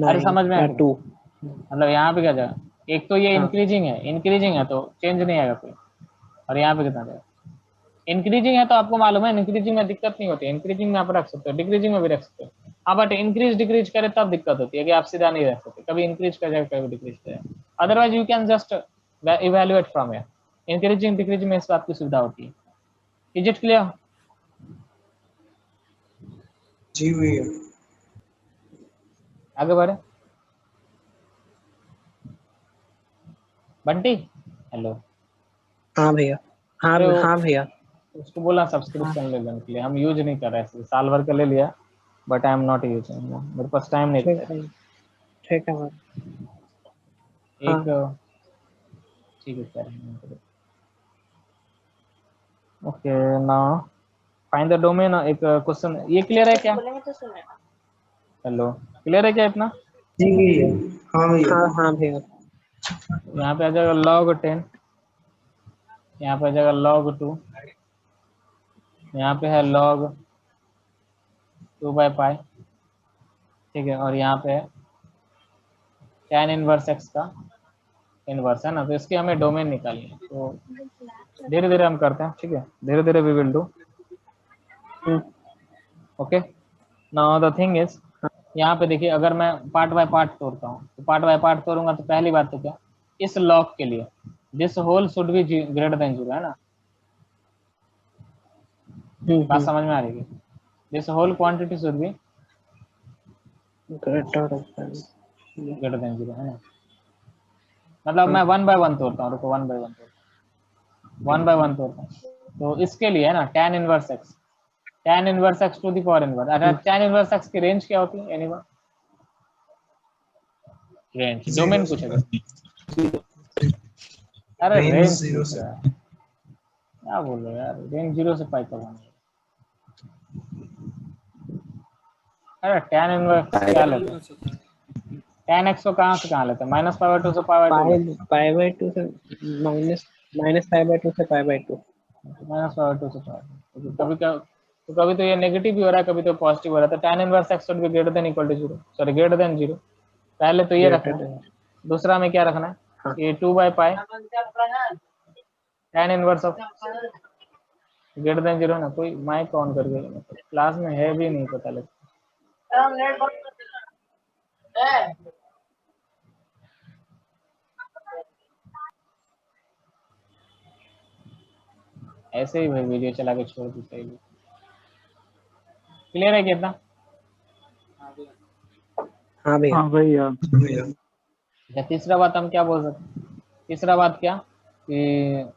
अरे समझ में आ रहा है? 2 मतलब यहाँ पे क्या जाएगा? एक तो ये इंक्रीजिंग है तो चेंज नहीं आएगा कोई। और यहाँ पे कितना जाएगा? इंक्रीजिंग है तो आपको मालूम है, इंक्रीजिंग में दिक्कत नहीं होती है, इंक्रीजिंग में आप रख सकते हो, डिक्रीजिंग में भी रख सकते हो। हाँ, बट इंक्रीज डिक्रीज करे तब दिक्कत होती है कि आप सीधा नहीं रख सकते, कभी इंक्रीज कर जाएगा कभी डिक्रीज कर जाएगा। Otherwise you can just evaluate from here. Increasing decreasing में इस बात की सुविधा होती है। Is it clear? जी भैया। आगे बढ़े। बंटी हेलो। हाँ भैया। हाँ अरे हाँ भैया। उसको बोला सब्सक्रिप्शन ले लेने के लिए, हम यूज नहीं कर रहे हैं, साल भर का ले लिया, but I am not using, मेरे पास टाइम नहीं ठीक रहता है, ठीक है मैम। एक हाँ। ठीक है sir. Okay now find the domain. एक क्वेश्चन ये क्लियर है क्या? हेलो, क्लियर है क्या इतना? जी भैया। हाँ भैया। हाँ हाँ भैया। यहाँ पे आ जाएगा log 10, यहाँ पे आ जाएगा log 2, यहाँ पे है log 2/π। ठीक है, और यहाँ पे tan इनवर्स x का इनवर्स, है ना, तो इसकी हमें डोमेन निकालनी है। तो धीरे धीरे हम करते हैं। ठीक है, धीरे धीरे we will do. Okay, now the thing is, यहाँ पे देखिए, अगर मैं पार्ट बाय पार्ट तोड़ता हूँ, तो पार्ट बाय पार्ट तोड़ूंगा तो पहली बात तो क्या, इस लॉग के लिए this whole should be greater than 0, है ना? बात समझ में आ रही है? This whole quantity should be greater than 0, है ना? मतलब मैं 1 बाय 1 तोड़ता हूँ, रुको 1 बाय 1 तोड़ता हूँ। तो इसके लिए है ना tan inverse x to the power inverse. अच्छा, tan इनवर्स x की रेंज क्या होती है? एनीवन? रेंज डोमेन पूछेगा। अरे रेंज 0 से क्या बोल रहे हो यार, रेंज 0 से पाई तक। अरे tan इनवर्स क्या लेते हैं? tan x को कहाँ से कहाँ लेते हैं? -π/2 से π/2 लेते हैं। π/2 से माइनस π/2 से π/2। -π/2 से π/2। कभी तो कभी तो ये नेगेटिव भी हो रहा है, कभी तो पॉजिटिव हो रहा है। तो tan inverse x should be greater than equal to 0, sorry greater than 0। पहले तो ये रखना है, दूसरा में क्या रखना है? हाँ। ये 2/π tan inverse of greater than 0 ना। कोई माइक ऑन करके, क्लास में है भी नहीं पता लगता। ऐसे ही भाई वीडियो चला के छोड़ दी सही। क्लियर है कितना? हाँ भैया। हाँ भैया। अच्छा, तीसरा बात हम क्या बोल सकते हैं? तीसरा बात क्या कि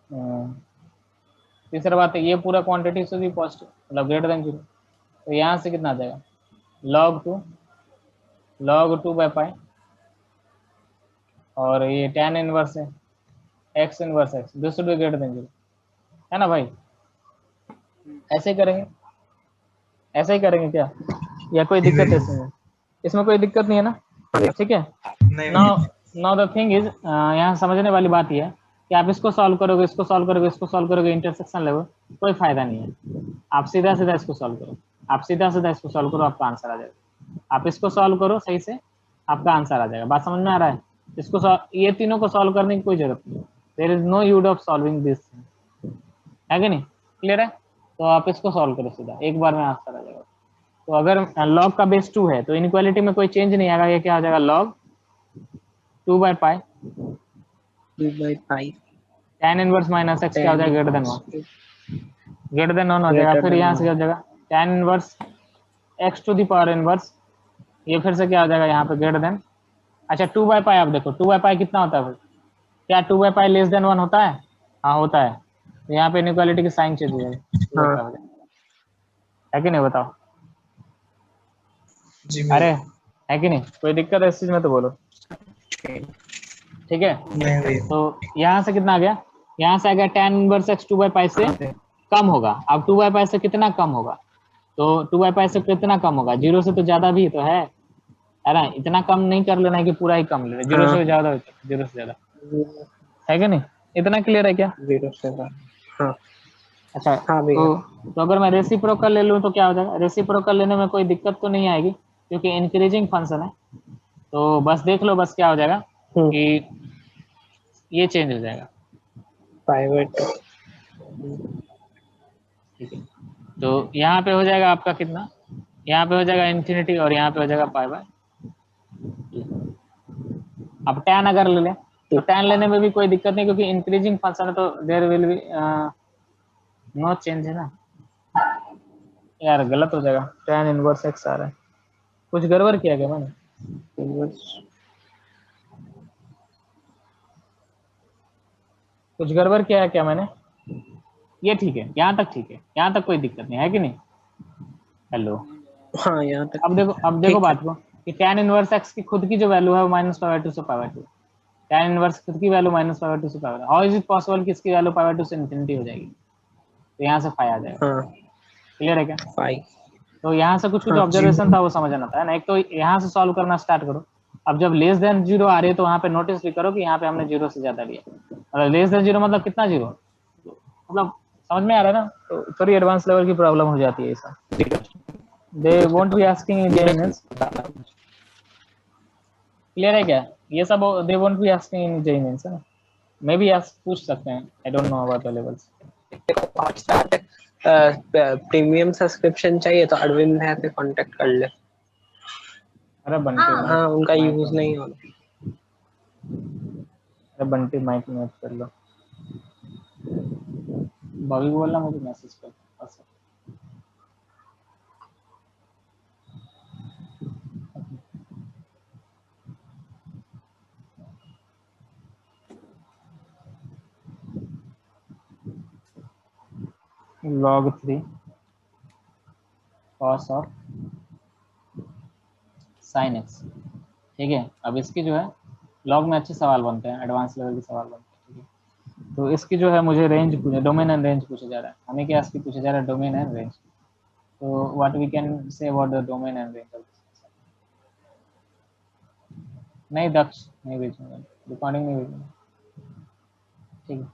तीसरा बात है ये पूरा क्वांटिटी से भी पॉजिटिव, मतलब ग्रेटर देन 0। तो यहाँ से कितना आ जाएगा? log 2/π, और ये tan इनवर्स है x inverse x, this should be greater than 0, है ना भाई? ऐसे ही करेंगे, ऐसे ही करेंगे क्या, या कोई दिक्कत है इसमें? इसमें कोई दिक्कत नहीं है ना? ठीक है। नाउ द थिंग इज, यहाँ समझने वाली बात यह है कि आप इसको सॉल्व करोगे, इसको सॉल्व करोगे, इसको सॉल्व करोगे, इंटरसेक्शन लेवल, कोई फायदा नहीं है। आप सीधा सीधा इसको सॉल्व करो, आप सीधा सीधा इसको सॉल्व करो, आपका आंसर आ जाएगा। आप इसको सॉल्व करो सही से, आपका आंसर आ जाएगा। बात समझ में आ रहा है? इसको ये तीनों को सॉल्व करने की कोई जरूरत नहीं, there is no use of solving this, है कि नहीं? क्लियर है? तो आप इसको सॉल्व करो सीधा, एक बार में आंसर आ जाएगा। तो अगर log का बेस 2 है तो इनइक्वालिटी में कोई चेंज नहीं आएगा। ये क्या हो जाएगा? log 2/π 2/π tan inverse minus x क्या हो जाएगा? ग्रेटर देन 1, ग्रेटर देन 1 हो जाएगा। फिर यहाँ से क्या हो जाएगा? tan inverse x to the power inverse, ये फिर से क्या हो जाएगा यहाँ पे? ग्रेटर देन, अच्छा 2/π आप देखो 2/π कितना होता है? क्या 2/π लेस देन 1 होता है? हाँ होता है। तो यहाँ पे इनइक्वालिटी की साइन चेंज हो जाएगी, है कि नहीं? बताओ। जी अरे है कि नहीं? कोई दिक्कत है इस चीज में तो बोलो, ठीक है? नहीं भैया। तो यहाँ से कितना आ गया? यहाँ से आ गया tan इनवर्स x 2/π से कम होगा। अब 2/π से कितना कम होगा? तो 2/π से कितना कम होगा? 0 से तो ज्यादा भी तो है ना? इतना कम नहीं कर लेना है कि पूरा ही कम लेना, 0 से ज्यादा, 0 से ज्यादा, है कि नहीं? इतना क्लियर है क्या? 0 से हाँ। अच्छा हाँ भैया। तो अगर मैं रेसिप्रोकल ले लूँ तो क्या हो जाएगा? रेसिप्रोकल लेने में कोई दिक्कत तो नहीं आएगी क्योंकि इंक्रीजिंग फंक्शन है। तो बस देख लो, बस क्या हो जाएगा कि ये चेंज हो जाएगा, π/2। ठीक है? तो यहाँ पे हो जाएगा आपका कितना? यहाँ पे हो जाएगा इन्फिनिटी और यहाँ पे हो जाएगा π/2। अब tan अगर ले लें तो tan लेने में भी कोई दिक्कत नहीं क्योंकि इंक्रीजिंग फंक्शन है, तो there will be no change, है ना? यार गलत हो जाएगा, tan इनवर्स x आ रहा है। कुछ गड़बड़ किया क्या मैंने? कुछ गड़बड़ किया है क्या मैंने? ये ठीक है, यहाँ तक ठीक है, यहाँ तक कोई दिक्कत नहीं है कि नहीं? हेलो, हाँ यहाँ तक। अब देखो बात को कि tan इनवर्स x की खुद की जो वैल्यू है वो -π/2 से π/2, tan इनवर्स खुद की वैल्यू -π/2 से π/2। हाउ इज इट पॉसिबल कि इसकी वैल्यू π/2 से इन्फिनिटी हो जाएगी? तो यहाँ से फाई आ जाएगा। हाँ क्लियर है क्या? फाई। तो यहाँ से कुछ ऑब्जर्वेशन था वो समझना था, है ना? एक तो यहाँ से सॉल्व करना स्टार्ट करो। अब जब लेस देन 0 आ रही है तो वहाँ पे नोटिस भी करो कि यहाँ पे हमने 0 से ज्यादा लिया। मतलब लेस देन 0 मतलब कितना 0, मतलब समझ में आ रहा है ना? तो थोड़ी एडवांस लेवल की प्रॉब्लम हो जाती है ऐसा। They won't be asking in JEE. Clear है क्या? ये सब they won't be asking in JEE, है ना? मे बी आस्क, पूछ सकते हैं, I don't know about the levels. Premium subscription चाहिए तो अरविंद है से कांटेक्ट कर ले। अरे बंटी, हाँ उनका यूज नहीं हो। अरे बंटी माइक म्यूट कर लो। बॉबी बोलना मुझे मैसेज कर। log 3 cos of sin x, ठीक है? अब इसकी जो है log में अच्छे सवाल बनते हैं, एडवांस लेवल के सवाल बनते हैं, ठीक है? तो इसकी जो है मुझे रेंज पूछे, डोमेन एंड रेंज पूछा जा रहा है। हमें क्या इसकी पूछा जा रहा है? Domain and range. So what we can say about the domain and range of this? नहीं दक्ष नहीं भेजूंगा, रिकॉर्डिंग नहीं भेजूंगा, ठीक है।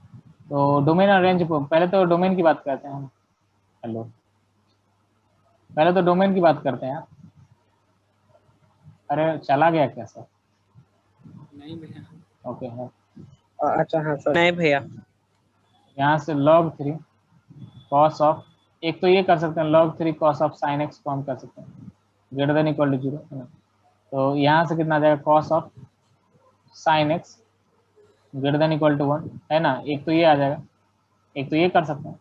तो डोमेन और रेंज, पहले तो डोमेन की बात करते हैं हम। हेलो, पहले तो डोमेन की बात करते हैं। अरे चला गया क्या सर? नहीं भैया। ओके है। अच्छा हाँ सर। नहीं भैया, यहाँ से log 3 cos ऑफ, एक तो ये कर सकते हैं log 3 cos of sin x को हम कर सकते हैं ग्रेटर देन इक्वल टू 0, है ना। तो यहाँ से कितना आ जाएगा cos of sin x greater than equal to 1, है ना। एक तो ये आ जाएगा, एक तो ये कर सकते हैं।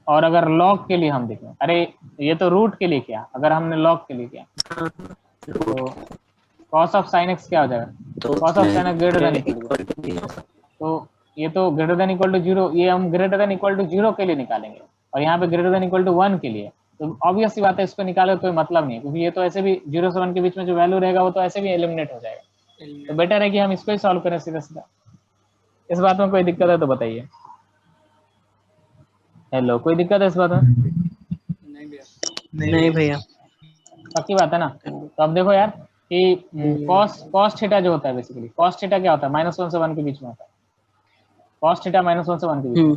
और अगर log के लिए हम देखें, अरे ये तो रूट के लिए किया, अगर हमने log के लिए किया तो cos ऑफ sin x क्या हो जाएगा? cos of sin x greater than equal to 0। तो ये तो ग्रेटर देन इक्वल टू 0, ये हम ग्रेटर देन इक्वल टू 0 के लिए निकालेंगे, और यहाँ पे ग्रेटर देन इक्वल टू 1 के लिए। तो ऑब्वियस सी बात है, इसको निकाले कोई मतलब नहीं है, क्योंकि ये तो ऐसे भी 0 से 1 के बीच में जो वैल्यू रहेगा वो तो ऐसे भी एलिमिनेट हो जाएगा। तो बेटर है कि हम इसको ही सॉल्व करें सीधा सीधा। इस बात में कोई दिक्कत है तो बताइए। हेलो, कोई दिक्कत है इस बात में? नहीं भैया। नहीं भैया। पक्की बात है ना। तो अब देखो यार कि cos थीटा जो होता है, बेसिकली cos थीटा क्या होता है? -1 से 1 के बीच में होता है। cos थीटा -1 से 1 के बीच में,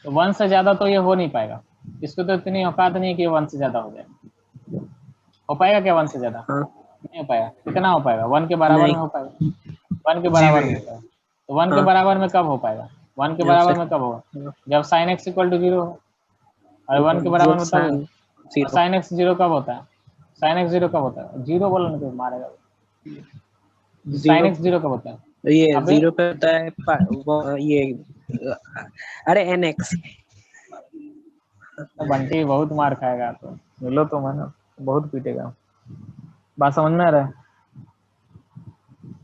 तो 1 से ज्यादा तो ये हो नहीं पाएगा, इसको तो इतनी औकात नहीं है कि 1 से ज्यादा हो जाए। हो पाएगा क्या 1 से ज्यादा? नहीं हो पाएगा। कितना हो पाएगा? 1 के बराबर में हो पाएगा, 1 के बराबर में होता है। तो 1 के बराबर में कब हो पाएगा? 1 के बराबर में कब होगा? जब sin x इक्वल टू 0 हो, और 1 के बराबर में तब। sin x 0 कब होता है? sin x 0 कब होता है? 0 बोलो ना तो मारेगा। sin x 0 कब होता है? ये 0 पे होता है ये, अरे nx। बंटी बहुत मार खाएगा, तो मिलो तो मैंने बहुत पीटेगा। बात समझ में आ रहा है?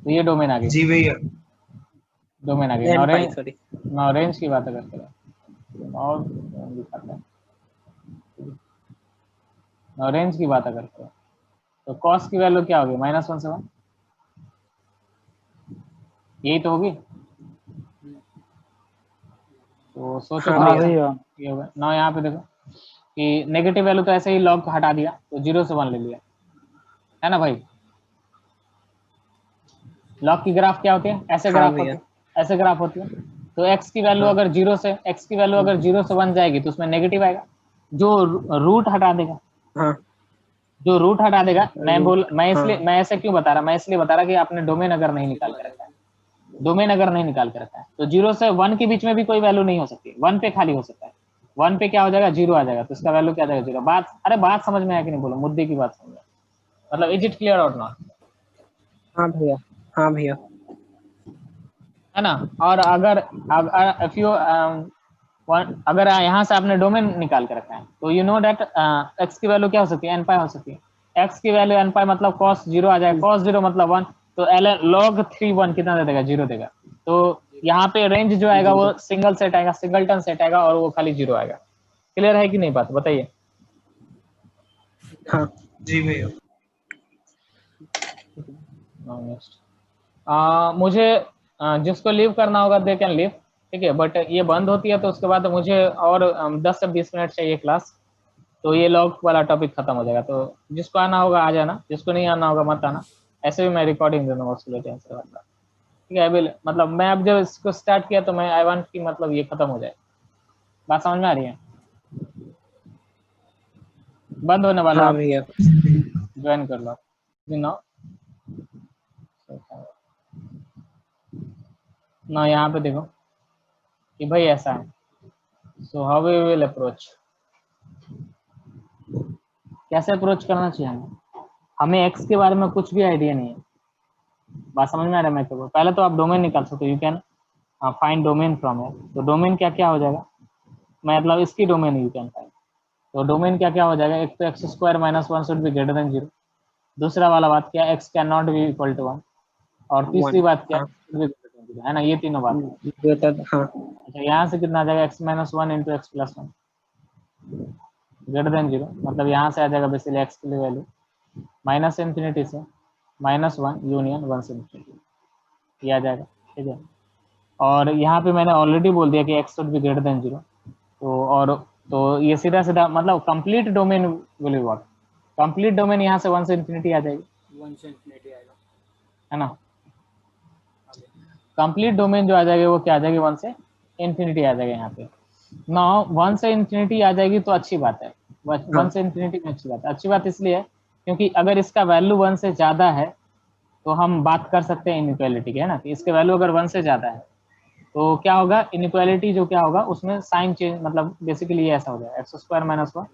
तो ये डोमेन आ गई। जी भैया। डोमेन आ गई। नौ रेंज की बात करते हैं, और दिखाते हैं। नौ रेंज की बात करते हैं, तो कॉस की वैल्यू क्या होगी? -1 से 1, यही तो होगी। तो सोचो हाँ प्लीज, भैया। ये होगा ना। यहाँ पे देखो कि नेगेटिव वैल्यू तो ऐसे ही लॉग हटा दिया, तो 0 से 1 ले लिया, है ना भाई। लॉग की ग्राफ क्या होती है? ऐसे ग्राफ होती है, ऐसे ग्राफ होती है। तो x की वैल्यू अगर 0 से 1 जाएगी तो उसमें नेगेटिव आएगा। जो रूट हटा देगा, जो रूट हटा देगा, मैं इसलिए मैं ऐसे क्यों बता रहा, मैं इसलिए बता रहा कि आपने डोमेन अगर नहीं निकाल के रखा है, डोमेन अगर नहीं निकाल के रखा है, तो 0 से 1 के बीच में भी कोई वैल्यू नहीं हो सकती, 1 पे खाली हो सकता है। 1 पे क्या हो जाएगा? 0 आ जाएगा, तो इसका वैल्यू क्या आ जाएगा? 0। बात, अरे बात समझ में आया कि नहीं? बोलो, मुद्दे की बात समझ, मतलब इज इट क्लियर और नॉट? हाँ भैया, हाँ भैया, है ना। और अगर इफ यू अगर यहाँ से आपने डोमेन निकाल के रखा है, तो यू नो दैट x की वैल्यू क्या हो सकती है? n पाई हो सकती है। x की वैल्यू n पाई मतलब cos 0 आ जाएगा, cos 0 मतलब 1, तो log 3 1 कितना दे देगा? 0 देगा। तो यहाँ पे रेंज जो आएगा वो सिंगल सेट आएगा, सिंगलटन सेट आएगा, और वो खाली 0 आएगा। क्लियर है कि नहीं बात? बताइए। हाँ जी भैया। नेक्स्ट, मुझे जिसको लीव करना होगा दे कैन लीव, ठीक है। बट ये बंद होती है तो उसके बाद मुझे और 10 से 20 मिनट चाहिए क्लास, तो ये लॉग वाला टॉपिक खत्म हो जाएगा। तो जिसको आना होगा आ जाना, जिसको नहीं आना होगा मत आना। ऐसे भी मैं रिकॉर्डिंग दे दूंगा, उसके लिए टेंशन मत लो, ठीक है। अभी मतलब मैं अब जब इसको स्टार्ट किया तो मैं आई वांट कि मतलब ये खत्म हो जाए। बात समझ में आ रही है? बंद होने वाला, हाँ भैया, ज्वाइन कर लो ना। यहाँ पे देखो कि भाई ऐसा है, so how we will approach, कैसे अप्रोच करना चाहिए हमें x के बारे में कुछ भी आइडिया नहीं है। बात समझ में आ रहा है? मैं तो पहले तो आप डोमेन निकाल सकते हो, you can find domain from है। तो डोमेन क्या क्या हो जाएगा, मतलब इसकी डोमेन यू कैन फाइंड। तो डोमेन क्या क्या हो जाएगा? एक तो x² - 1 should be greater than 0। दूसरा वाला बात क्या? x can not be equal to 1। और तीसरी बात क्या है ना? ये तीनों बात। हाँ। अच्छा, यहाँ से कितना आ जाएगा? x - 1 into x + 1 greater than 0, मतलब यहाँ से आ जाएगा बेसिकली x की वैल्यू -∞ से -1 यूनियन 1 से इन्फिनिटी, ये आ जाएगा, ठीक है। और यहाँ पे मैंने ऑलरेडी बोल दिया कि x should be greater than 0, तो और तो ये सीधा सीधा मतलब complete domain will be what, complete domain यहाँ से 1 से इन्फिनिटी आ जाएगी, 1 से इन्फिनिटी आएगा। है ना। आगे कंप्लीट डोमेन जो आ जाएगी वो क्या आ जाएगी, 1 से इन्फिनिटी आ जाएगा यहाँ पे। नाउ 1 से इन्फिनिटी आ जाएगी तो अच्छी बात है, 1 से इन्फिनिटी में अच्छी बात है। अच्छी बात इसलिए है क्योंकि अगर इसका वैल्यू 1 से ज़्यादा है तो हम बात कर सकते हैं इनइक्वालिटी की, है ना। कि इसके वैल्यू अगर 1 से ज़्यादा है तो क्या होगा, इनइक्वालिटी जो क्या होगा उसमें साइन चेंज, मतलब बेसिकली ये ऐसा हो जाएगा x² - 1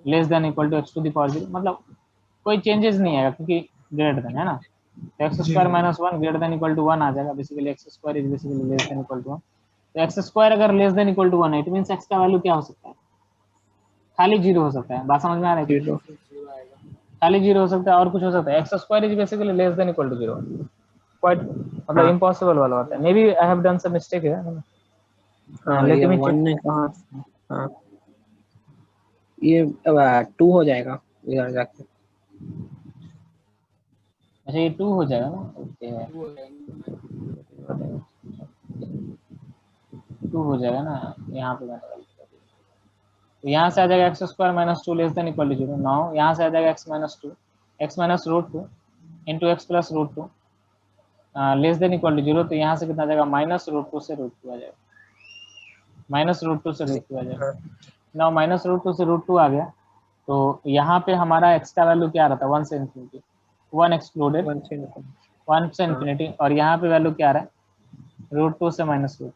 less than equal to x to the power 0, मतलब कोई चेंजेस नहीं आएगा क्योंकि ग्रेटर देन, है ना। x² - 1 greater than equal to 1 आ जाएगा, basically x² is basically less than equal to 1। तो x² अगर लेस देन इक्वल टू 1 है, इट मींस x का वैल्यू क्या हो सकता है, खाली 0 हो सकता है। बात समझ में आ रही है? 0 0 आएगा। खाली 0 हो सकता है और कुछ हो सकता है। x² is basically less than equal to 0, quite मतलब हाँ। इम्पॉसिबल वाला होता है। May be I have done some mistake है, हाँ लेट ये मी 1 चेक। ने कहा। हाँ ये 2 हो जाएगा इधर जाके। अच्छा ये 2 हो जाएगा ना, ओके 2 हो जाएगा। 2 हो जाएगा ना यहाँ पे। मैंने तो यहाँ से आ जाएगा x² - 2 less than equal to 0। Now यहाँ से आ जाएगा x - 2 x - √2 into x plus √2 less than equal to 0। तो यहाँ से कितना आ जाएगा, -√2 से √2 आ जाएगा, -√2 से √2 आ जाएगा। नाउ -√2 से √2 आ गया तो यहाँ पे हमारा x का वैल्यू क्या आ रहा था, 1 से इन्फिनिटी, 1 एक्सक्लूडेड, 1 से 1 से इन्फिनिटी, और यहाँ पे वैल्यू क्या आ रहा है, √2 से -√2,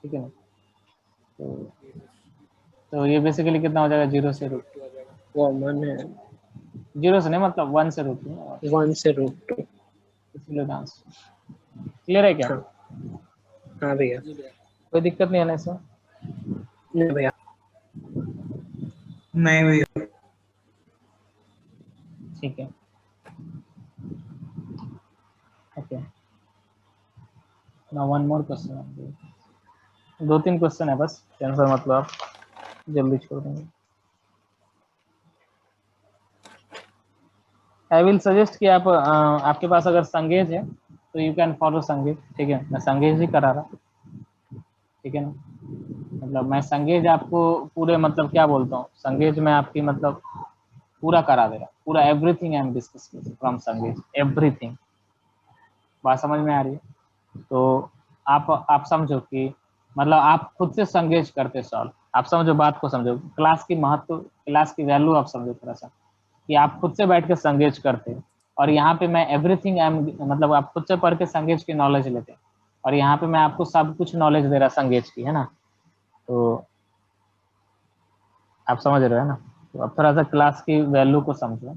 ठीक है ना। तो ये बेसिकली कितना हो जाएगा, 0 से √2, 2 आ जाएगा। वो 1 है, 0 से नहीं मतलब 1 से √2, 1 से √2। इसलिए आंसर क्लियर है क्या, हाँ हाँ भैया। जी भैया। कोई दिक्कत नहीं है ना इसमें। नहीं भैया। नहीं भैया। ठीक है, okay. Now one more question, 2-3 question है बस, टेंशन मतलब आप जल्दी छोड़ देंगे। आई विल सजेस्ट कि आप आपके पास अगर संगेज है तो यू कैन फॉलो संगेज, ठीक है। मैं संगेज ही करा रहा, ठीक है ना। मतलब मैं संगेज आपको पूरे मतलब क्या बोलता हूँ, संगेज में आपकी मतलब पूरा करा दे रहा, पूरा everything I am discuss from संगेज, everything. बात समझ में आ रही है? तो आप समझो कि मतलब आप खुद से संगेज करते सॉल्व, आप समझो बात को, समझो क्लास की महत्व, क्लास की वैल्यू आप समझो थोड़ा सा, कि आप खुद से बैठ के संगेज करते और यहाँ पे मैं एवरीथिंग आई एम, मतलब आप खुद से पढ़ के संगेज की नॉलेज लेते और यहाँ पे मैं आपको सब कुछ नॉलेज दे रहा संगेज की, है ना। तो आप समझ रहे हो ना। तो अब थोड़ा सा क्लास की वैल्यू को समझो।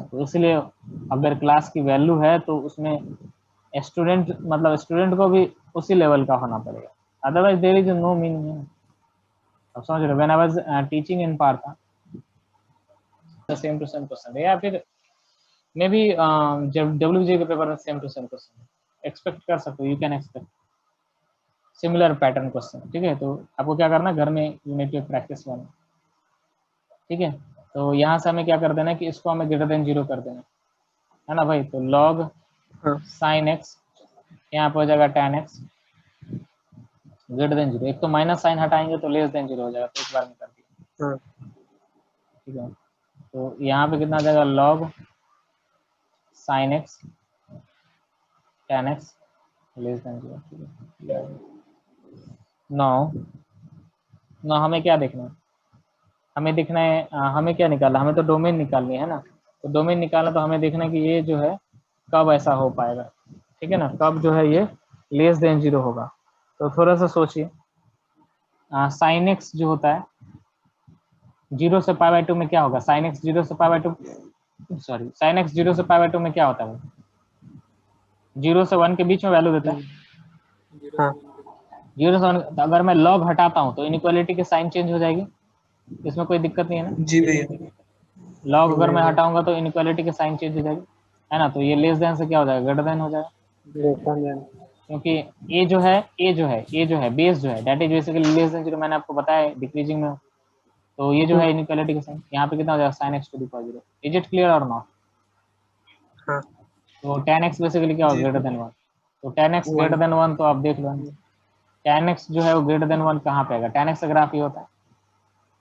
तो इसलिए अगर क्लास की वैल्यू है तो उसमें स्टूडेंट मतलब स्टूडेंट को भी उसी लेवल का होना पड़ेगा, otherwise there is no meaning है। अब समझ रहे हो, when I was teaching in Partha same to same question, या फिर मे बी जब डब्ल्यूबीजे के पेपर में same to same question expect कर सकते हो, you can expect similar pattern question, ठीक है। तो आपको क्या करना, घर में यूनिट प्रैक्टिस करना, ठीक है। तो यहाँ से हमें क्या कर देना है कि इसको हमें ग्रेटर देन 0 कर देना है ना भाई। तो log हाँ sin x यहाँ पे हो जाएगा tan x ग्रेटर देन 0, एक तो माइनस साइन हटाएंगे तो लेस देन 0 हो जाएगा, तो एक बार में कर दिया, हाँ ठीक है। तो यहाँ पे कितना आ जाएगा, log sin x tan x less than 0, ठीक है। नाउ हमें क्या देखना है, हमें देखना है हमें क्या निकालना, हमें तो डोमेन निकालनी है ना। तो डोमेन निकालना तो हमें देखना है कि ये जो है कब ऐसा हो पाएगा, ठीक है ना, कब जो है ये लेस देन 0 होगा। तो थोड़ा सा सोचिए, साइन एक्स जो होता है 0 से π/2 में क्या होगा, साइन एक्स 0 से π/2, सॉरी साइन एक्स 0 से π/2 में क्या होता है, 0 से 1 के बीच में वैल्यू देता है। 0 हाँ से 1 0 से 1, तो अगर मैं लॉग हटाता हूँ तो इनइक्वालिटी की साइन चेंज हो जाएगी, इसमें कोई दिक्कत नहीं है ना। जी भैया। लॉग अगर मैं नहीं हटाऊंगा तो इनइक्वालिटी की साइन चेंज हो जाएगी, है ना। तो ये लेस देन से क्या हो जाएगा, ग्रेटर देन हो जाएगा, ग्रेटर देन। क्योंकि ए जो है बेस जो है that is basically less then 0, मैंने आपको बताया डिक्रीजिंग में। तो ये जो है इनइक्वालिटी का साइन, यहाँ पे कितना हो जाएगा, sine x to the power 0। Is it clear और नॉट? हाँ तो tan x बेसिकली क्या होगा, जी ग्रेटर देन 1। तो tan x greater one. Then 1 तो आप देख लो, tan x जो है वो ग्रेटर देन 1 कहाँ पे आएगा, tan x का ग्राफ ये होता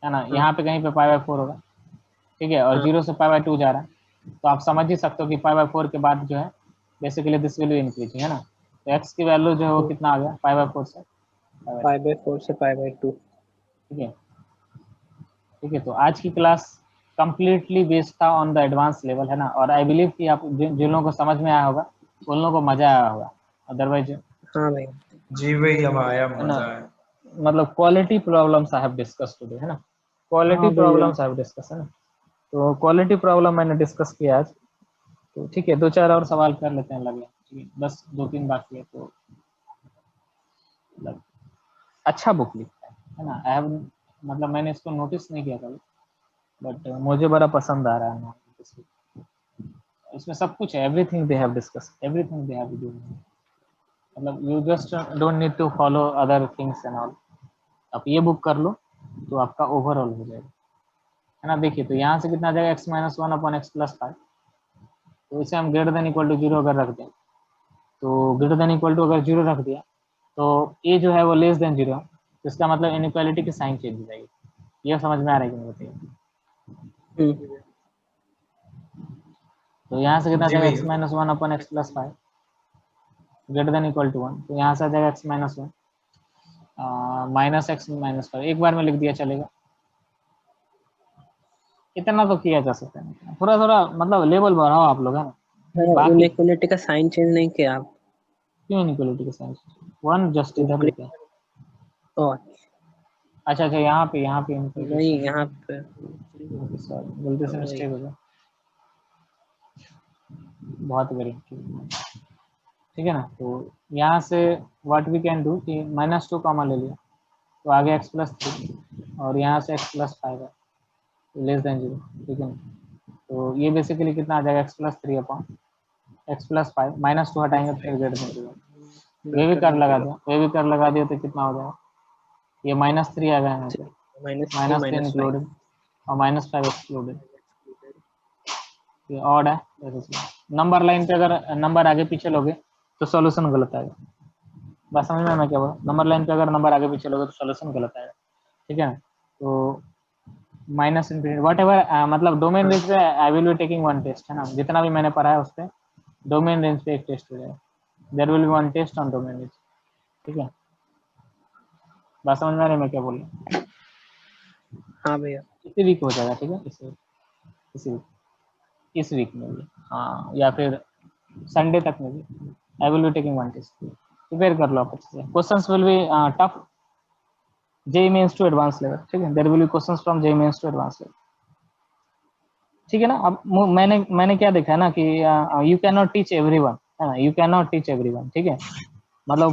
है ना, यहाँ पे कहीं पे π/4 होगा, ठीक है, और 0 से π/2 जा रहा है, तो आप समझ ही सकते हो कि π/4 के बाद जो है basically this will be increasing, है ना। तो x की वैल्यू जो है वो कितना आ गया, π/4 से π/4 से π/2। ठीक है, ठीक है। तो आज की क्लास कंप्लीटली बेस्ड था ऑन द एडवांस लेवल, है ना, और आई बिलीव कि आप जिन लोगों को समझ में आया होगा उन लोगों को मजा आया होगा, अदरवाइज हाँ भैया। जी भैया आया है ना, मजा आया। मतलब quality problems I have discuss today, है ना, क्वालिटी हाँ भैया। प्रॉब्लम्स आई हैव डिस्कस, है ना। तो क्वालिटी प्रॉब्लम मैंने डिस्कस किया आज, तो ठीक है, 2-4 और सवाल कर लेते हैं लगे, ठीक है, बस 2-3 बाकी है। तो मतलब अच्छा बुक लिखता है ना, आई हैव, मतलब मैंने इसको नोटिस नहीं किया कभी, बट मुझे बड़ा पसंद आ रहा है ना, इसमें सब कुछ है, everything they have discuss, everything they have given, मतलब you just don't need to follow other things and all. आप ये बुक कर लो तो आपका ओवरऑल हो जाएगा, है ना। देखिए तो यहाँ से कितना आ जाएगा, x-1/x+5, तो इसे हम ग्रेटर देन इक्वल टू 0 अगर रख दें, तो ग्रेटर देन इक्वल टू अगर 0 रख दिया तो a जो है वो लेस देन 0, तो इसका मतलब इनइक्वालिटी की साइन चेंज हो जाएगी। ये समझ में आ रहा है कि नहीं बताइए। तो यहाँ से कितना आ जी जाएगा, भैया। x-1/x+5 greater than equal to 1, तो यहाँ से आ जाएगा x-1 -x-5, एक बार में लिख दिया चलेगा। इतना तो किया जा सकता है, थोड़ा थोड़ा मतलब लेवल बढ़ाओ आप लोग, है ना। बाकी इनइक्वालिटी का साइन चेंज नहीं किया आप? क्यों इनइक्वालिटी का साइन, 1 जस्ट इधर लिखा है। और अच्छा यहाँ पे नहीं, यहाँ पे गलती से मिस्टेक हो गया, बहुत गरीब, ठीक है ना। तो यहाँ से व्हाट वी कैन डू कि -2 कॉमन ले लिया, तो आगे x+3 और यहाँ से x+5 है, लेस देन 0, ठीक है ना। तो ये बेसिकली कितना आ जाएगा, x+3 अपॉन x+5, -2 हटाएंगे तो फिर ग्रेटर देन 0, वे भी कर लगा दिया तो कितना हो जाएगा, ये -3 आ गया यहाँ पे, -3 इंक्लूडेड और -5 एक्सक्लूडेड, ये ऑड है। नंबर लाइन पे अगर नंबर आगे पीछे लोगे तो सॉल्यूशन गलत आएगा, बस समझ में मैं क्या बोला, नंबर लाइन पे अगर नंबर आगे पीछे लोगे तो सॉल्यूशन गलत आएगा, ठीक है ना। तो माइनस इनफिनिटी वट एवर, मतलब डोमेन रेंज पे I will be taking 1 test, है ना, जितना भी मैंने पढ़ा है उस पर डोमेन रेंज पे एक टेस्ट हो जाएगा, there will be 1 test on domain range, ठीक है। बस समझ में आ रही मैं क्या बोल रहा हूँ। हाँ भैया। इसी वीक हो जाएगा, ठीक है, इस वीक में भी, हाँ, या फिर संडे तक में भी I will be taking 1 test, prepare कर लो आप अच्छे से। Questions will be tough, JEE mains to advance level, ठीक है, there will be questions from JEE mains to advance level, ठीक है ना। अब मैंने क्या देखा है ना कि you can not teach everyone, है ना, you can not teach everyone, ठीक है, मतलब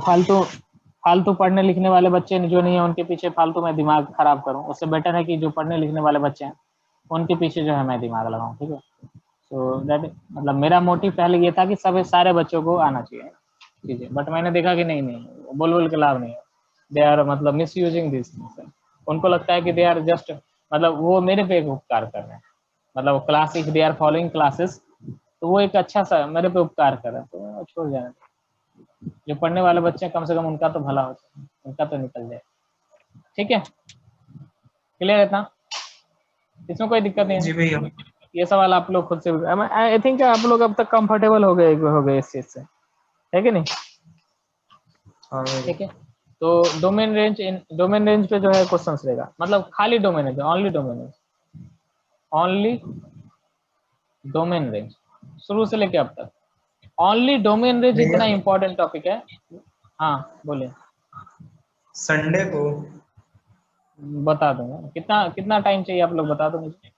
फालतू पढ़ने लिखने वाले बच्चे जो नहीं है उनके पीछे फालतू मैं दिमाग खराब करूं, उससे बेटर है कि जो पढ़ने लिखने वाले बच्चे हैं उनके पीछे जो है मैं दिमाग लगाऊं, ठीक है। सो दैट मतलब मेरा मोटिव पहले ये था कि सारे बच्चों को आना चाहिए, ठीक है, बट मैंने देखा कि नहीं, बोल के लाभ नहीं है, दे आर मतलब मिस यूजिंग दिस थिंग्स, उनको लगता है कि दे आर जस्ट मतलब वो मेरे पे एक उपकार कर रहे हैं, मतलब class if they are following classes, तो वो एक अच्छा सा मेरे पे उपकार कर रहे हैं, तो छोड़ जाए, जो पढ़ने वाले बच्चे कम से कम उनका तो भला हो जाए, उनका तो निकल जाए, ठीक है, क्लियर है इतना, इसमें कोई दिक्कत नहीं जी है। भैया। ये सवाल आप लोग खुद से, आई थिंक आप लोग अब तक कंफर्टेबल हो गए इस चीज से, है कि नहीं, हाँ भैया। ठीक है। तो डोमेन रेंज पे जो है क्वेश्चन रहेगा, मतलब खाली domain range, only domain range शुरू से लेके अब तक, ओनली डोमेन रेंज इतना भैया इंपॉर्टेंट टॉपिक है। हाँ बोलिए। संडे को बता दूंगा, कितना टाइम चाहिए आप लोग बता दो मुझे।